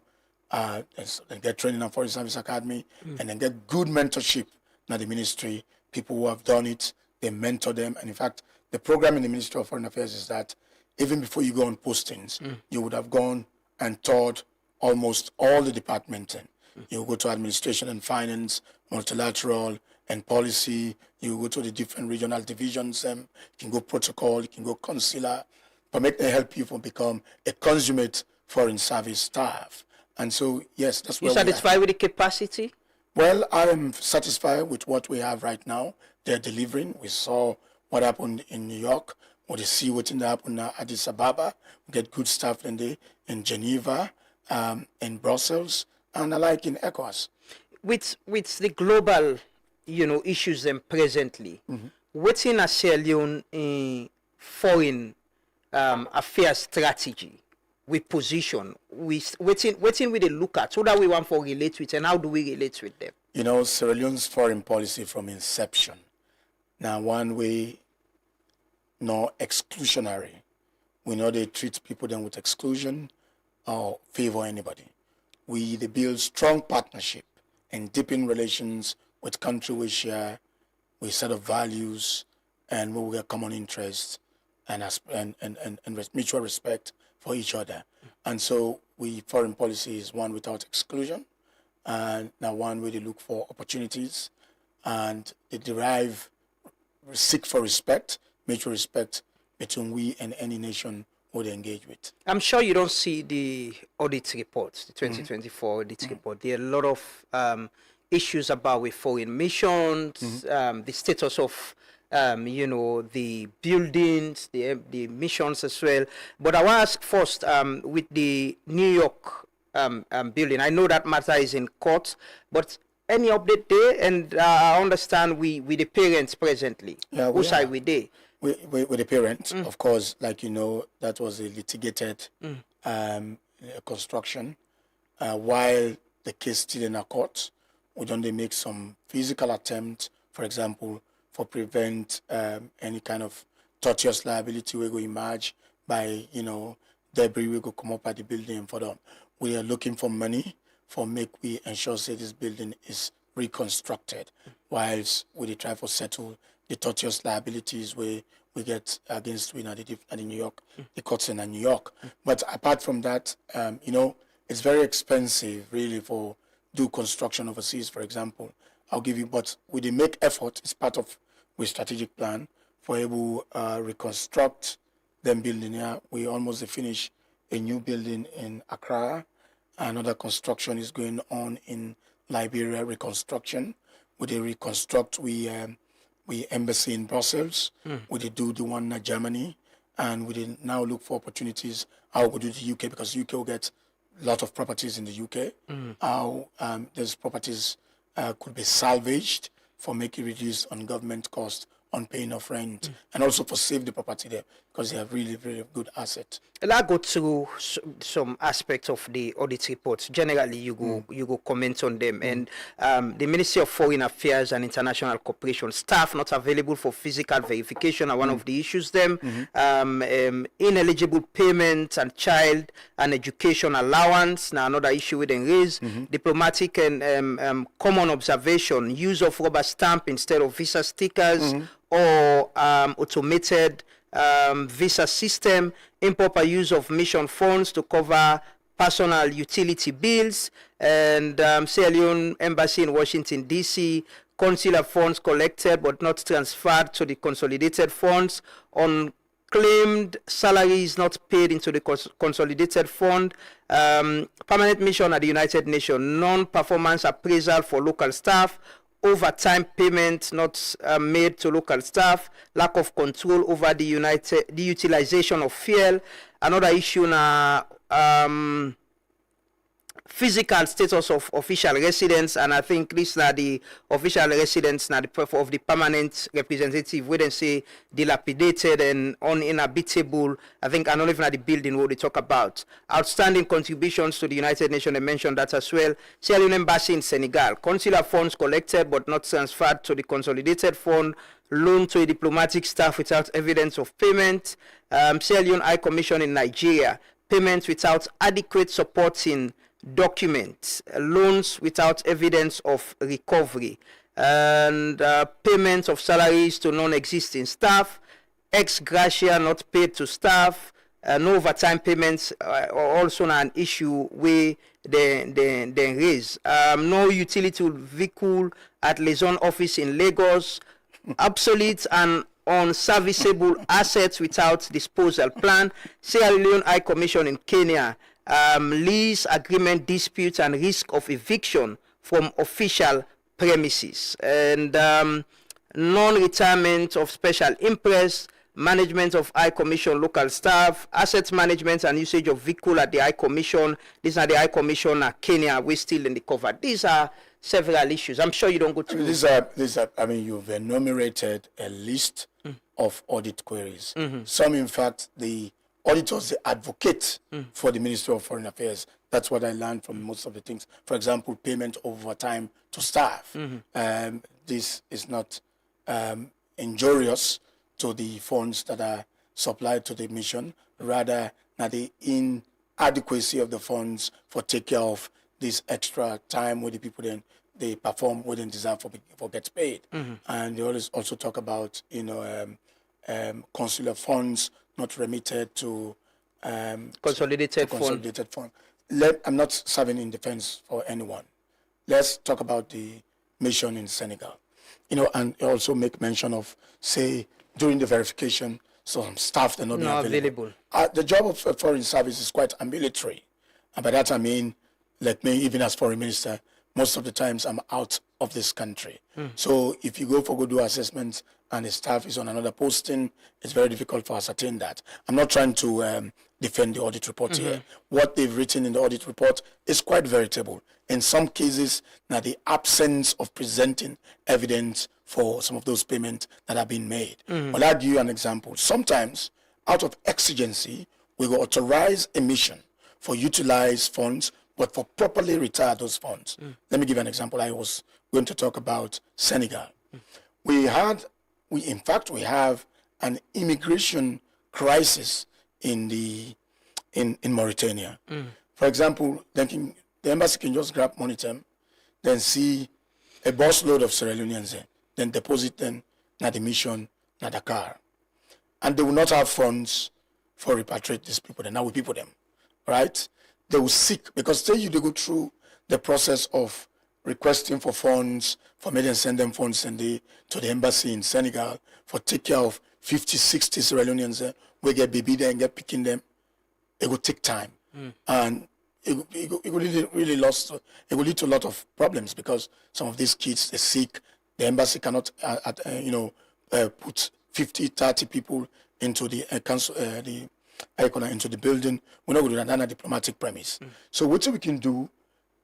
Y: they get training at Foreign Service Academy, and then get good mentorship in the ministry. People who have done it, they mentor them. And in fact, the program in the Ministry of Foreign Affairs is that even before you go on postings, you would have gone and taught almost all the departments. You go to administration and finance, multilateral and policy. You go to the different regional divisions. You can go protocol, you can go consular, but make them help you to become a consummate foreign service staff. And so, yes, that's where
G: you satisfied with the capacity?
Y: Well, I am satisfied with what we have right now. They're delivering. We saw what happened in New York. We see what happened in Addis Ababa. We get good staff in Geneva, in Brussels, and alike in ECOWAS.
G: With the global, issues them presently, what's in a Sierra Leone foreign affairs strategy? With position, waiting we they look at, so that we want to relate with, and how do we relate with them?
Y: Sierra Leone's foreign policy from inception, now one way, no exclusionary. We know they treat people then with exclusion or favor anybody. They build strong partnership and deepen relations with country we share, with set of values, and we have common interests and mutual respect for each other. And so foreign policy is one without exclusion, and now one where they look for opportunities, and they seek for respect, mutual respect between we and any nation who they engage with.
G: I'm sure you don't see the audit reports, the 2024 audit report. There are a lot of issues about with foreign missions, the status of the buildings, the missions as well. But I want to ask first, with the New York building, I know that matter is in court, but any update there? And I understand we the parents presently.
Y: Yeah,
G: whose side we there?
Y: With the parents, of course, like that was a litigated construction. While the case still in a court, we don't make some physical attempt, for example, for prevent any kind of tortious liability we go emerge by debris we go come up at the building for them. We are looking for money for we ensure that this building is reconstructed, whilst we try to settle the tortious liabilities we get against at the New York, the courts in New York. But apart from that, it's very expensive really for do construction overseas, for example. I'll give you, but we make effort. It's part of our strategic plan for able reconstruct them building here. We almost finish a new building in Accra. Another construction is going on in Liberia. Reconstruction. We reconstruct we embassy in Brussels. We do the one in Germany, and we now look for opportunities. How we do the UK, because UK will get a lot of properties in the UK. How there's properties could be salvaged for making reduce on government cost on paying of rent, and also for save the property there, because they have really, really good asset.
G: I'll go through some aspects of the audit reports. Generally, you go comment on them. And the Ministry of Foreign Affairs and International Cooperation, staff not available for physical verification are one of the issues. Ineligible payment and child and education allowance, now another issue we then raise. Diplomatic and common observation, use of rubber stamp instead of visa stickers, or automated visa system, improper use of mission funds to cover personal utility bills, and Sierra Leone Embassy in Washington, D.C., consular funds collected but not transferred to the consolidated funds, unclaimed salaries not paid into the consolidated fund, permanent mission at the United Nations, non-performance appraisal for local staff, overtime payment not made to local staff, lack of control over the utilization of fuel. Another issue now, physical status of official residents, and I think these are the official residents now of the permanent representative, where they say dilapidated and uninhabitable. I think I don't even know the building what they talk about. Outstanding contributions to the United Nations, they mentioned that as well. Sierra Leone Embassy in Senegal, consular funds collected but not transferred to the consolidated fund, loan to a diplomatic staff without evidence of payment. Sierra Leone High Commission in Nigeria, payments without adequate supporting documents, loans without evidence of recovery, and payments of salaries to non-existing staff, ex gratia not paid to staff, no overtime payments are also an issue where they raise. No utility vehicle at Leone office in Lagos, obsolete and unserviceable assets without disposal plan. Sierra Leone High Commission in Kenya, lease agreement disputes and risk of eviction from official premises, and non-retirement of special interest, management of High Commission local staff, asset management and usage of vehicle at the High Commission. These are the High Commission Kenya. We're still in the cover. These are several issues. I'm sure you don't go through.
Y: These are. I mean, you've enumerated a list of audit queries. Some, in fact, the auditors, they advocate for the Ministry of Foreign Affairs. That's what I learned from most of the things. For example, payment overtime to staff. This is not injurious to the funds that are supplied to the mission, rather than the inadequacy of the funds for take care of this extra time where the people then they perform what they deserve for gets paid. And they always also talk about consular funds not remitted to
G: consolidated
Y: fund. I'm not serving in defense for anyone. Let's talk about the mission in Senegal. And also make mention of, say, during the verification, some staff are not available. The job of a foreign service is quite ambulatory. And by that I mean, like me, even as foreign minister, most of the times I'm out of this country. So if you go for go do assessments and the staff is on another posting, it's very difficult to ascertain that. I'm not trying to defend the audit report here. What they've written in the audit report is quite veritable. In some cases, now the absence of presenting evidence for some of those payments that have been made. Well, I'll give you an example. Sometimes, out of exigency, we will authorize a mission for utilized funds, but for properly retire those funds. Let me give an example. I was going to talk about Senegal. We have an immigration crisis in Mauritania. For example, the embassy can just grab money them, then see a busload of Sierra Leoneans there, then deposit them at the mission at Dakar. And they will not have funds for repatriate these people. Then now we people them, right? They will seek, because say they go through the process of requesting for funds, for me then send them funds to the embassy in Senegal for take care of 50, 60 Sierra Leoneans. We get baby there and get picking them. It will take time. And it will really lost. It will lead to a lot of problems because some of these kids, they're sick. The embassy cannot, put 50, 30 people into the into the building. We're not going to do that on a diplomatic premise. So what we can do,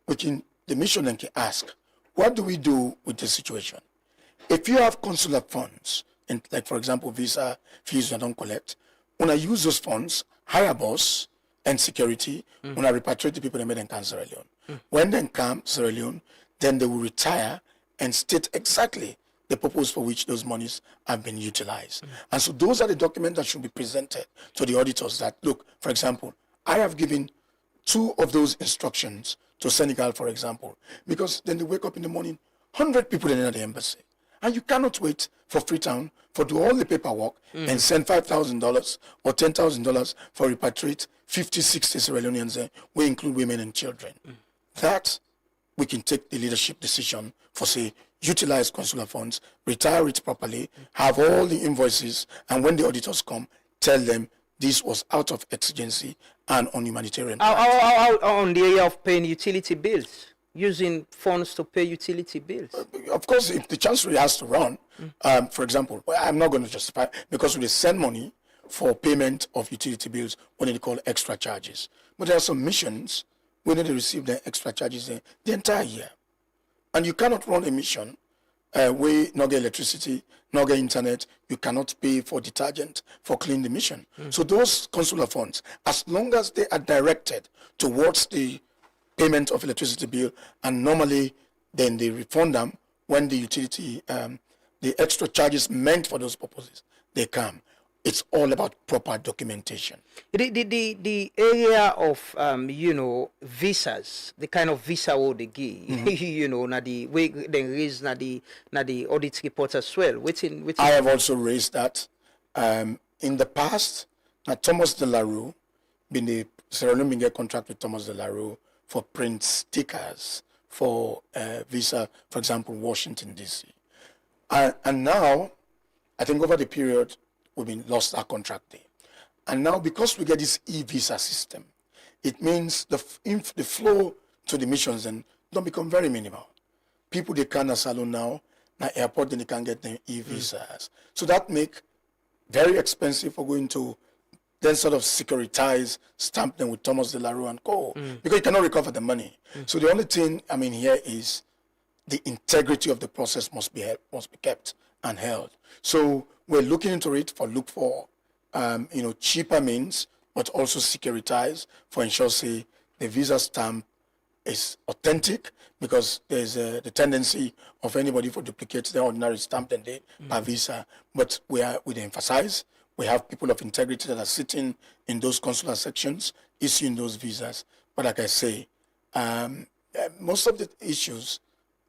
Y: the mission then can ask, what do we do with this situation? If you have consular funds, and like for example, visa fees you don't collect, when I use those funds, hire boss and security, when I repatriate the people, they made them come Sierra Leone. When they come Sierra Leone, then they will retire and state exactly the purpose for which those monies have been utilized. And so those are the documents that should be presented to the auditors that, look, for example, I have given 2 of those instructions to Senegal, for example, because then they wake up in the morning, 100 people in the embassy. And you cannot wait for Freetown for do all the paperwork and send $5,000 or $10,000 for repatriate 50, 60 Sierra Leoneans. We include women and children. That we can take the leadership decision for, say, utilize consular funds, retire it properly, have all the invoices, and when the auditors come, tell them this was out of exigency and on humanitarian.
G: On the area of paying utility bills, using funds to pay utility bills.
Y: Of course, if the chancellery has to run, for example, I'm not going to justify, because we send money for payment of utility bills, what they call extra charges. But there are some missions when they receive the extra charges the entire year. And you cannot run a mission where not get electricity, not get internet, you cannot pay for detergent for clean the mission. So those consular funds, as long as they are directed towards the payment of electricity bill, and normally then they refund them when the utility, the extra charges meant for those purposes, they come. It's all about proper documentation.
G: The area of you know, visas, the kind of visa what they give, you know, na the way they raise na the audit report as well.
Y: I have also raised that. In the past, now Thomas de la Rue, been the Sierra Leone been get contract with Thomas de la Rue for print stickers for visa, for example, Washington DC, and now I think over the period we've been lost our contract there. And now because we get this e-visa system, it means the flow to the missions then don't become very minimal. People they can salon now, airport then they can get the e-visas. So that make very expensive for going to then sort of securitize, stamp them with Thomas de la Rue and Co. Because you cannot recover the money. So the only thing I mean here is the integrity of the process must be kept and held. So we're looking into it look for you know, cheaper means, but also securitize for ensure say the visa stamp is authentic, because there's the tendency of anybody for duplicate the ordinary stamp and they per visa. But we emphasize we have people of integrity that are sitting in those consular sections issuing those visas. But like I say, most of the issues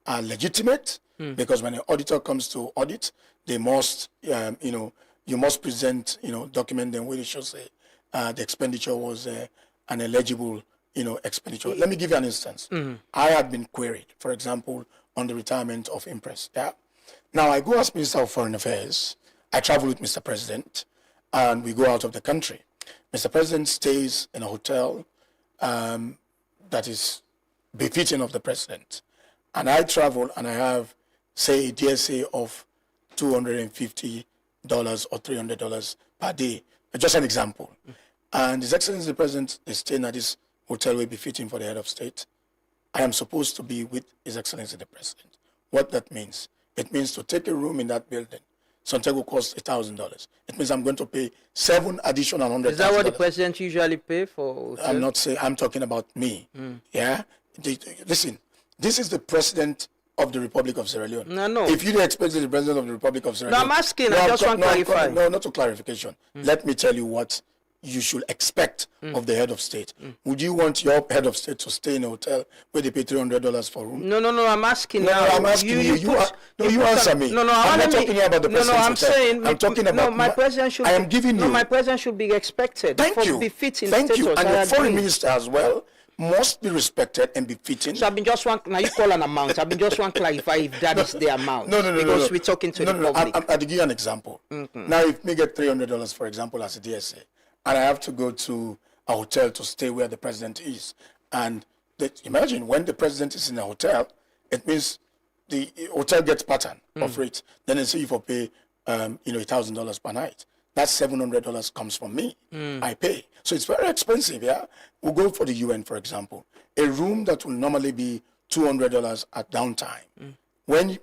Y: are legitimate, because when an auditor comes to audit, they must, you know, you must present, you know, document them where they should say the expenditure was an eligible, you know, expenditure. Let me give you an instance. I had been queried, for example, on the retirement of Impress. Yeah. Now I go as Minister of Foreign Affairs. I travel with Mr. President, and we go out of the country. Mr. President stays in a hotel that is befitting of the president, and I travel and I have, say, a DSA of $250 or $300 per day. Just an example. And His Excellency the President is staying at this hotel will be fitting for the head of state. I am supposed to be with His Excellency the President. What that means? It means to take a room in that building. Santiago costs $1,000. It means I'm going to pay 7 additional $100,000.
G: Is that what the president usually pay for hotel?
Y: I'm not saying, I'm talking about me. Yeah? Listen, this is the president of the Republic of Sierra Leone.
G: No.
Y: If you expect the president of the Republic of Sierra Leone.
G: No, I'm asking. I just want to clarify.
Y: No, not a clarification. Let me tell you what you should expect of the head of state. Would you want your head of state to stay in a hotel where they pay $300 for room?
G: No, I'm asking
Y: no,
G: now.
Y: I'm asking you. You answer me.
G: No,
Y: I'm not talking about the president's
G: I'm
Y: hotel.
G: saying.
Y: I'm talking about.
G: my president should.
Y: I am giving you.
G: No, my president should be expected.
Y: Thank you.
G: Befitting
Y: Thank
G: status.
Y: you. And the foreign minister as well must be respected and befitting.
G: So I've been just one. Now you call an amount. I've been just one clarify if that is the amount.
Y: No.
G: Because we're talking to the public.
Y: I'll give you an example. Now, if me get $300, for example, as a DSA, and I have to go to a hotel to stay where the president is, and imagine when the president is in a hotel, it means the hotel gets pattern of rate. Then they say if I pay, $1,000 per night. That $700 comes from me. I pay. So it's very expensive, yeah? We'll go for the UN, for example. A room that will normally be $200 at downtime.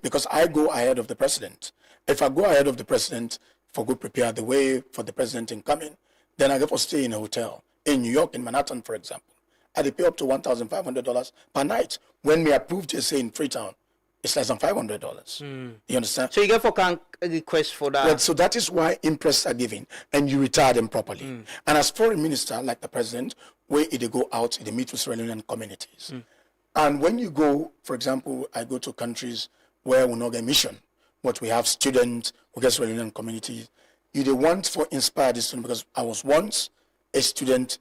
Y: Because I go ahead of the president. If I go ahead of the president for go prepare the way for the president in coming, then I go for stay in a hotel. In New York, in Manhattan, for example, I pay up to $1,500 per night. When we approved to say in Freetown, it's less than $500. You understand?
G: So you get for request for that.
Y: Well, so that is why impress are given, and you retire them properly. And as foreign minister, like the president, where they go out, they meet with Sierra Leonean communities. And when you go, for example, I go to countries where we not get mission, but we have students who get Sierra Leonean communities. You want for inspire this student, because I was once a student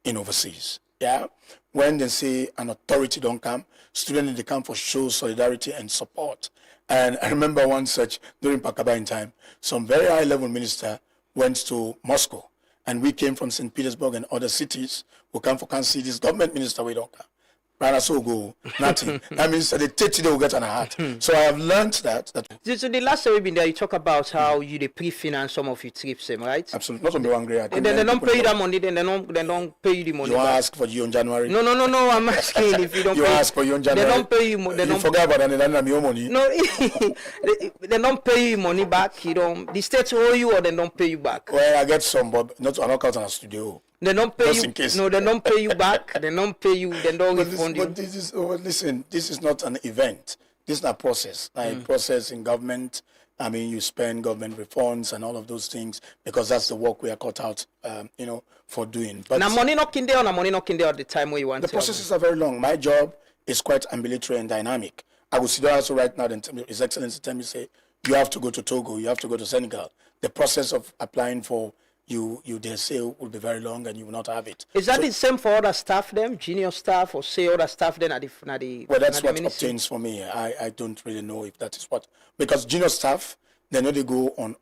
Y: in overseas. Yeah, when they say an authority don't come, students they come for show solidarity and support. And I remember one such during Pakaba time, some very high-level minister went to Moscow, and we came from St. Petersburg and other cities who come for can see this government minister we don't come. Rather so go, nothing. That means the 30 they will get on a hat. So I have learned that.
G: So the last time we've been there, you talk about how you they pre-finance some of your trips, right?
Y: Absolutely. Not on the hungry.
G: And then they don't pay you that money, then they don't pay you the money.
Y: You
G: back.
Y: ask for you in January?
G: No, I'm asking if you don't
Y: you
G: pay.
Y: ask for you in January.
G: They don't pay you. They
Y: you
G: don't
Y: forget about that, and then your money.
G: No, they don't pay you money back. You don't. The state owe you, or they don't pay you back.
Y: Well, I get some, but not on account of the studio.
G: They don't pay
Y: Just
G: you.
Y: in case.
G: No, they don't pay you back. They don't pay you. They don't refund you.
Y: But this is listen. This is not an event. This is a process. Like process in government. I mean, you spend government refunds and all of those things because that's the work we are cut out, for doing. But
G: now money knocking there, or money knocking there at the time where you want.
Y: The processes are very long. My job is quite ambulatory and dynamic. I will sit down also right now and His Excellency tell me, say, you have to go to Togo, you have to go to Senegal. The process of applying for you dare say will be very long and you will not have it.
G: Is that the same for other staff them, junior staff, or say other staff then at the
Y: well, that's what
G: ministry?
Y: obtains for me. I don't really know if that is what, because junior staff, they know they go on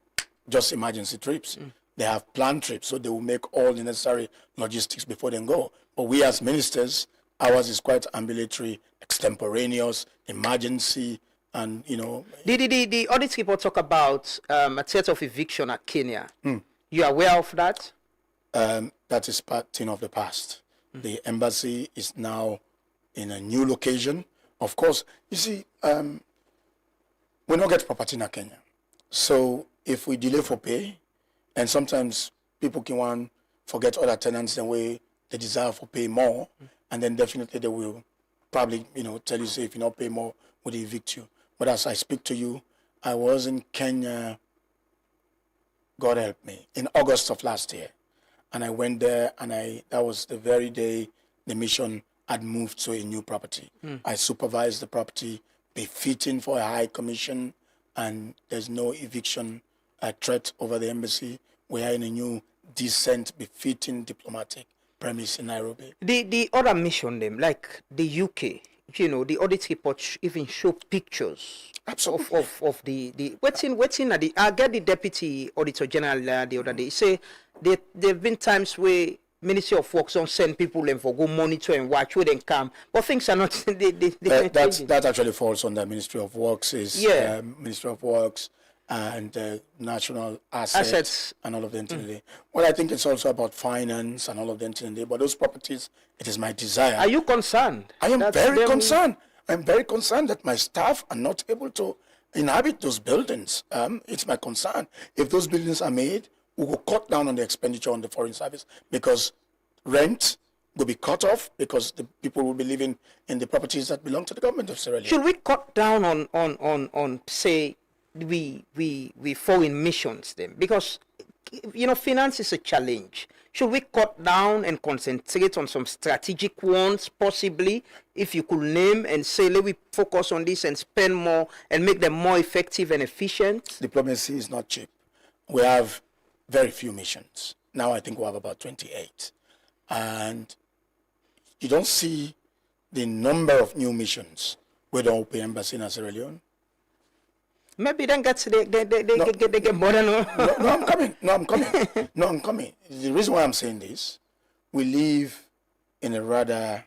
Y: just emergency trips. They have planned trips, so they will make all the necessary logistics before they go. But we as ministers, ours is quite ambulatory, extemporaneous, emergency, and
G: The audit report talk about a threat of eviction at Kenya. You are aware of that?
Y: That is part of the past. The embassy is now in a new location. Of course, you see, we don't get property in Kenya. So if we delay for pay, and sometimes people can want forget other tenants the way they desire for pay more, and then definitely they will probably, tell you, say, if you not pay more, we'll evict you. But as I speak to you, I was in Kenya, God help me, in August of last year. And I went there, and that was the very day the mission had moved to a new property. I supervised the property, befitting for a high commission, and there's no eviction threat over the embassy. We are in a new, decent, befitting diplomatic premise in Nairobi.
G: The other mission them, like the UK, the audit report even show pictures of the waiting at the I get the deputy auditor general the other day. Say there've been times where Ministry of Works don't send people in for go monitor and watch where they come, but things are not
Y: that actually falls on the Ministry of Works Ministry of Works and national assets and all of them. Well, I think it's also about finance and all of them. But those properties, it is my desire.
G: Are you concerned?
Y: I am very concerned. I'm very concerned that my staff are not able to inhabit those buildings. It's my concern. If those buildings are made, we will cut down on the expenditure on the foreign service because rent will be cut off because the people will be living in the properties that belong to the government of Sierra Leone.
G: Should we cut down on say we foreign missions then? Because finance is a challenge. Should we cut down and concentrate on some strategic ones, possibly, if you could name and say, let me focus on this and spend more and make them more effective and efficient?
Y: Diplomacy is not cheap. We have very few missions. Now I think we have about 28. And you don't see the number of new missions with the open embassy in Sierra Leone.
G: Maybe then they get more than
Y: I'm coming. The reason why I'm saying this, we live in a rather,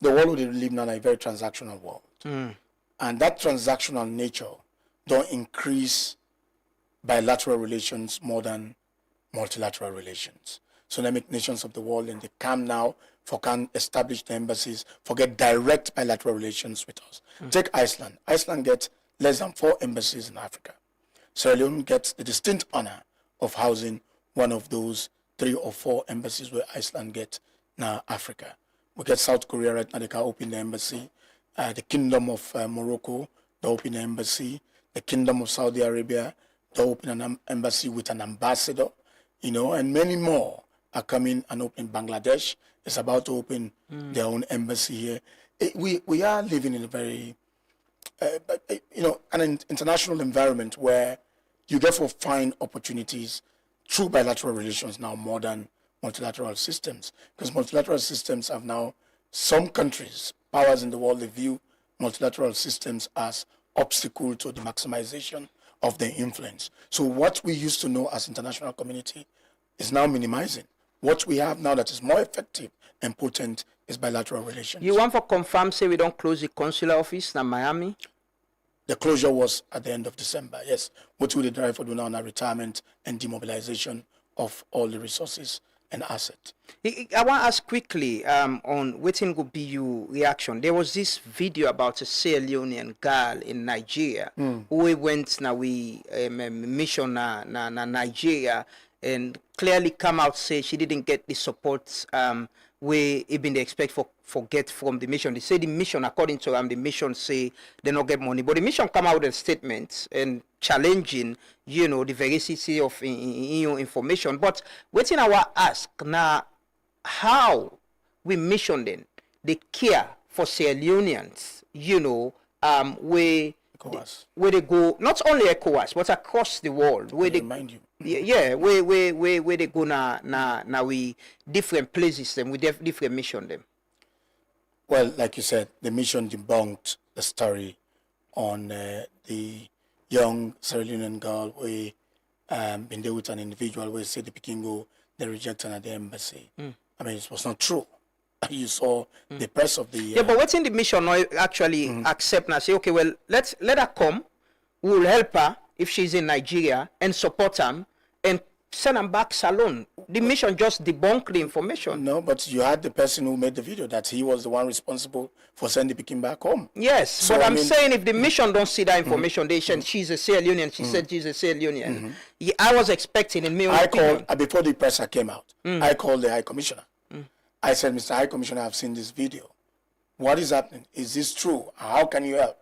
Y: the world we live now in a very transactional world. And that transactional nature don't increase bilateral relations more than multilateral relations. So they make nations of the world and they come now can establish the embassies, get direct bilateral relations with us. Take Iceland. Iceland gets less than 4 embassies in Africa. Sierra Leone gets the distinct honor of housing one of those 3 or 4 embassies where Iceland gets now Africa. We get South Korea right now, they can open the embassy. The Kingdom of Morocco, they open the embassy. The Kingdom of Saudi Arabia, they open an embassy with an ambassador, and many more are coming and opening. Bangladesh is about to open their own embassy here. We are living in a very an international environment where you therefore find opportunities through bilateral relations now more than multilateral systems. Because multilateral systems have now, some countries, powers in the world, they view multilateral systems as obstacle to the maximization of their influence. So what we used to know as international community is now minimizing. What we have now that is more effective and potent is bilateral relations.
G: You want for confirm, say we don't close the consular office in Miami?
Y: The closure was at the end of December, yes. What will the drive for now retirement and demobilization of all the resources and assets.
G: I want to ask quickly on waiting will be your reaction. There was this video about a Sierra Leonean girl in Nigeria who went now we mission na Nigeria and clearly come out say she didn't get the support we even they expect for get from the mission. They say the mission, according to the mission say they not get money, but the mission come out with a statement and challenging, you know, the veracity of information. But waiting I want ask now, how we mission then they care for Sierra Leoneans, you know, where they go not only ECOWAS but across the world where they
Y: remind you.
G: Yeah, where they go now we different places them with different mission them.
Y: Well, like you said, the mission debunked the story on the young Sierra Leonean girl where been there with an individual where said the Pekingo they rejected at the embassy. I mean, it was not true. You saw the press of the
G: yeah, but what's in the mission now actually accept now say okay, well let her come, we'll help her if she's in Nigeria and support them and send them back salon. The mission just debunked the information.
Y: No, but you had the person who made the video that he was the one responsible for sending Peking back home.
G: Yes,
Y: so,
G: but I'm saying if the mission don't see that information, they said she's a Sierra Leonean. She said she's a Sierra Leonean. Yeah, I was expecting in me.
Y: I called before the presser came out. I called the High Commissioner. I said, Mr. High Commissioner, I've seen this video. What is happening? Is this true? How can you help?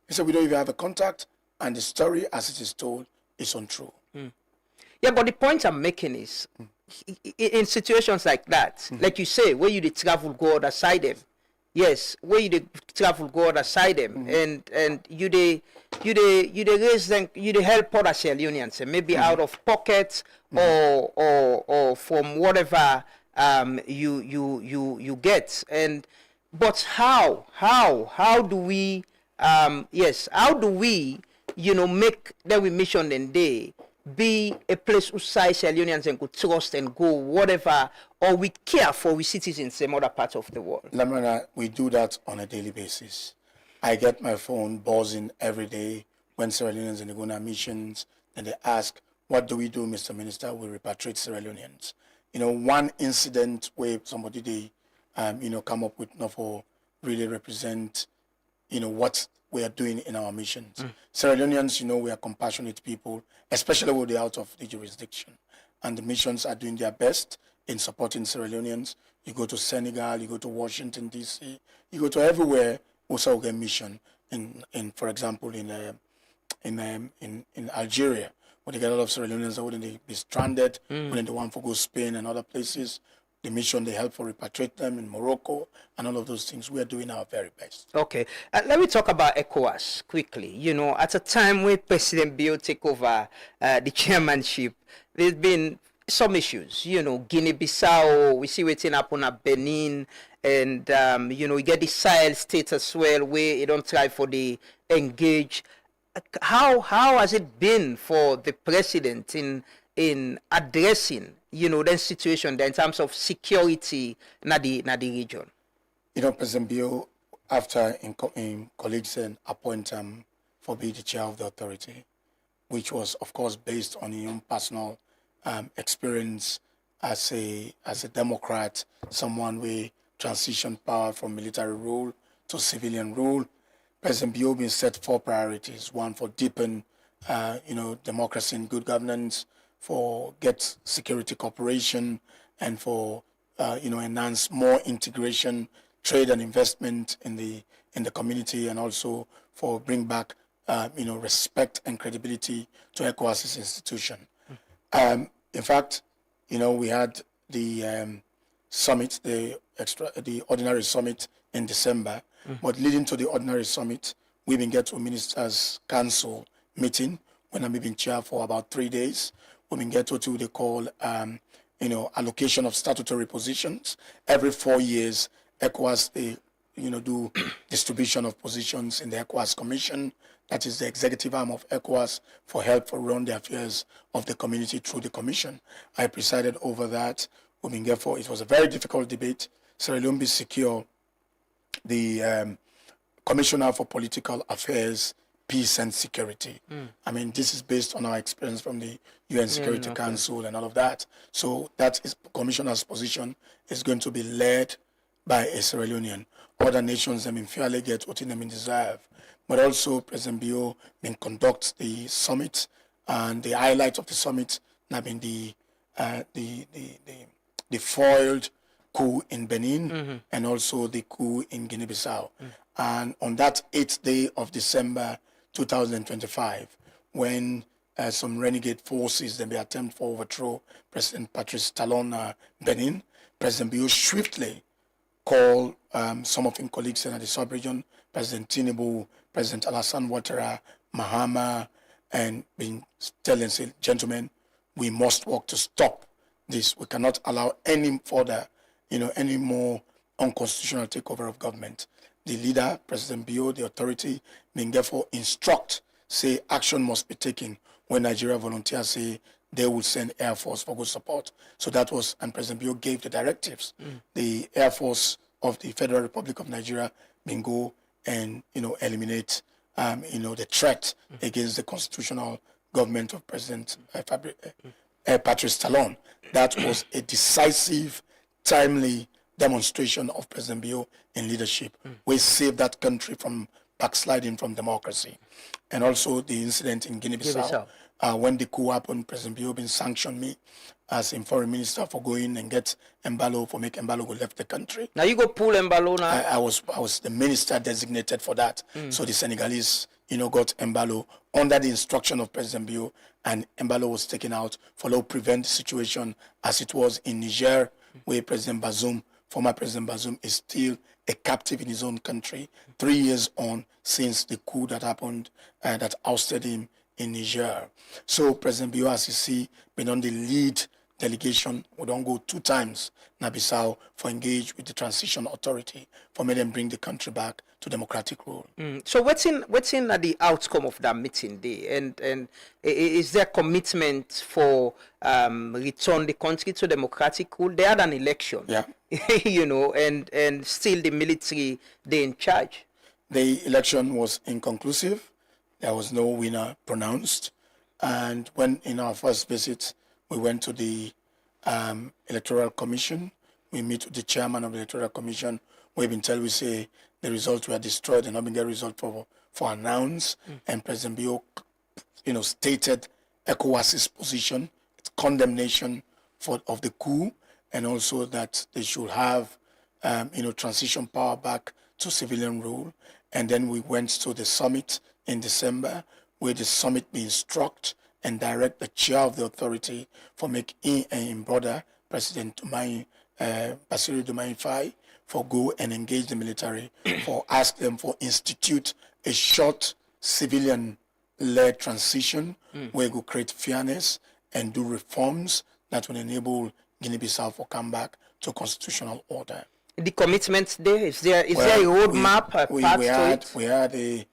Y: He said, we don't even have a contact, and the story as it is told is untrue.
G: Yeah, but the point I'm making is, in situations like that, like you say, where you travel go other side them, yes, where you travel go other side them, and you raise them, you help other Sierra Leoneans, maybe out of pocket or from whatever you get, and but how do we how do we make that we mission and day be a place where Sierra Leoneans and could trust and go whatever, or we care for we citizens in other parts of the world?
Y: Lamana, we do that on a daily basis. I get my phone buzzing every day when Sierra Leoneans and they go on missions and they ask, what do we do, Mr. Minister? We repatriate Sierra Leoneans. One incident where somebody they come up with for really represent what we are doing in our missions. Sierra Leoneans, we are compassionate people, especially when they're out of the jurisdiction. And the missions are doing their best in supporting Sierra Leoneans. You go to Senegal, you go to Washington, D.C., you go to everywhere, also get mission. In for example, in Algeria, where they get a lot of Sierra Leoneans that wouldn't be stranded, when they want to go Spain and other places. The mission, they help for repatriate them in Morocco and all of those things. We are doing our very best.
G: Okay. Let me talk about ECOWAS quickly. At a time when President Bio take over the chairmanship, there's been some issues. Guinea-Bissau, we see what's happening at Benin, and, we get the Sahel state as well, where you don't try for the engage. How has it been for the president in addressing that situation there in terms of security in the region?
Y: President Bio, after in colleagues appoint him for being the chair of the authority, which was of course based on his own personal experience as a Democrat, someone who transitioned power from military rule to civilian rule. President Bio been set 4 priorities: one for deepen democracy and good governance, for get security cooperation, and for enhance more integration, trade and investment in the community, and also for bring back respect and credibility to ECOWAS institution. In fact, we had the summit, the ordinary summit in December, but leading to the ordinary summit, we've been get to Ministers' Council meeting when I've been chair for about 3 days. We've been get to what they call allocation of statutory positions. Every 4 years, ECOWAS they do distribution of positions in the ECOWAS Commission. That is the executive arm of ECOWAS for help for run the affairs of the community through the commission. I presided over that. It was a very difficult debate. Sierra Leone be secure, the Commissioner for Political Affairs, Peace and Security. I mean, this is based on our experience from the UN Security Council and all of that. So that is Commissioner's position is going to be led by a Sierra Leonean. Other nations, I mean, fairly get what they deserve. But also, President Bio conducts the summit, and the highlight of the summit have been the foiled coup in Benin and also the coup in Guinea-Bissau. And on that 8th day of December 2025, when some renegade forces then they attempt to overthrow President Patrice Talon Benin, President Bio swiftly called some of his colleagues in the sub-region, President Tinubu, President Alassane Ouattara, Mahama, and been telling, say, gentlemen, we must work to stop this. We cannot allow any further, any more unconstitutional takeover of government. The leader, President Bio, the authority, being therefore instruct, say action must be taken when Nigeria volunteers say they will send Air Force for good support. So that was, and President Bio gave the directives. The Air Force of the Federal Republic of Nigeria being go and, eliminate, the threat against the constitutional government of President Patrice Talon. That was a decisive, timely demonstration of President Bio in leadership. We saved that country from backsliding from democracy. And also the incident in Guinea-Bissau, when the coup happened, President Bio been sanctioned me as in foreign minister for going and get Embalo, for make Embalo go left the country.
G: Now you go pull Embalo now?
Y: I was the minister designated for that. So the Senegalese, got Embalo under the instruction of President Bio, and Embalo was taken out for to prevent the situation as it was in Niger, where President Bazoum, former President Bazoum, is still a captive in his own country, 3 years on since the coup that happened that ousted him in Niger. So President Bio, as you see, been on the lead delegation. We don't go 2 times Bissau for engage with the transition authority for me them bring the country back to democratic rule.
G: So what's in the outcome of that meeting day, and is there commitment for return the country to democratic rule? They had an election, and still the military they in charge.
Y: The election was inconclusive. There was no winner pronounced, and when in our first visit we went to the Electoral Commission. We meet with the chairman of the Electoral Commission. We've been told, we say the results were destroyed and not been the result for announced. And President Bio, stated ECOWAS's position, its condemnation of the coup, and also that they should have, transition power back to civilian rule. And then we went to the summit in December, where the summit be instruct and direct the chair of the authority for make in brother President Basiru Diomaye Faye for go and engage the military, for ask them for institute a short civilian-led transition where we go create fairness and do reforms that will enable Guinea-Bissau to come back to constitutional order.
G: The commitment there, is there a roadmap,
Y: we had a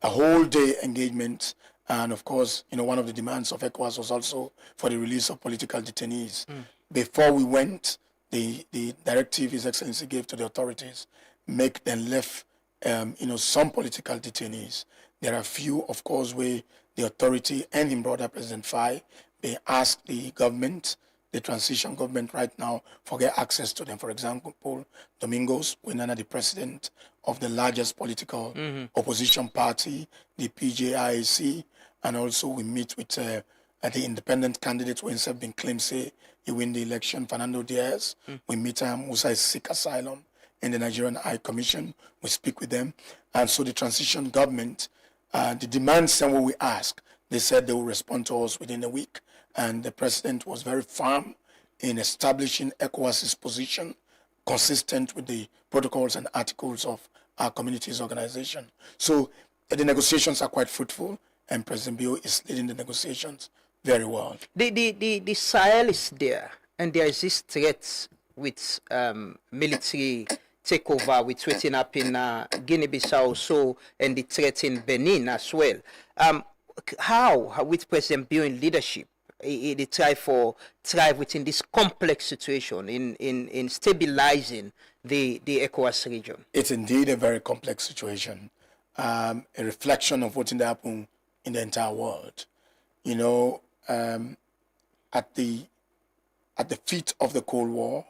Y: whole day engagement. And of course, one of the demands of ECOWAS was also for the release of political detainees. Before we went, the directive His Excellency gave to the authorities, make them left, some political detainees. There are few, of course, where the authority and in brother President Faye, they ask the government, the transition government right now, for get access to them. For example, Domingos, when the president of the largest political opposition party, the PJIAC, and also we meet with the independent candidate who himself been claimed say he win the election, Fernando Diaz. We meet him, who is seek asylum in the Nigerian High Commission. We speak with them. And so the transition government, the demands and what we ask, they said they will respond to us within a week. And the president was very firm in establishing ECOWAS's position consistent with the protocols and articles of our community's organization. So the negotiations are quite fruitful, and President Bio is leading the negotiations very well.
G: The Sahel is there, and there is this threat with military takeover, with what's up in Guinea-Bissau also, and the threat in Benin as well. How, with President Bio in leadership, they thrive within this complex situation in stabilizing the ECOWAS region?
Y: It's indeed a very complex situation, a reflection of what's happening in the entire world. You know, at the feet of the Cold War,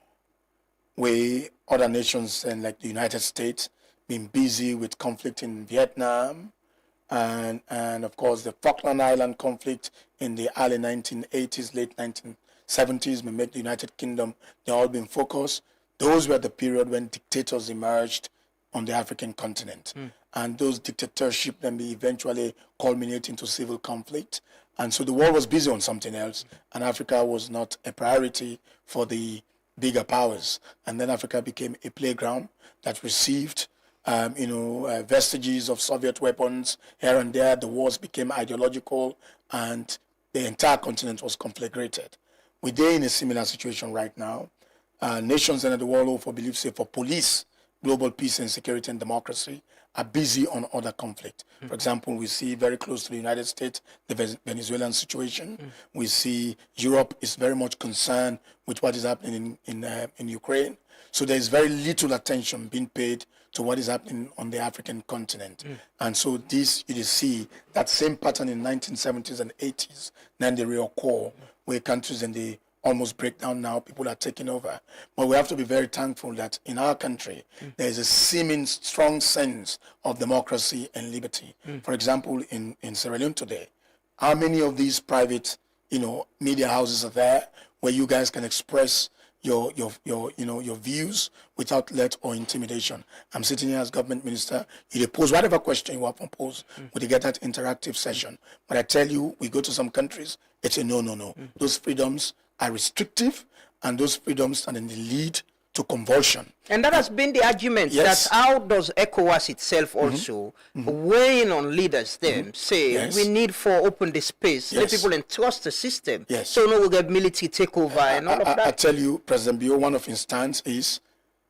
Y: where other nations and like the United States been busy with conflict in Vietnam, and of course the Falkland Island conflict in the early 1980s, late 1970s, may make the United Kingdom, they all been focused. Those were the period when dictators emerged on the African continent. And those dictatorships then be eventually culminate into civil conflict. And so the world was busy on something else, and Africa was not a priority for the bigger powers. And then Africa became a playground that received vestiges of Soviet weapons here and there. The wars became ideological, and the entire continent was conflagrated. We're in a similar situation right now. Nations in the world over believe, say, for police, global peace and security and democracy, are busy on other conflict. For example, we see very close to the United States, the Venezuelan situation. We see Europe is very much concerned with what is happening in Ukraine. So there is very little attention being paid to what is happening on the African continent. And so this, you see that same pattern in 1970s and 80s, then the real core, where countries in the almost break down now, people are taking over. But we have to be very thankful that in our country, there is a seeming strong sense of democracy and liberty. For example, in Sierra Leone today, how many of these private, media houses are there where you guys can express your views without let or intimidation? I'm sitting here as government minister. You pose whatever question you want to pose. We get that interactive session. But I tell you, we go to some countries, it's a no. Those freedoms are restrictive, and those freedoms stand in the lead to convulsion.
G: And that has been the argument,
Y: yes.
G: that how does ECOWAS itself also weighing on leaders them say
Y: Yes.
G: we need for open the space, let
Y: Yes.
G: people entrust the system.
Y: Yes.
G: So no we get military takeover and all of that.
Y: I tell you, President Bio, one of his stance is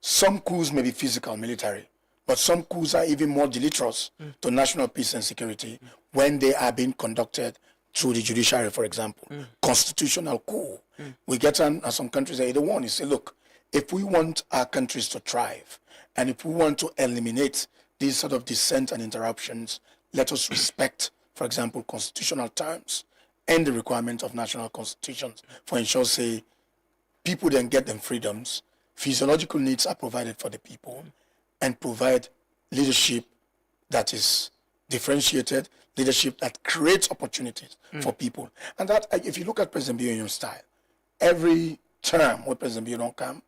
Y: some coups may be physical, military, but some coups are even more deleterious to national peace and security when they are being conducted through the judiciary, for example. Constitutional coup. We get on some countries that either one, you say, look, if we want our countries to thrive, and if we want to eliminate these sort of dissent and interruptions, let us respect, for example, constitutional terms and the requirement of national constitutions for ensure, say, people then get them freedoms, physiological needs are provided for the people, and provide leadership that is differentiated, leadership that creates opportunities for people. And that, if you look at President Bio in your style, every term where President Bio don't come,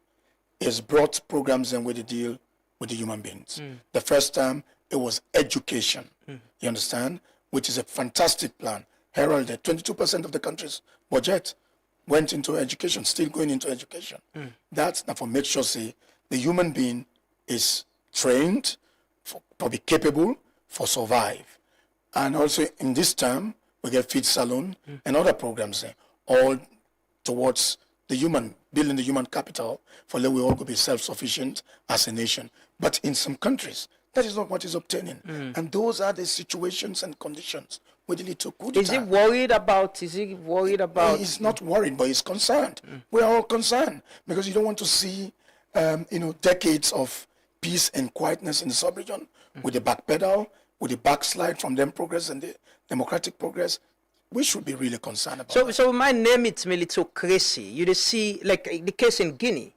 Y: is brought programs in where they deal with the human beings. The first time, it was education, you understand, which is a fantastic plan. Heralded, 22% of the country's budget went into education, still going into education. That's now for make sure, say, the human being is trained to be capable, for survive. And also in this term, we get Feed Salon and other programs all towards the human, building the human capital for let we all go be self-sufficient as a nation. But in some countries, that is not what is obtaining. And those are the situations and conditions where they lead to coup d'etat.
G: Is he worried about?
Y: No, he's not worried, but he's concerned. We're all concerned because you don't want to see, decades of peace and quietness in the sub-region with the backpedal, with the backslide from them progress and the democratic progress. We should be really concerned about that.
G: So we might name it meritocracy. You see, like the case in Guinea,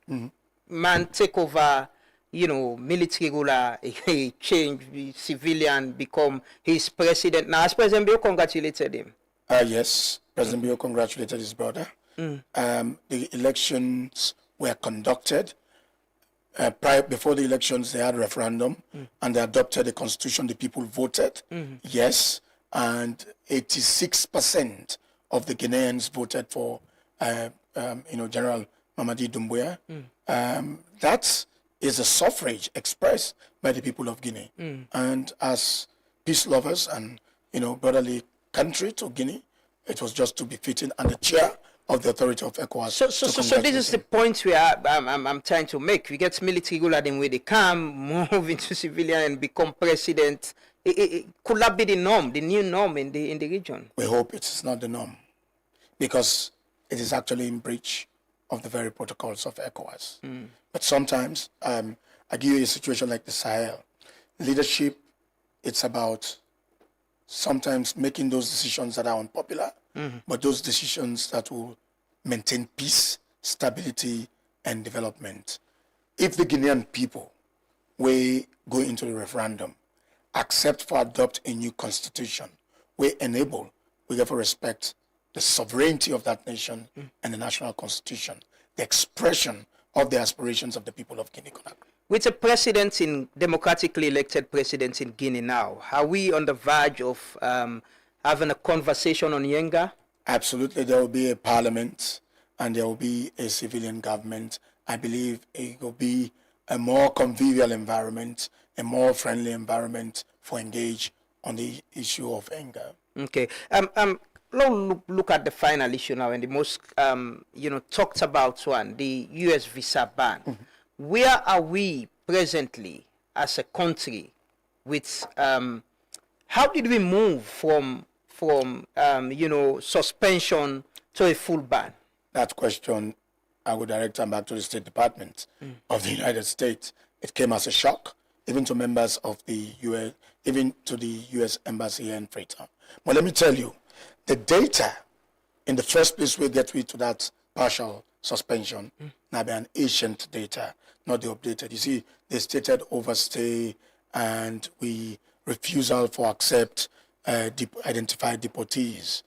G: man take over, military ruler, he change, civilian become his president. Now, as President Bio congratulated him.
Y: Yes, President Bio congratulated his brother. The elections were conducted. Before the elections, they had a referendum, and they adopted the constitution. The people voted yes, and 86% of the Guineans voted for, General Mamadi Doumbouya. That is a suffrage expressed by the people of Guinea. And as peace lovers and, brotherly country to Guinea, it was just to be fitting, and the chair of the authority of ECOWAS.
G: So this is the point where I'm trying to make. We get military ruler, then where they come, move into civilian and become president. Could that be the norm, the new norm in the region?
Y: We hope it is not the norm. because it is actually in breach of the very protocols of ECOWAS. But sometimes, I give you a situation like the Sahel. Leadership, it's about sometimes making those decisions that are unpopular, but those decisions that will maintain peace, stability, and development. If the Guinean people we go into the referendum, accept for adopt a new constitution, we enable, we therefore respect the sovereignty of that nation and the national constitution, the expression of the aspirations of the people of Guinea-Conakry.
G: With a president democratically elected president in Guinea now, are we on the verge of having a conversation on Yenga?
Y: Absolutely, there will be a parliament and there will be a civilian government. I believe it will be a more convivial environment, a more friendly environment for engage on the issue of Yenga.
G: Okay. Let's look at the final issue now and the most, talked about one, the U.S. visa ban. Where are we presently as a country with, how did we move from suspension to a full ban?
Y: That question, I would direct them back to the State Department of the United States. It came as a shock, even to members of the U.S., even to the U.S. Embassy here in Freetown. But let me tell you, the data, in the first place we get to that partial suspension, now be an ancient data, not the updated. You see, they stated overstay and refusal for accept identified deportees.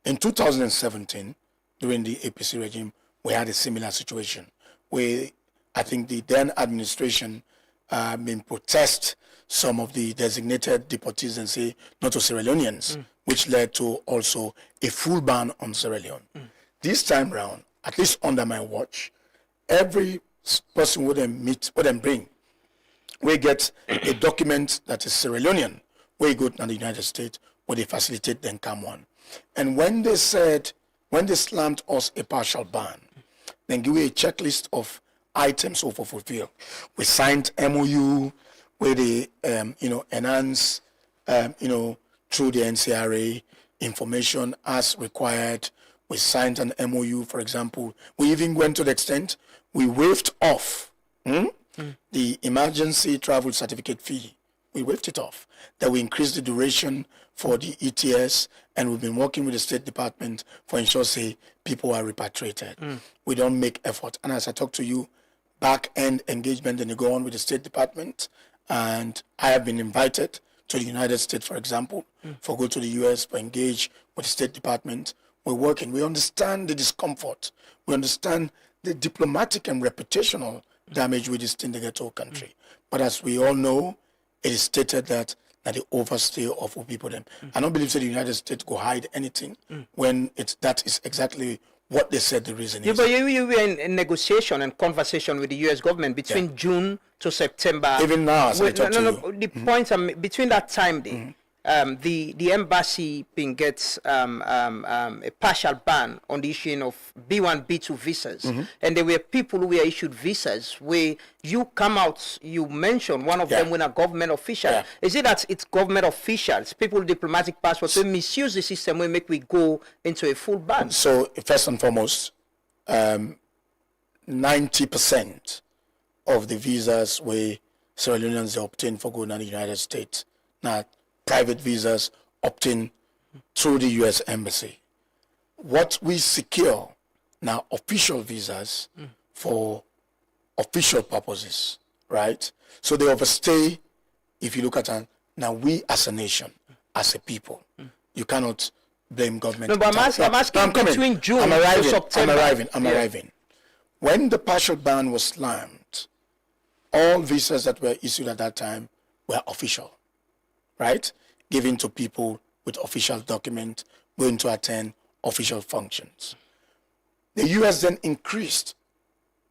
Y: In 2017, during the APC regime, we had a similar situation where I think the then administration protest some of the designated deportees and say not to Sierra Leoneans, which led to also a full ban on Sierra Leone. This time round, at least under my watch, every person would bring, we get a document that is Sierra Leonean, where you go to the United States, where they facilitate then come one. And when they slammed us a partial ban, then give you a checklist of items for fulfill. We signed MOU where they, enhance, through the NCRA information as required. We signed an MOU, for example. We even went to the extent we waived off the emergency travel certificate fee. We waived it off. That we increased the duration for the ETS, and we've been working with the State Department for ensure, say, people are repatriated. We don't make effort. And as I talk to you, back-end engagement, and you go on with the State Department, and I have been invited to the United States, for example, for go to the US, for engage with the State Department. We're working. We understand the discomfort. We understand the diplomatic and reputational damage with this thing they get to our country. But as we all know, it is stated that the overstay of people them. I don't believe that the United States go hide anything when that is exactly what they said the reason is.
G: But you were in negotiation and conversation with the U.S. government between June to September.
Y: Even now, as I talk to you.
G: The point between that time, the embassy gets a partial ban on the issuing of B1, B2 visas, and there were people who were issued visas where you come out, you mention one of them when a government official. Is it that it's government officials, people with diplomatic passports, who misuse the system will make we go into a full ban?
Y: So first and foremost, 90% of the visas where Sierra Leoneans obtain for going to the United States, now private visas obtained through the U.S. Embassy. What we secure now, official visas for official purposes, right? So they overstay, if you look at it, now we as a nation, as a people, you cannot blame government.
G: No, but I'm asking between June to September.
Y: I'm arriving. When the partial ban was slammed, all visas that were issued at that time were official, right? Given to people with official document going to attend official functions. The U.S. then increased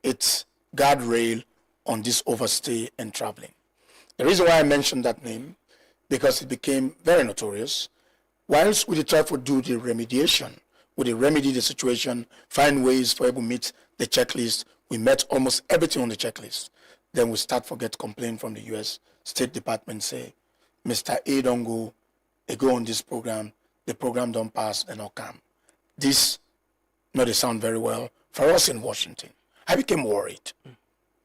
Y: its guardrail on this overstay and traveling. The reason why I mentioned that name, because it became very notorious. Whilst we try to do the remediation, we remedy the situation, find ways for able to meet the checklist. We met almost everything on the checklist. Then we start to get complaint from the U.S. State Department say, Mr. A don't go, they go on this program, the program don't pass, they don't come. This No, they sound very well. For us in Washington, I became worried.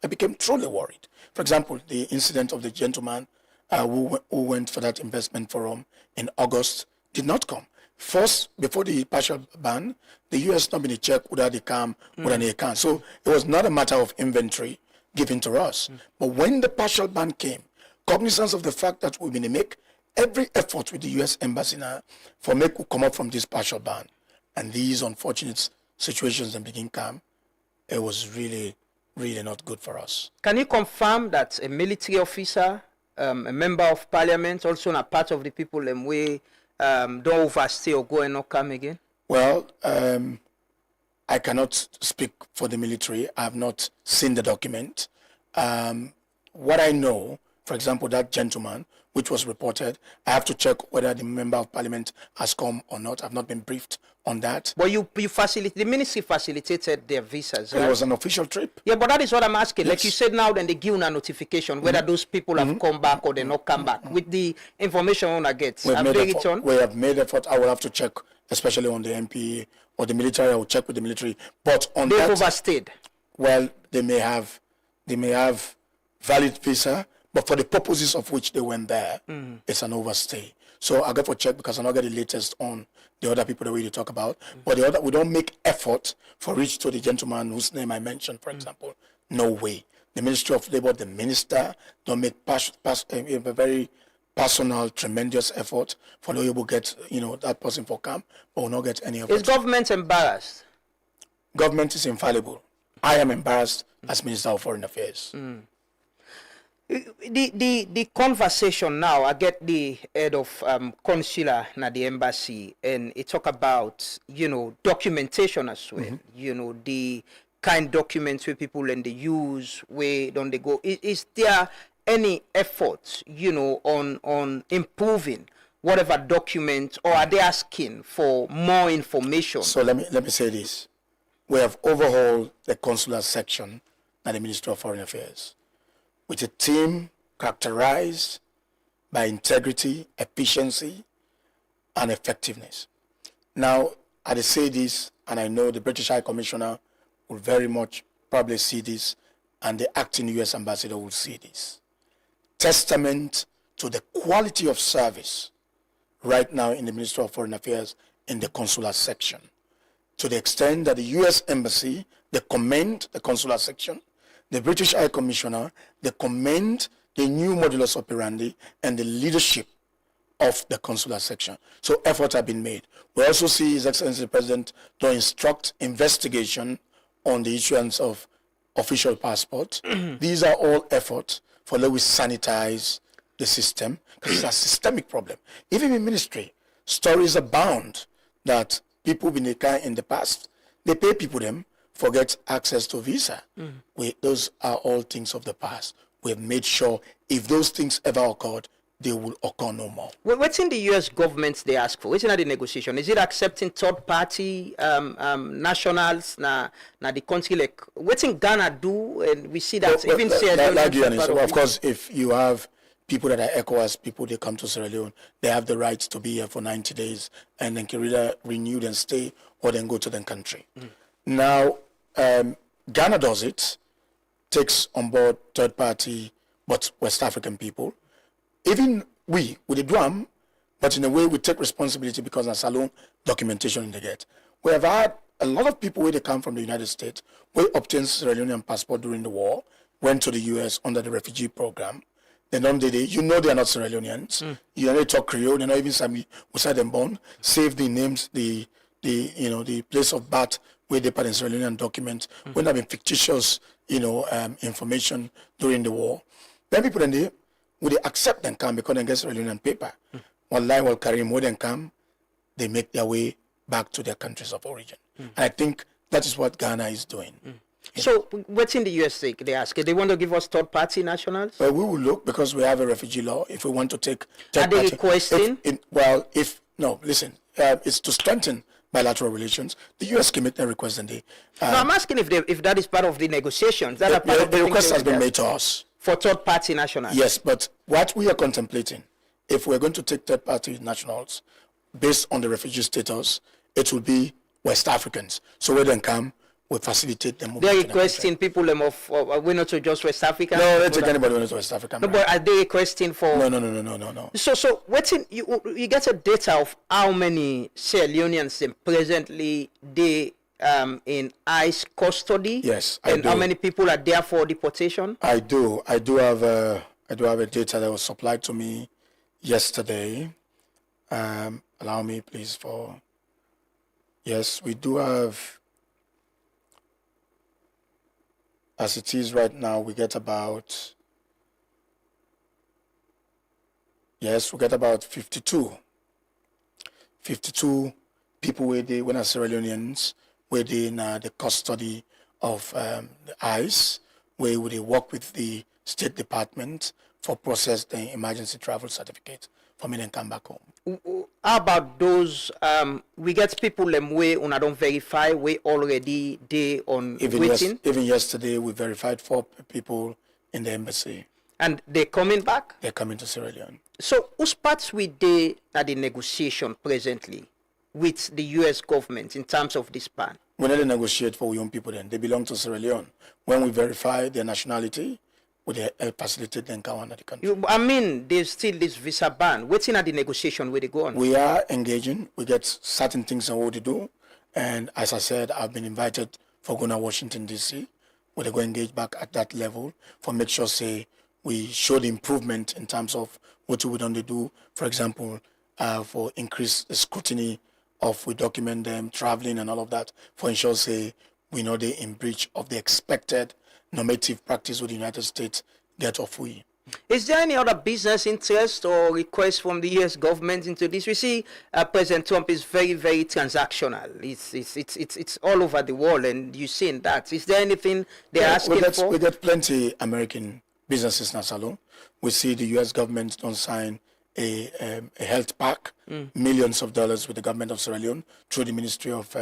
Y: I became truly worried. For example, the incident of the gentleman who went for that investment forum in August did not come. First, before the partial ban, the U.S. not been a check whether they come, whether they can't. So it was not a matter of inventory given to us. But when the partial ban came, cognizance of the fact that we're going to make every effort with the U.S. Embassy now for make we come up from this partial ban. And these unfortunate situations then begin come, it was really, really not good for us.
G: Can you confirm that a military officer, a member of parliament, also a part of the people we don't overstay or go and not come again?
Y: Well, I cannot speak for the military. I have not seen the document. What I know, for example, that gentleman, which was reported, I have to check whether the member of parliament has come or not. I've not been briefed on that.
G: But the ministry facilitated their visas, right?
Y: It was an official trip.
G: Yeah, but that is what I'm asking.
Y: Yes.
G: Like you said now, then they give a notification whether those people have come back or they not come back. With the information on I get,
Y: We have made effort. I will have to check, especially on the MPA or the military. I will check with the military. But on
G: they've
Y: that,
G: overstayed.
Y: Well, they may have valid visa, but for the purposes of which they went there, it's an overstay. So I got to check because I'm not getting the latest on the other people that we talk about. But we don't make effort for reach to the gentleman whose name I mentioned, for example. No way. The Ministry of Labor, the minister, don't make a very personal, tremendous effort for the able get that person for camp, but will not get any of it.
G: Is government embarrassed?
Y: Government is infallible. I am embarrassed as Minister of Foreign Affairs.
G: The conversation now, I get the head of consular na the embassy, and it talk about documentation as well. The kind documents where people and they use, where don't they go? Is there any effort on improving whatever document, or are they asking for more information?
Y: So let me say this: we have overhauled the consular section at the Ministry of Foreign Affairs, with a team characterized by integrity, efficiency, and effectiveness. Now, I say this, and I know the British High Commissioner will very much probably see this, and the acting U.S. Ambassador will see this. Testament to the quality of service right now in the Ministry of Foreign Affairs in the consular section. To the extent that the U.S. Embassy, they commend the consular section, the British High Commissioner, they commend the new modulus operandi and the leadership of the consular section. So efforts have been made. We also see His Excellency the President to instruct investigation on the issuance of official passports. These are all efforts for let we sanitize the system, because it's a systemic problem. Even in ministry, stories abound that people in the past, they pay people them forget access to visa. Those are all things of the past. We have made sure if those things ever occurred, they will occur no more.
G: What's in the U.S. government they ask for? What's in the negotiation? Is it accepting third-party nationals na the country? Like what's in Ghana do? And we see that even Sierra Leone.
Y: Of course, if you have people that are ECOWAS people, they come to Sierra Leone, they have the right to be here for 90 days and then can either renew and stay or then go to their country. Now, Ghana does it, takes on board third-party, but West African people. Even we the drum, but in a way we take responsibility because of salon documentation in the get. We have had a lot of people where they come from the United States, we obtained Sierra Leonean passport during the war, went to the US under the refugee program. Then on the day, they are not Sierra Leoneans. They talk Creole, they're not even Sami Usai them born, save the names, the place of birth where they put in Sierra Leonean documents, when there have been fictitious, information during the war. Then people in there, would they accept them come because they get Sierra Leonean paper? One line will carry more than come, they make their way back to their countries of origin. And I think that is what Ghana is doing.
G: So what's in the US they ask? They want to give us third-party nationals?
Y: Well, we will look because we have a refugee law. If we want to take
G: are they requesting?
Y: It's to strengthen bilateral relations. The U.S. can make that request and they...
G: no, I'm asking if that is part of the negotiations. The
Y: request has been made to us.
G: For third-party nationals?
Y: Yes, but what we are contemplating, if we're going to take third-party nationals based on the refugee status, it will be West Africans. So when they come, we facilitate them.
G: They're requesting people we're not just West Africa.
Y: No, they take anybody who is West African.
G: No, but are they requesting for?
Y: No.
G: So what's in you get a data of how many Sierra Leoneans presently they in ICE custody?
Y: Yes,
G: and how many people are there for deportation?
Y: I do have a data that was supplied to me yesterday. Allow me, please, for. Yes, we do have. As it is right now, we get about. Yes, we get about 52 people when are Sierra Leoneans, where they in the custody of the ICE, where they work with the State Department for process the emergency travel certificate for me and come back home.
G: How about those? We get people way una don't verify we already they on waiting.
Y: Even yesterday, we verified 4 people in the embassy.
G: And they're coming back?
Y: They're coming to Sierra Leone.
G: So whose parts we they at the negotiation presently with the U.S. government in terms of this ban?
Y: We never negotiate for young people then. They belong to Sierra Leone. When we verify their nationality, we facilitate them come under the country.
G: I mean, there's still this visa ban. What's in at the negotiation where they go on?
Y: We are engaging. We get certain things on what to do. And as I said, I've been invited for going to Washington, D.C., where they go engage back at that level for make sure, say, we show the improvement in terms of what we want to do. For example, for increased scrutiny of we document them traveling and all of that, for ensure, say, we know they're in breach of the expected normative practice with the United States get off we.
G: Is there any other business interest or request from the U.S. government into this? We see President Trump is very, very transactional. It's all over the world, and you've seen that. Is there anything they're asking for?
Y: We get plenty American businesses in Salon. We see the U.S. government don't sign a health pack, millions of dollars with the government of Sierra Leone through the Ministry of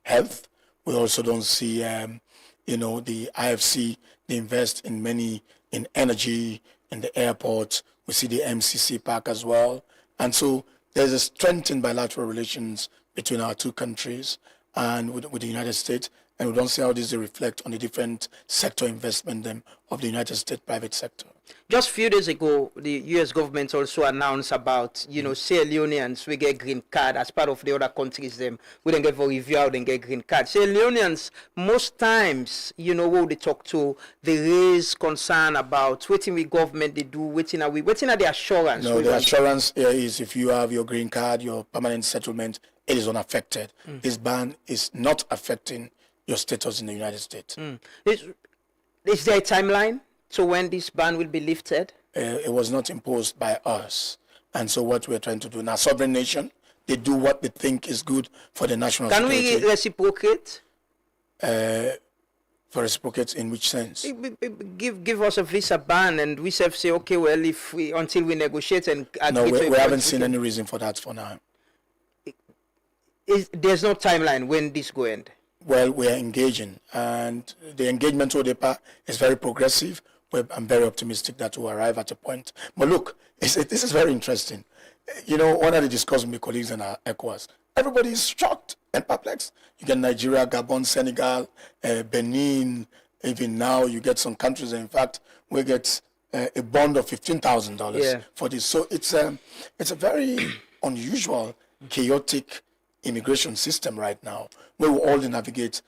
Y: Health. We also don't see, the IFC, they invest in energy, in the airport. We see the MCC pack as well. And so there's a strength in bilateral relations between our two countries and with the United States. And we don't see how this reflect on the different sector investment of the United States private sector.
G: Just a few days ago, the U.S. government also announced about, Sierra Leoneans we get green card as part of the other countries. We don't get for review how they get green card. Sierra Leoneans, most times, who they talk to, they raise concern about waiting with government they do, waiting are the assurance.
Y: No, the assurance is if you have your green card, your permanent settlement, it is unaffected. This ban is not affecting your status in the United States.
G: Is there a timeline to when this ban will be lifted?
Y: It was not imposed by us. And so what we're trying to do now, sovereign nation, they do what they think is good for the national security.
G: Can we reciprocate?
Y: For reciprocate in which sense?
G: Give us a visa ban and we say, okay, well, until we negotiate and agree.
Y: No, we haven't seen any reason for that for now.
G: There's no timeline when this go end?
Y: Well, we are engaging, and the engagement so far is very progressive. I'm very optimistic that we'll arrive at a point. But look, this is very interesting. One of the discussions with colleagues in our ECOWAS, everybody is shocked and perplexed. You get Nigeria, Gabon, Senegal, Benin. Even now, you get some countries. In fact, we get a bond of $15,000 for this. So it's a very unusual, chaotic immigration system right now, where we all navigate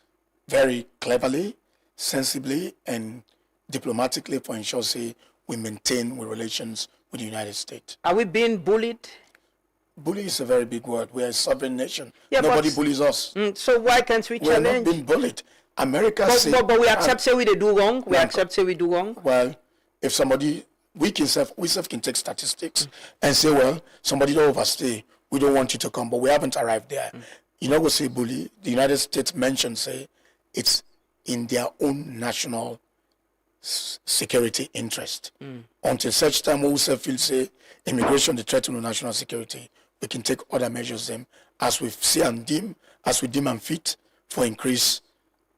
Y: very cleverly, sensibly, and diplomatically for ensure, say, we maintain relations with the United States.
G: Are we being bullied?
Y: Bully is a very big word. We are a sovereign nation. Nobody bullies us.
G: So why can't we challenge?
Y: We're not being bullied. America
G: but we accept say we do wrong. We accept say we do wrong.
Y: Well, if somebody, we can take statistics and say, well, somebody don't overstay. We don't want you to come, but we haven't arrived there. We say bully. The United States mentioned, say, it's in their own national security interest. Until such time, we will feel, say, immigration, the threat to national security, we can take other measures as we see and deem, as we deem and fit for increased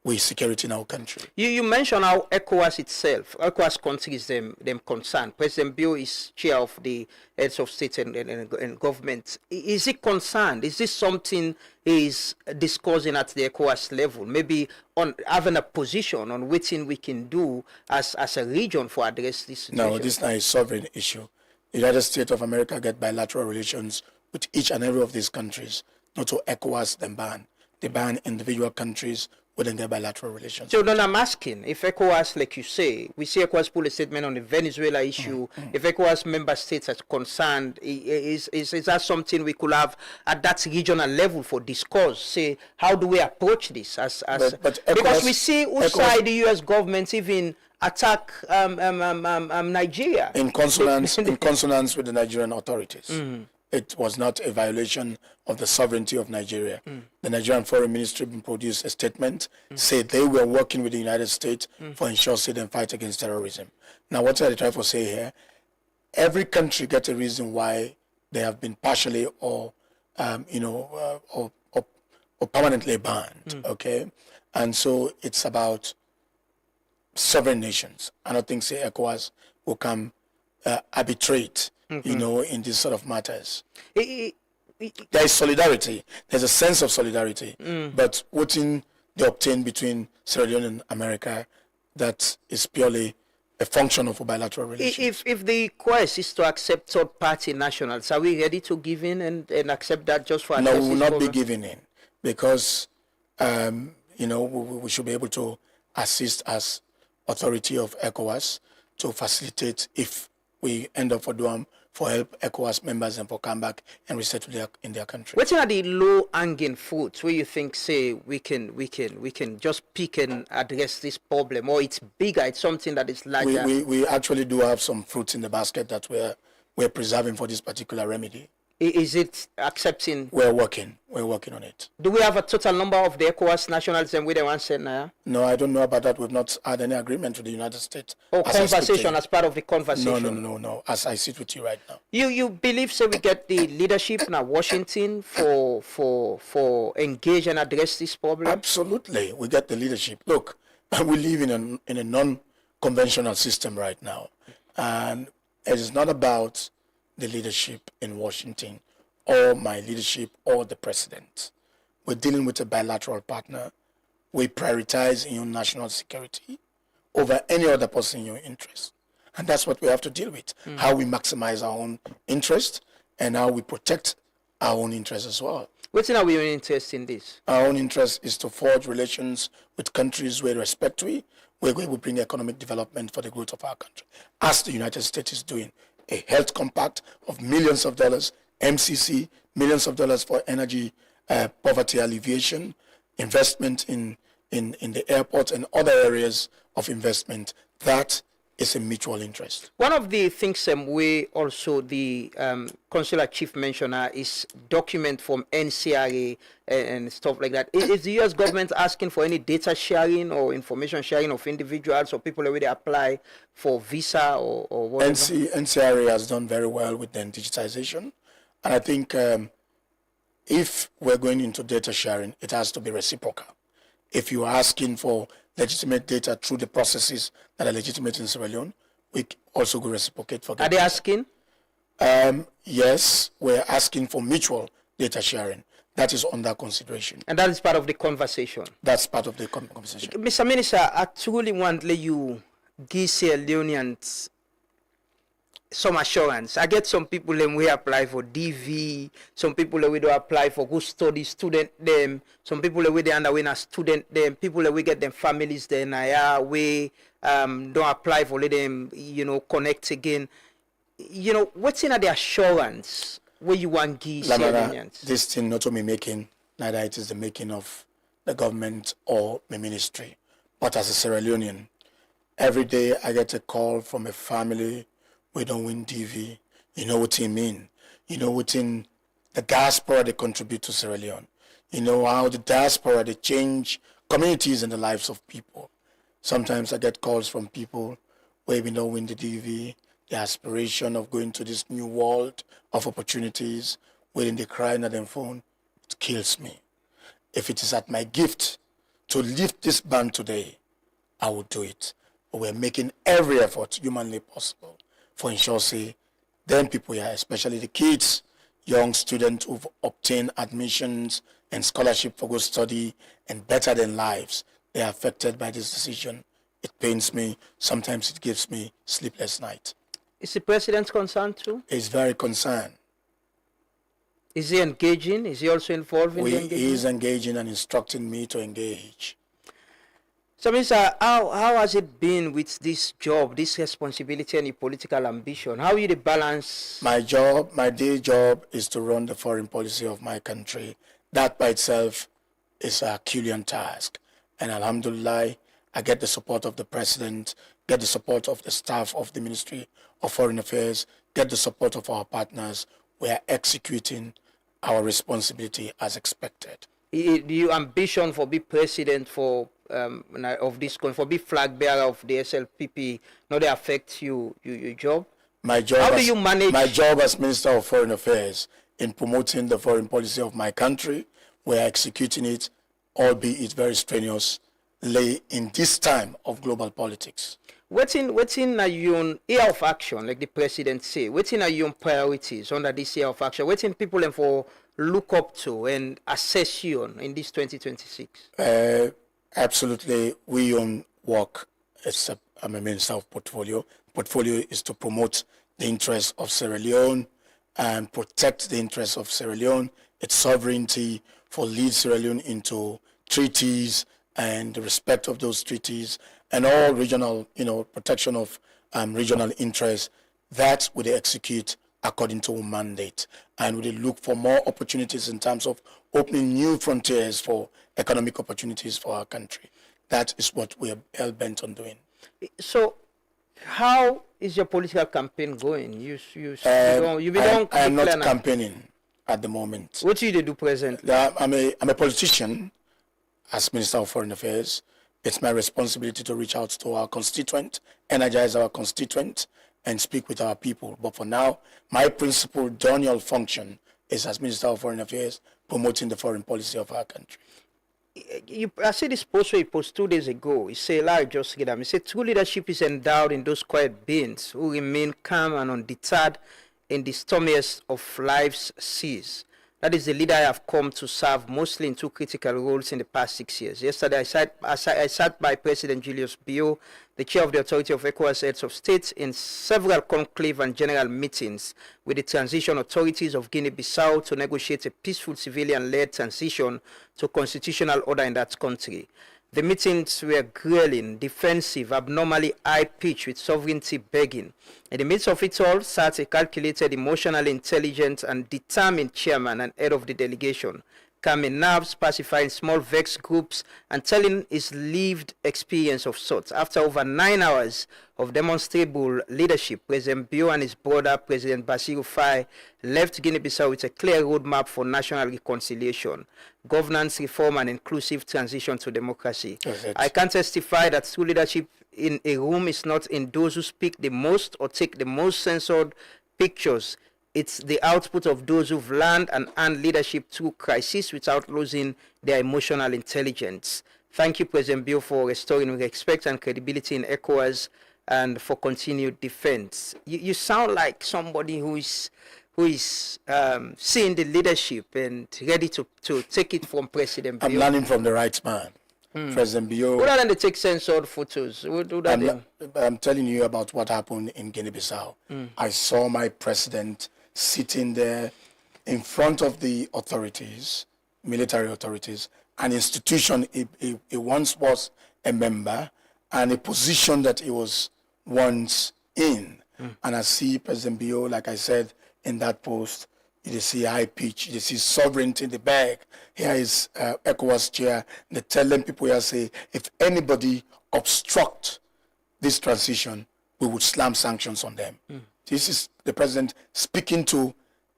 Y: with security in our country.
G: You mentioned how ECOWAS itself, ECOWAS countries them concerned. President Bill is chair of the heads of state and government. Is he concerned? Is this something is discussing at the ECOWAS level? Maybe on having a position on what we can do as a region for address this situation?
Y: No, this is not a sovereign issue. The United States of America get bilateral relations with each and every of these countries, not to ECOWAS them ban. They ban individual countries within their bilateral relations.
G: So then I'm asking, if ECOWAS, like you say, we see ECOWAS pull a statement on the Venezuela issue, if ECOWAS member states are concerned, is that something we could have at that regional level for discourse? Say, how do we approach this?
Y: But
G: because we see outside the U.S. government even attack Nigeria.
Y: In consonance with the Nigerian authorities. It was not a violation of the sovereignty of Nigeria. The Nigerian Foreign Ministry produced a statement, said they were working with the United States for ensure state and fight against terrorism. Now, what I try to say here, every country gets a reason why they have been partially or permanently banned, okay? And so it's about sovereign nations. I don't think, say, ECOWAS will come arbitrate, in these sort of matters. There is solidarity. There's a sense of solidarity. But what in the obtained between Sierra Leone and America, that is purely a function of a bilateral relationship.
G: If the quest is to accept third-party nationals, are we ready to give in and accept that just for?
Y: No, we will not be giving in, because we should be able to assist as authority of ECOWAS to facilitate if we end up for help ECOWAS members and for come back and resettle in their country.
G: What are the low-hanging fruits where you think, say, we can just pick and address this problem, or it's bigger, it's something that is larger?
Y: We actually do have some fruits in the basket that we're preserving for this particular remedy.
G: Is it accepting?
Y: We're working on it.
G: Do we have a total number of the ECOWAS nationals and we the ones said now?
Y: No, I don't know about that. We've not had any agreement with the United States.
G: Or conversation as part of the conversation?
Y: No. As I sit with you right now.
G: You believe, say, we get the leadership now Washington for engage and address this problem?
Y: Absolutely, we get the leadership. Look, we live in a non-conventional system right now, and it is not about the leadership in Washington or my leadership or the president. We're dealing with a bilateral partner. We prioritize your national security over any other person in your interest. And that's what we have to deal with, how we maximize our own interest and how we protect our own interests as well.
G: What's in our own interest in this?
Y: Our own interest is to forge relations with countries where respect where we will bring economic development for the growth of our country, as the United States is doing. A health compact of millions of dollars, MCC, millions of dollars for energy poverty alleviation, investment in the airport and other areas of investment. That is a mutual interest.
G: One of the things we also the consular chief mentioned is document from NCRA and stuff like that. Is the U.S. government asking for any data sharing or information sharing of individuals or people who already apply for visa or whatever?
Y: NCRA has done very well with the digitization. And I think if we're going into data sharing, it has to be reciprocal. If you're asking for legitimate data through the processes that are legitimate in Sierra Leone, we also go reciprocate for.
G: Are they asking?
Y: Yes, we're asking for mutual data sharing. That is under consideration.
G: And that is part of the conversation?
Y: That's part of the conversation.
G: Mr. Minister, I truly want to let you give Sierra Leoneans some assurance. I get some people when we apply for DV, some people we do apply for good study student them, some people we they underway a student them, people we get them families then we don't apply for let them connect again. What's in the assurance where you want give Sierra Leoneans?
Y: This thing not only making, neither it is the making of the government or the ministry, but as a Sierra Leonean, every day I get a call from a family. We don't win DV. You know what I mean? You know what in the diaspora they contribute to Sierra Leone. You know how the diaspora they change communities and the lives of people. Sometimes I get calls from people where we don't win the DV, the aspiration of going to this new world of opportunities, waiting they crying at their phone. It kills me. If it is at my gift to lift this ban today, I would do it. But we're making every effort humanly possible for ensure, say, then people here, especially the kids, young students who've obtained admissions and scholarship for good study and better than lives, they are affected by this decision. It pains me. Sometimes it gives me sleepless night.
G: Is the president concerned too?
Y: He's very concerned.
G: Is he engaging? Is he also involved in the engagement?
Y: He is engaging and instructing me to engage.
G: So, Mr. How has it been with this job, this responsibility and the political ambition? How you the balance?
Y: My day job is to run the foreign policy of my country. That by itself is a Herculean task. And alhamdulillah, I get the support of the president, get the support of the staff of the Ministry of Foreign Affairs, get the support of our partners. We are executing our responsibility as expected.
G: Do you ambition for be president for of this for be flag bearer of the SLPP? Not they affect your job?
Y: My job. How do you manage? My job as Minister of Foreign Affairs in promoting the foreign policy of my country. We are executing it, albeit very strenuous, in this time of global politics.
G: Waiting are your year of action, like the president say? Waiting are your priorities under this year of action? Waiting people and for look up to and assess you on in this 2026?
Y: Absolutely, we own work. I'm a minister of portfolio. Portfolio is to promote the interests of Sierra Leone and protect the interests of Sierra Leone, its sovereignty, for lead Sierra Leone into treaties and the respect of those treaties and all regional, protection of regional interests. That would execute according to a mandate, and we look for more opportunities in terms of opening new frontiers for economic opportunities for our country. That is what we are hell bent on doing.
G: So, how is your political campaign going?
Y: I am not campaigning at the moment.
G: What do you do presently?
Y: I'm a politician. As Minister of Foreign Affairs, it's my responsibility to reach out to our constituent, energize our constituent, and speak with our people. But for now, my principal dual function is as Minister of Foreign Affairs, promoting the foreign policy of our country.
G: I see this post where he posted 2 days ago. He said, he said, true leadership is endowed in those quiet beings who remain calm and undeterred in the stormiest of life's seas. That is the leader I have come to serve mostly in 2 critical roles in the past 6 years. Yesterday, I sat by President Julius Bio, the chair of the Authority of ECOWAS Heads of States, in several conclave and general meetings with the transition authorities of Guinea-Bissau to negotiate a peaceful civilian-led transition to constitutional order in that country. The meetings were grueling, defensive, abnormally high-pitched with sovereignty begging. In the midst of it all sat a calculated, emotionally intelligent, and determined chairman and head of the delegation, calming nerves, pacifying small vexed groups, and telling his lived experience of sorts. After over 9 hours of demonstrable leadership, President Bio and his brother, President Bassirou Faye, left Guinea-Bissau with a clear roadmap for national reconciliation, governance reform, and inclusive transition to democracy. I can testify that true leadership in a room is not in those who speak the most or take the most censored pictures. It's the output of those who've learned and earned leadership through crisis without losing their emotional intelligence. Thank you, President Bio, for restoring respect and credibility in ECOWAS and for continued defense. You sound like somebody who is seeing the leadership and ready to take it from President Bio.
Y: I'm learning from the right man. President Bio.
G: What are they take censored photos?
Y: I'm telling you about what happened in Guinea-Bissau. I saw my president sitting there in front of the authorities, military authorities, an institution he once was a member, and a position that he was once in. And I see President Bio, like I said in that post, you see high pitch, you see sovereignty in the bag. Here is ECOWAS chair. They tell them people here say, if anybody obstruct this transition, we would slam sanctions on them. This is the president speaking to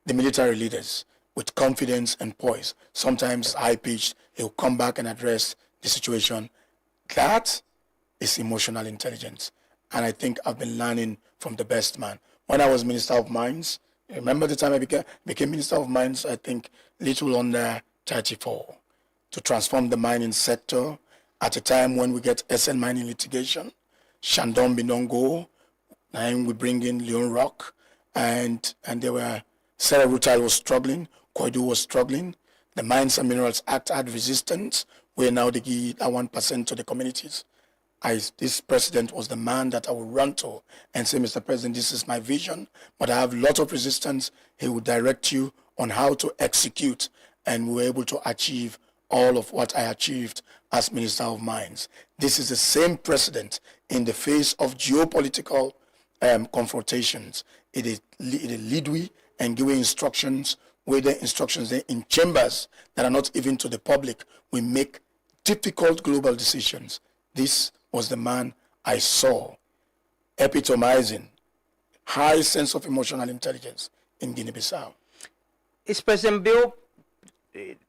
Y: the military leaders with confidence and poise. Sometimes high pitched, he'll come back and address the situation. That is emotional intelligence. And I think I've been learning from the best man. When I was Minister of Mines, remember the time I became Minister of Mines, I think little under 34, to transform the mining sector at a time when we get SN mining litigation, Shandong Binongo, and we bring in Leone Rock, and there were Sarah Rutal was struggling, Koidu was struggling. The Mines and Minerals Act had resistance, where now they give that 1% to the communities. This president was the man that I would run to and say, Mr. President, this is my vision, but I have a lot of resistance. He would direct you on how to execute, and we were able to achieve all of what I achieved as Minister of Mines. This is the same president in the face of geopolitical confrontations. It lead we and give instructions, where the instructions are in chambers that are not even to the public. We make difficult global decisions. This was the man I saw epitomizing high sense of emotional intelligence in Guinea-Bissau.
G: Is President Bill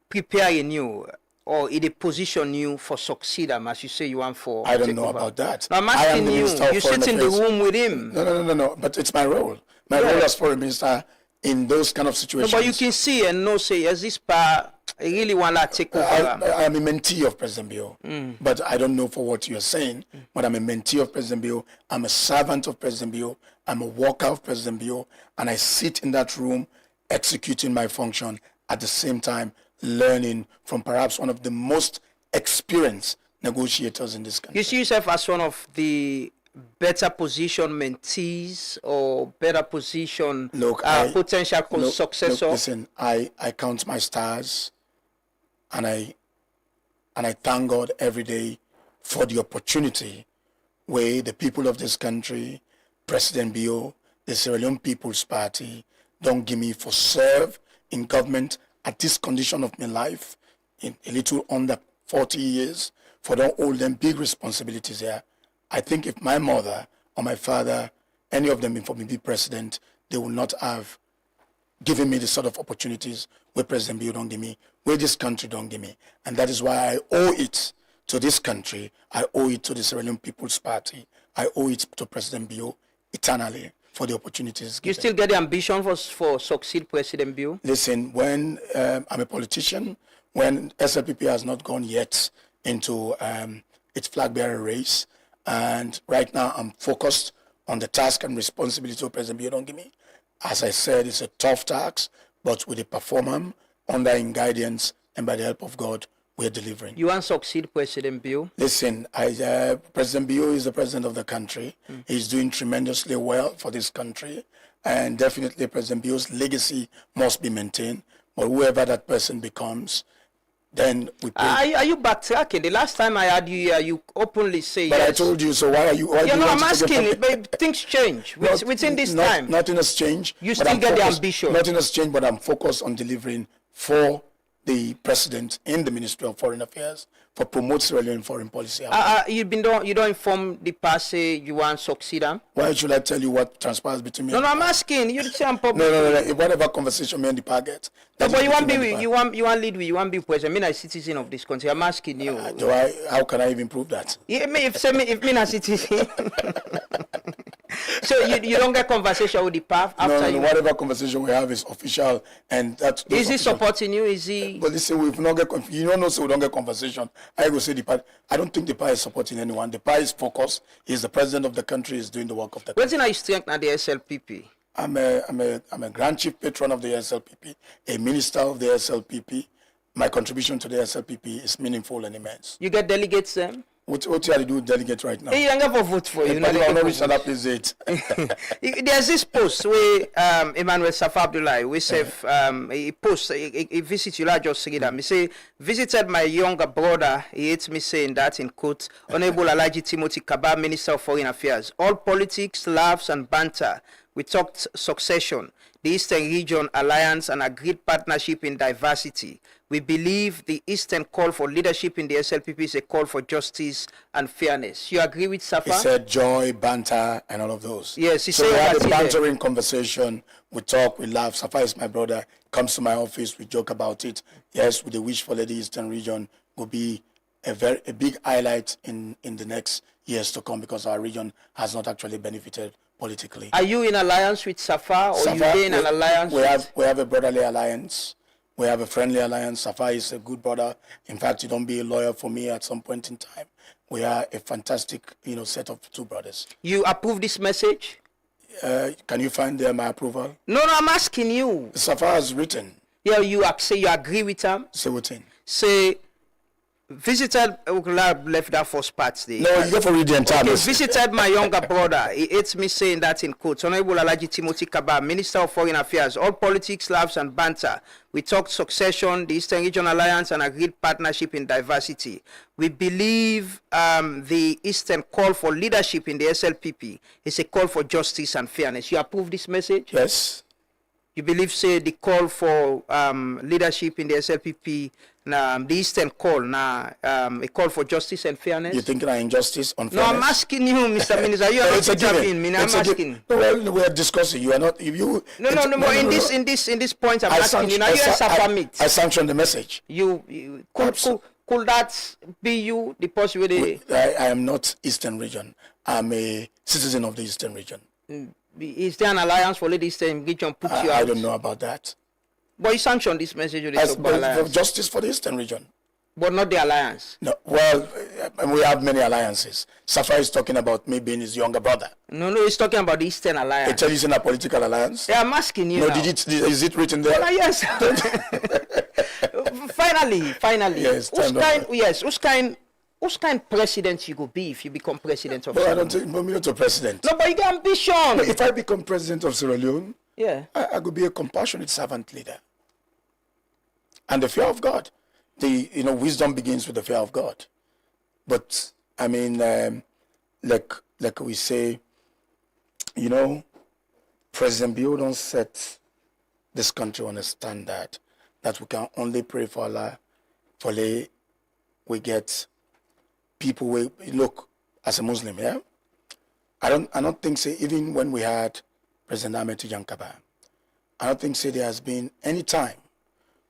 G: preparing you, or is it position you for succeed him, as you say you want for?
Y: I don't know about that.
G: No, I'm asking you. You sit in the room with him.
Y: No. But it's my role. My role as foreign minister in those kind of situations.
G: No, but you can see and know, say, as this part, I really want to take over.
Y: I'm a mentee of President Bill, but I don't know for what you're saying, but I'm a mentee of President Bill. I'm a servant of President Bill. I'm a worker of President Bill, and I sit in that room executing my function at the same time learning from perhaps one of the most experienced negotiators in this country.
G: You see yourself as one of the better position mentees or better position potential successor?
Y: Look, listen, I count my stars, and I thank God every day for the opportunity where the people of this country, President Bio, the Sierra Leone People's Party, don't give me for serve in government at this condition of my life, in a little under 40 years, for don't hold them big responsibilities here. I think if my mother or my father, any of them before me be president, they will not have given me the sort of opportunities where President Bio don't give me, where this country don't give me. And that is why I owe it to this country. I owe it to the Sierra Leone People's Party. I owe it to President Bio eternally for the opportunities given.
G: You still get the ambition for succeed President Bio?
Y: Listen, when I'm a politician, when SLPP has not gone yet into its flag bearer race, and right now I'm focused on the task and responsibility of President Bio don't give me. As I said, it's a tough task, but with the performance, under his guidance, and by the help of God, we're delivering.
G: You want to succeed President Bio?
Y: Listen, President Bio is the president of the country. He's doing tremendously well for this country, and definitely President Bio's legacy must be maintained. But whoever that person becomes, then we pay.
G: Are you backtracking? The last time I had you here, you openly say
Y: but
G: yes.
Y: I told you, so why are you?
G: You know, I'm asking, but things change. Within this time.
Y: Nothing has changed.
G: You still get the ambition.
Y: Nothing has changed, but I'm focused on delivering for the president in the Ministry of Foreign Affairs for promote Sierra Leone foreign policy.
G: You don't inform the party you want to succeed them?
Y: Why should I tell you what transpires between me?
G: No, I'm asking. You say I'm public.
Y: No. Whatever conversation me and the target.
G: No, but you want lead with, you want be president. Me a citizen of this country. I'm asking you.
Y: How can I even prove that?
G: Yeah, if me a citizen. So you don't get conversation with the PAF after
Y: No, whatever conversation we have is official, and that.
G: Is he supporting you? Is he?
Y: But listen, we've not get. You don't know, so we don't get conversation. I go say the PAF. I don't think the PAF is supporting anyone. The PAF is focused. He's the president of the country. Is doing the work of the country.
G: What's in your strength at the SLPP?
Y: I'm a grand chief patron of the SLPP, a minister of the SLPP. My contribution to the SLPP is meaningful and immense.
G: You get delegates then?
Y: What you are to do with delegate right now?
G: Hey, I'm going to vote for you. There's this post where Emmanuel Safa Abdullahi, we say, he post, he visit you, just read that. He say, visited my younger brother, he hates me saying that in quote, Honorable Alhaji Timothy Kaba, Minister of Foreign Affairs. All politics, laughs and banter. We talked succession, the Eastern Region Alliance and agreed partnership in diversity. We believe the Eastern call for leadership in the SLPP is a call for justice and fairness. You agree with Safa?
Y: He said joy, banter, and all of those.
G: Yes, he
Y: so
G: said
Y: we had a bantering conversation. We talk, we laugh. Safa is my brother. Comes to my office, we joke about it. Yes, with the wish for the Eastern region will be a big highlight in the next years to come, because our region has not actually benefited politically.
G: Are you in alliance with Safa, or Safa, you in an alliance?
Y: We have a brotherly alliance. We have a friendly alliance. Safai is a good brother. In fact, you don't be a lawyer for me at some point in time. We are a fantastic, set of two brothers.
G: You approve this message?
Y: Can you find there my approval?
G: No, I'm asking you.
Y: Safai has written.
G: Yeah, you say you agree with him?
Y: Say what thing?
G: Say, visited, left that first part there.
Y: No, you have to read the entire message.
G: Visited my younger brother. He hates me saying that in quotes. Honorable Alhaji Timothy Kaba, Minister of Foreign Affairs, all politics, laughs and banter. We talked succession, the Eastern Region Alliance, and agreed partnership in diversity. We believe the Eastern call for leadership in the SLPP is a call for justice and fairness. You approve this message?
Y: Yes.
G: You believe, say, the call for leadership in the SLPP, the Eastern call, a call for justice and fairness?
Y: You think that injustice, unfairness?
G: No, I'm asking you, Mr. Minister. You are not intervening me. I'm asking.
Y: No, well, we are discussing. You are not. If you.
G: No. In this point, I'm asking you. Now you submit.
Y: I sanctioned the message.
G: Could that be you, the possibility?
Y: I am not Eastern region. I'm a citizen of the Eastern region.
G: Is there an alliance for the Eastern region put you out?
Y: I don't know about that.
G: But you sanctioned this message with
Y: for justice for the Eastern region.
G: But not the alliance.
Y: No, well, we have many alliances. Safai is talking about me being his younger brother.
G: No, he's talking about the Eastern Alliance.
Y: It tells you in a political alliance?
G: Yeah, I'm asking you.
Y: No,
G: now.
Y: is it written there?
G: Well, yes. Finally.
Y: Yes,
G: Whose kind president you could be if you become president of
Y: Sierra
G: Sierra
Y: Leone? I don't think I'm not a president.
G: No, but you got ambition.
Y: If I become president of Sierra Leone,
G: yeah,
Y: I could be a compassionate servant leader. And the fear of God. Wisdom begins with the fear of God. But, I mean, like we say, President Bio don't set this country on a standard that we can only pray for Allah, we get people, look, as a Muslim, yeah? I don't think, say, even when we had President Ahmed Tijan-Kaba, I don't think, say, there has been any time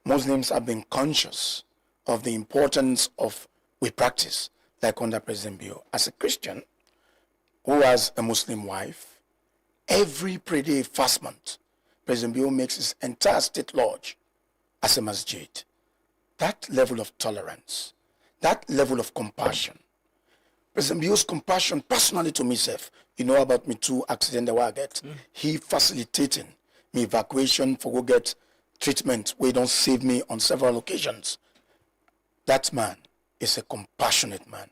Y: Muslims have been conscious of the importance of we practice, like under President Bio. As a Christian who has a Muslim wife, every pray-day fast month, President Bio makes his entire state lodge as a masjid. That level of tolerance, that level of compassion, President Bio's compassion personally to myself, about me too accident that I get. He facilitating me evacuation for go get treatment where he don't save me on several occasions. That man is a compassionate man.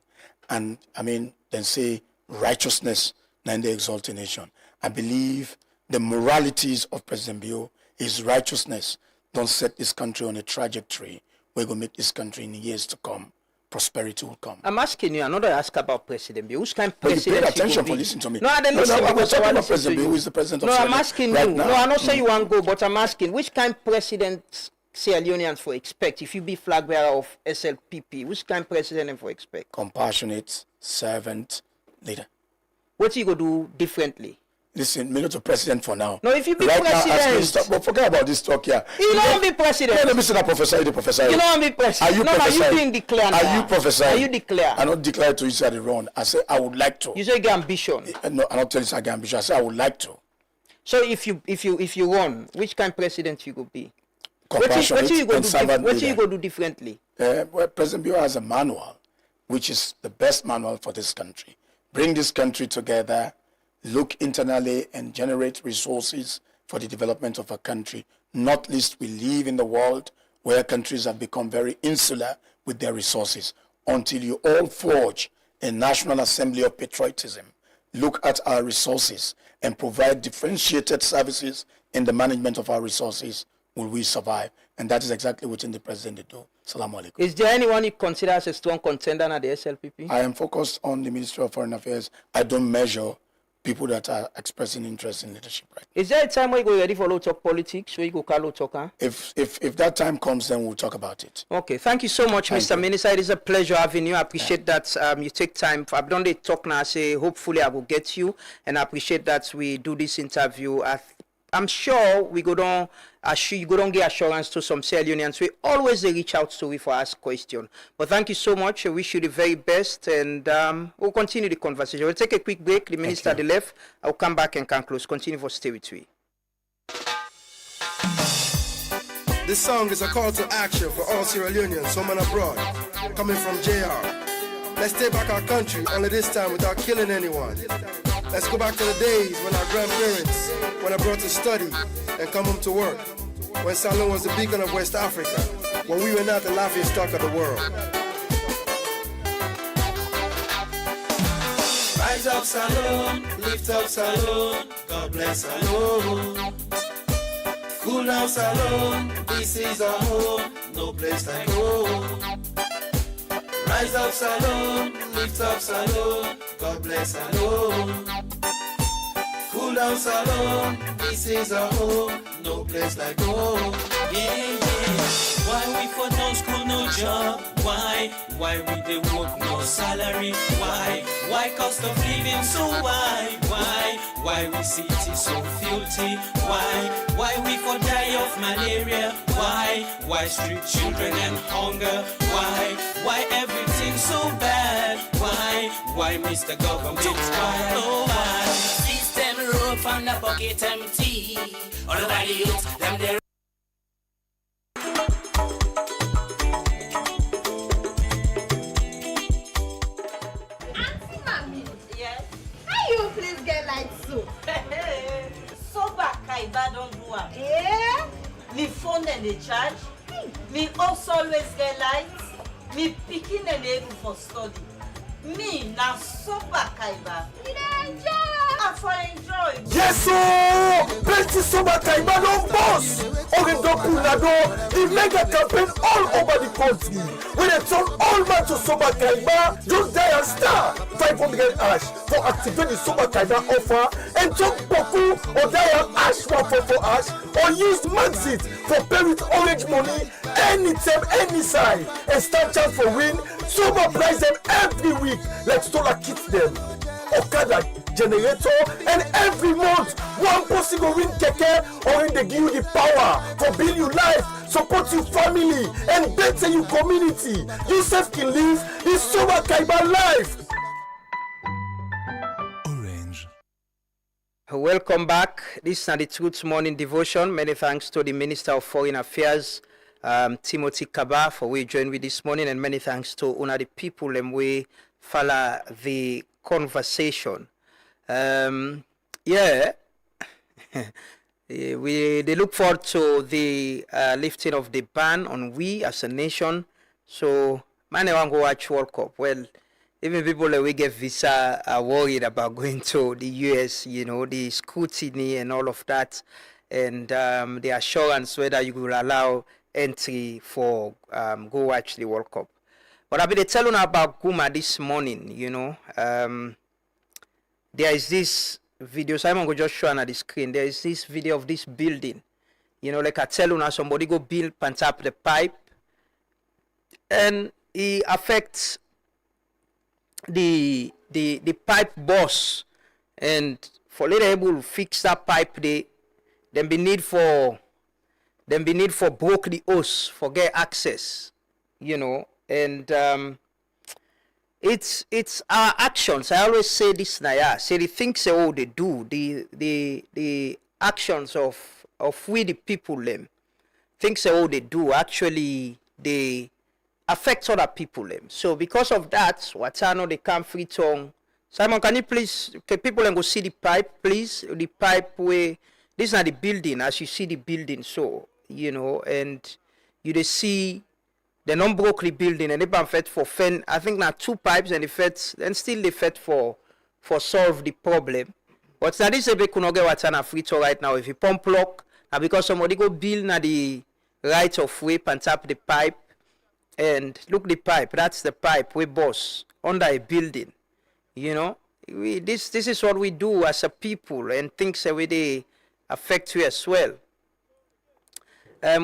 Y: And then say righteousness and the exalted nation. I believe the moralities of President Bio, his righteousness, don't set this country on a trajectory. We're going to make this country in years to come. Prosperity will come.
G: I'm asking you, another ask about President Bio. Which kind of president
Y: you paid attention for listening to me.
G: No, I didn't listen.
Y: We're talking about President Bio, who is the president of
G: Sierra
Y: Leone.
G: I'm asking
Y: right
G: you.
Y: Now.
G: No, I'm not saying you want to go, but I'm asking, which kind of president Sierra Leoneans for expect if you be flag bearer of SLPP? Which kind of president for expect?
Y: Compassionate, servant, leader.
G: What you go do differently?
Y: Listen, me not a president for now.
G: No, if you be
Y: right
G: president.
Y: But forget about this talk here.
G: You don't be president.
Y: No, let me say that professor, the professor.
G: You don't be president.
Y: Are you
G: prophesying? Are you being declared?
Y: Are you prophesying?
G: Are you declare?
Y: I not declare to you say the wrong. I say I would like to.
G: You say you get ambition.
Y: No, I not tell you I get ambition. I say I would like to.
G: So if you run, which kind of president you go be?
Y: Compassionate and servant
G: What you go do differently?
Y: Well, President Bio has a manual, which is the best manual for this country. Bring this country together, look internally and generate resources for the development of a country. Not least, we live in the world where countries have become very insular with their resources. Until you all forge a National Assembly of Patriotism, look at our resources and provide differentiated services in the management of our resources, will we survive? And that is exactly what the president do. Salaam alaikum.
G: Is there anyone you consider as a strong contender at the SLPP?
Y: I am focused on the Ministry of Foreign Affairs. I don't measure people that are expressing interest in leadership. Right?
G: Is there a time where you go ready for low talk politics, where you go call low talk? Huh?
Y: If that time comes, then we'll talk about it.
G: Okay, thank you so much, Mr. Minister. It is a pleasure having you. I appreciate that you take time. I've done the talk now. I say hopefully I will get you, and I appreciate that we do this interview. I'm sure we go down. You go down get assurance to some Sierra Leoneans. We always reach out to you for ask question. But thank you so much. I wish you the very best, and we'll continue the conversation. We'll take a quick break. The minister at the left. I'll come back and can close. Continue for stay with me.
C: This song is a call to action for all Sierra Leoneans, home and abroad, coming from JR. Let's take back our country, only this time without killing anyone. Let's go back to the days when our grandparents were abroad to study and come home to work, when Salone was the beacon of West Africa, when we were not the laughing stock of the world. Rise up, Salone, lift up, Salone, God bless Salone. Cool down, Salone, this is our home, no place like home. Rise up, Salone, lift up, Salone, God bless Salone. Cool down, Salone, this is our home, no place like home.
D: Yeah, yeah. Why we for no school, no job? Why we dey work, no salary? Why cost of living so high? Why we city so filthy? Why we for die of malaria? Why street children and hunger? Why everything so bad? Why Mr. Government? Why? System rope and the pocket empty. All of the youth, them they
E: Kaiba don't do it. Yeah? Me phone and they charge. Me also always get lights. Me picking and able for study. Me now super Kaiba. You enjoy. I for enjoy.
C: Yes, sir! Plenty Soba Kaiba don't boss! Orindo the mega campaign all over the country. When they turn all man to Soba Kaiba, just die and star 500 ash for activate the Soba Kaiba offer and turn Boku or die and ash 144 ash or use Maxit for pay with orange money anytime, any side and stand chance for win. Soba price them every week like Stola kits them. Okada generator and every month one person go win keke or they give you the power for build your life, support your family and better your community. You self can live the Soba Kaiba life.
G: Welcome back. This is the Truth Morning Devotion. Many thanks to the Minister of Foreign Affairs, Timothy Kaba, for we join with this morning, and many thanks to una the people and we follow the conversation. Yeah, they look forward to the lifting of the ban on we as a nation. So, man, I want to go watch World Cup. Well, even people that we get visa are worried about going to the US, you know, the scrutiny and all of that, and the assurance whether you will allow entry for go watch the World Cup. But I've been telling about Guma this morning, you know. There is this video, Simon go just show on the screen. There is this video of this building. You know, like I tell you now, somebody go build and tap the pipe, and it affects the pipe burst, and for later able to fix that pipe, then be need for broke the hose for get access, you know, and it's our actions. I always say this now, yeah. Say the things they do, the actions of we the people them, things they do actually they affect other people them. So because of that, what I know they come free tongue. Simon, can you please people and go see the pipe, please? The pipe where this is not the building, as you see the building, so you know, and you they see the non-broke building, and they been fed for fen. I think now 2 pipes, and they fed, and still they fed for solve the problem. But now this ebe could not get what's on free to right now. If you pump lock, now because somebody go build na the right of way and tap the pipe, and look the pipe. That's the pipe we boss under a building. You know, this is what we do as a people, and things that they affect you as well.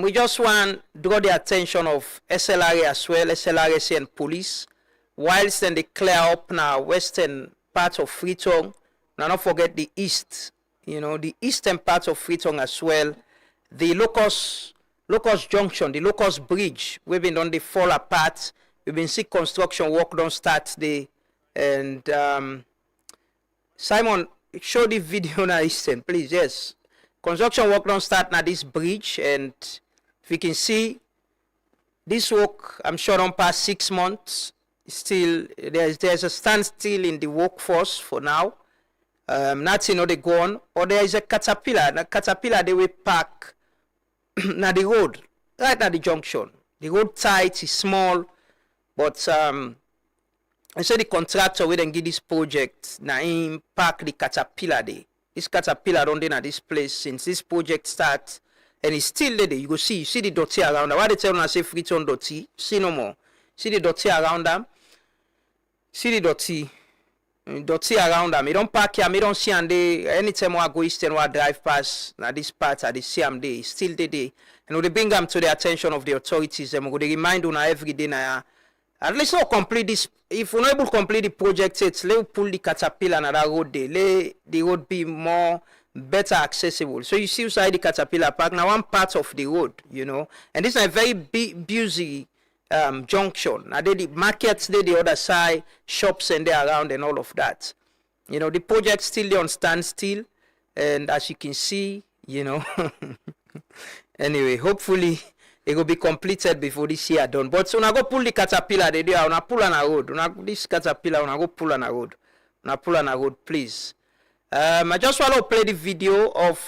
G: We just want to draw the attention of SLRA as well, SLRC and police, whilst then they clear up now western part of Freetown. Now don't forget the east, you know, the eastern part of Freetown as well. The Locust Junction, the Locust Bridge, we've been on the fall apart. We've been seeing construction work don't start there. And Simon, show the video now eastern, please. Yes. Construction work don't start now this bridge, and If you can see, this work, I'm sure, don't pass 6 months. Still, there's a standstill in the workforce for now. Nothing they go on. Or there is a caterpillar. The caterpillar they will park na the road, right at the junction. The road tight is small, but I say the contractor will then give this project na him park the caterpillar there. This caterpillar don't dey na this place since this project starts, and it's still there. You go see the dirty around. Why they tell you say Freetown dirty? See no more. See the dirty around them. See the dirty around them. You don't park here. You don't see them there. Anytime I go east and I drive past na this part, I see them there. It's still there. And they bring them to the attention of the authorities. They go they remind you every day na. At least not complete this. If we're not able to complete the project, let's pull the caterpillar on that road there. Let the road be more better accessible. So you see inside the caterpillar park now one part of the road, you know, and this is a very busy junction. Now the markets there, the other side, shops and there around and all of that. You know, the project still there on standstill, and as you can see, you know, anyway, hopefully it will be completed before this year done. But so now go pull the caterpillar they do. Una pull on a road. This caterpillar una go pull on a road. Una pull on a road, please. I just want to play the video of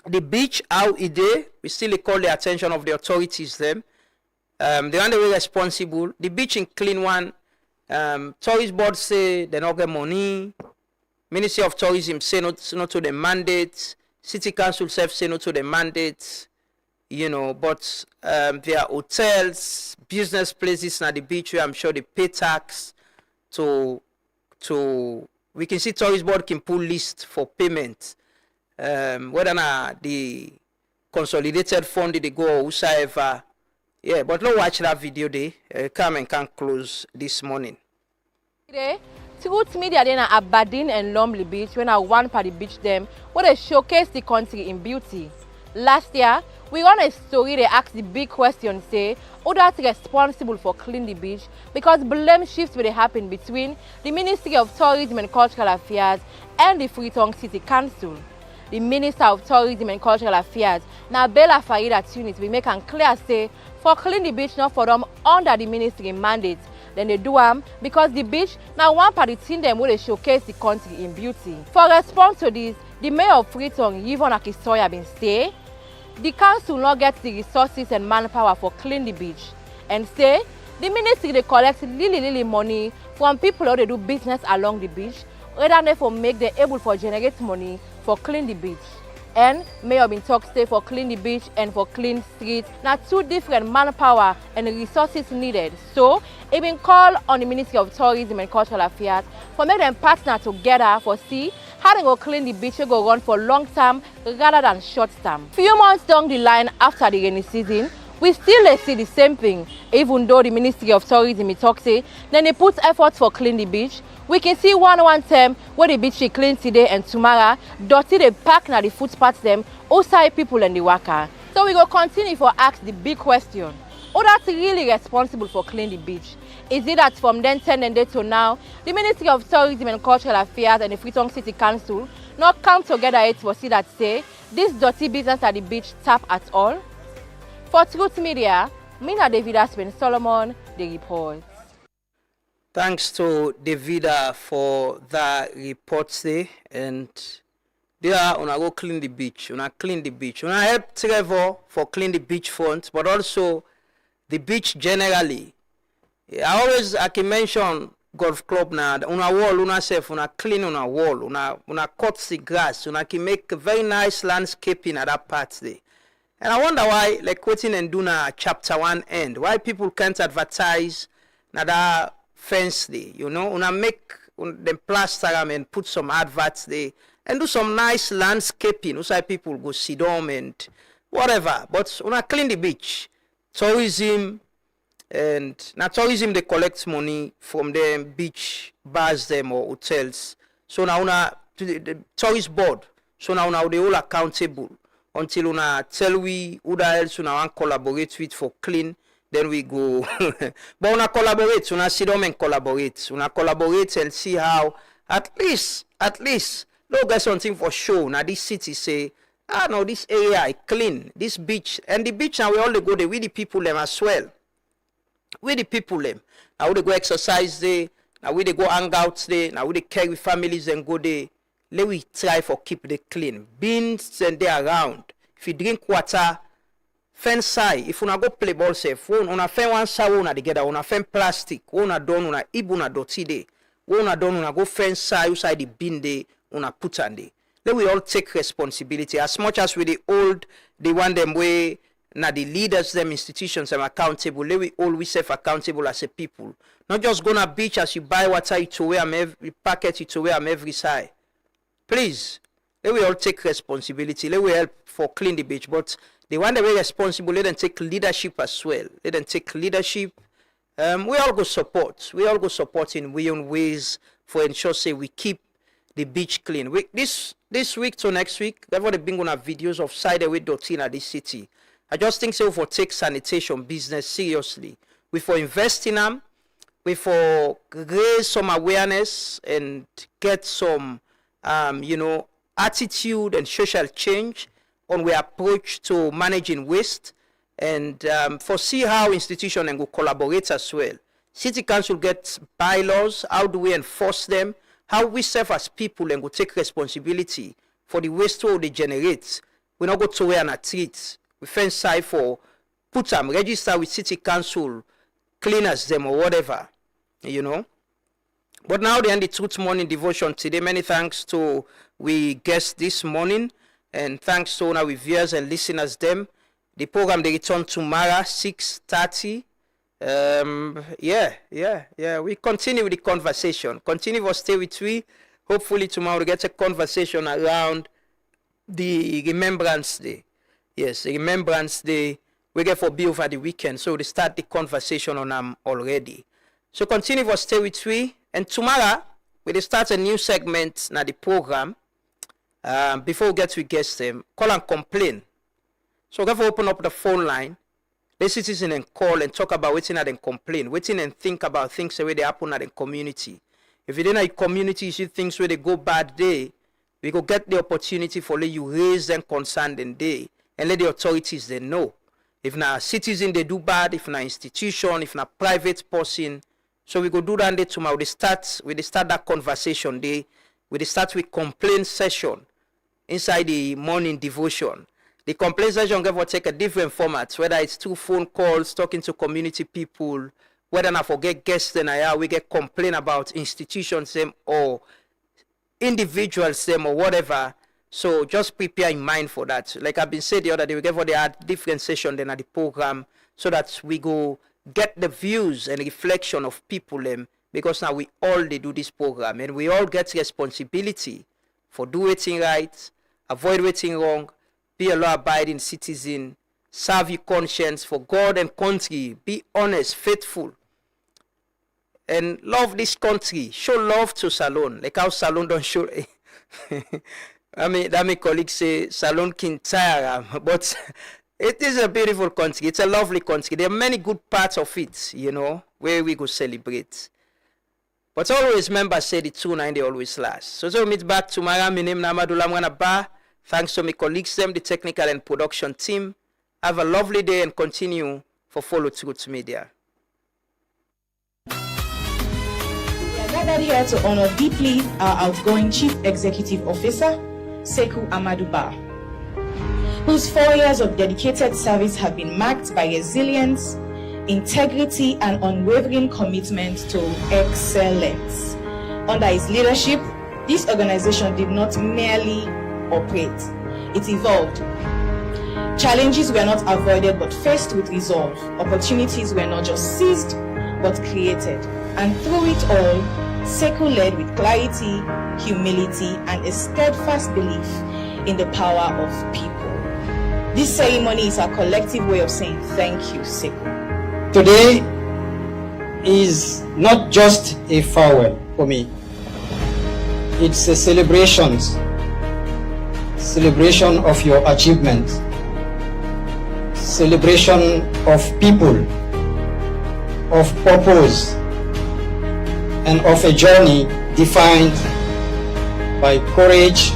G: the beach how it is. We still call the attention of the authorities them. They are the responsible. The beach in clean one. Tourist board say they not get money. Ministry of Tourism say no to the mandate. City Council self say no to the mandate. You know, but there are hotels, business places at the beach where I'm sure they pay tax to we can see tourist board can pull list for payment. Whether or not the consolidated fund they go or whosoever. Yeah, but let's watch that video there. Come and can close this morning.
M: Today, Truth Media then at Aberdeen and Lumley Beach when I one party beach them where they showcase the country in beauty. Last year, we run a story they ask the big question say, who that's responsible for clean the beach because blame shifts will happen between the Ministry of Tourism and Cultural Affairs and the Freetown City Council. The Minister of Tourism and Cultural Affairs, Nabela Farida Tunis, we make and clear say for clean the beach not for them under the ministry mandate. Then they do because the beach now one party team them will showcase the country in beauty. For response to this, the mayor of Freetown, Yvonne Akisoya, been say the council not get the resources and manpower for clean the beach and say the ministry they collect little money from people who they do business along the beach rather than for make them able for generate money for clean the beach. And mayor been talk say for clean the beach and for clean streets now two different manpower and resources needed. So it been called on the Ministry of Tourism and Cultural Affairs for make them partner together for see how they go clean the beach go run for long term rather than short term. Few months down the line after the rainy season, we still see the same thing. Even though the Ministry of Tourism talk say, then they put efforts for clean the beach. We can see one term where the beach is clean today and tomorrow, dirty they pack na the footpaths them, outside people and the worker. So we go continue for ask the big question. Who that's really responsible for clean the beach? Is it that from then 10 and day to now, the Ministry of Tourism and Cultural Affairs and the Freetown City Council not come together yet for see that say this dirty business at the beach tap at all? For Truth Media, Mina Davida Spin Solomon, the report.
G: Thanks to Davida for that report there, and there una go clean the beach, una clean the beach, una help Trevor for clean the beach front, but also the beach generally. I can mention golf club now, una wall, una self, una clean una wall, una cut the grass, una can make a very nice landscaping at that part there. And I wonder why, like waiting and doing a chapter 1 end, why people can't advertise na that fence there, you know, una make them plaster them and put some adverts there and do some nice landscaping, so people go sit down and whatever, but una clean the beach. Tourism, and now tourism they collect money from them beach bars them or hotels. So now una the tourist board, so now they all accountable until una tell we who the else una want collaborate with for clean, then we go. But una collaborate, una sit down and collaborate. Una collaborate and see how at least, look get something for show. Now this city say, no, this area I clean, this beach, and the beach now we all go there with the people them as well. With the people them. Now we go exercise there, now we go hang out there, now we carry families and go there. Let we try for keep the clean. Beans and they around. If you drink water, fence side. If you go play ball safe, una fen one side una together, una fen plastic, una don una ibuna doti de. Una don una go fence side outside the bin de, una put on de. Let we all take responsibility as much as we the old, they want them way. Now the leaders, them institutions, them accountable. Let we always self accountable as a people. Not just gonna beach as you buy water, you to wear them every packet, you to wear them every side. Please, let we all take responsibility. Let we help for clean the beach. But the one that we responsible, let them take leadership as well. Let them take leadership. We all go support. We all go support in we own ways for ensure say we keep the beach clean. This week to next week, that's what they've been gonna have videos of side away dirty in this city. I just think so for take sanitation business seriously. We for invest in them, we for raise some awareness and get some attitude and social change on we approach to managing waste and for see how institutions and go collaborate as well. City council gets bylaws, how do we enforce them? How we serve as people and go take responsibility for the waste they generate. We not go to where and treat. We fence side for put them, register with city council, cleaners them or whatever, But now they end the Truth Morning Devotion today. Many thanks to we guests this morning and thanks to our viewers and listeners them. The program they return tomorrow 6:30. We continue with the conversation. Continue to stay with we. Hopefully tomorrow we get a conversation around the Remembrance Day. Yes, the Remembrance Day we get for be over the weekend. So they start the conversation on them already. So continue to stay with we. And tomorrow we start a new segment na the program. Before we get to guest them, call and complain. So we open up the phone line. The citizen and call and talk about waiting and complain, waiting and think about things the way they happen at the community. If you didn't community, you see things where they go bad day, we go get the opportunity for let you raise them concerned and day and let the authorities they know. If na citizen they do bad, if na institution, if na private person, so we go do that day tomorrow. We start that conversation day. We start with complaint session inside the morning devotion. The complaint session will take a different format, whether it's through phone calls, talking to community people, whether not forget guests, then we get complain about institutions them or individuals them or whatever. So just prepare in mind for that. Like I've been said the other day, we get for the different session then at the program so that we go get the views and reflection of people them because now we all they do this program and we all get responsibility for do waiting right, avoid waiting wrong, be a law-abiding citizen, serve your conscience for God and country, be honest, faithful, and love this country. Show love to Salone, like how Salone don't show. That my colleagues say Salone can tire, but it is a beautiful country. It's a lovely country. There are many good parts of it, where we go celebrate. But always members say the tune and they always last. So we'll meet back tomorrow. My name is Namadula Mwanaba. Thanks to my colleagues, them, the technical and production team. Have a lovely day and continue for Follow Truth Media.
F: We are gathered here to honor deeply our outgoing Chief Executive Officer, Sekou Amadou Ba, whose 4 years of dedicated service have been marked by resilience, integrity, and unwavering commitment to excellence. Under his leadership, this organization did not merely operate, it evolved. Challenges were not avoided but faced with resolve. Opportunities were not just seized but created. And through it all, Sekou led with clarity, humility, and a steadfast belief in the power of people. This ceremony is a collective way of saying thank you, Sekou.
H: Today is not just a farewell for me. It's a celebration of your achievement, celebration of people, of purpose, and of a journey defined by courage,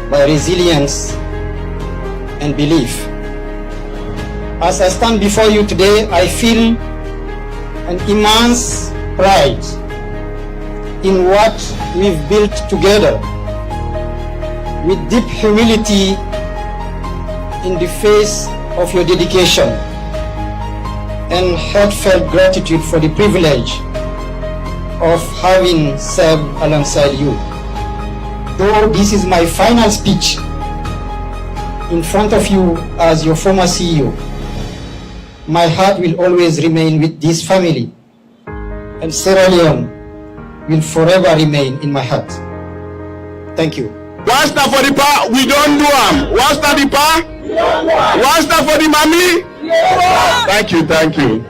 H: by resilience and belief. As I stand before you today, I feel an immense pride in what we've built together, with deep humility in the face of your dedication and heartfelt gratitude for the privilege of having served alongside you. Though this is my final speech in front of you as your former CEO, my heart will always remain with this family, and Sierra Leone will forever remain in my heart. Thank you.
C: One star for the pa, we don't do am. One star the pa, one star for the mommy. Thank you, thank you.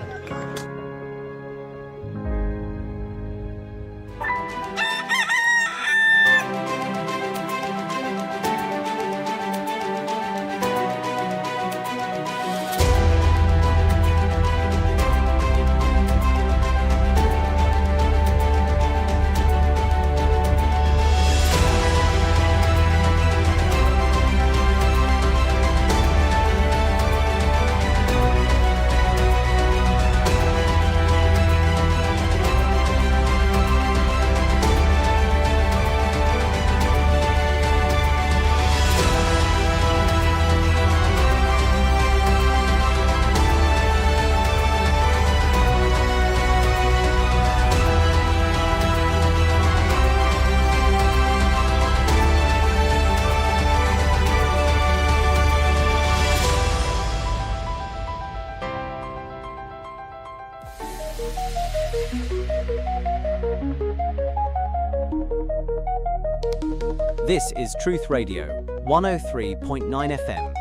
I: This is Truth Radio, 103.9 FM.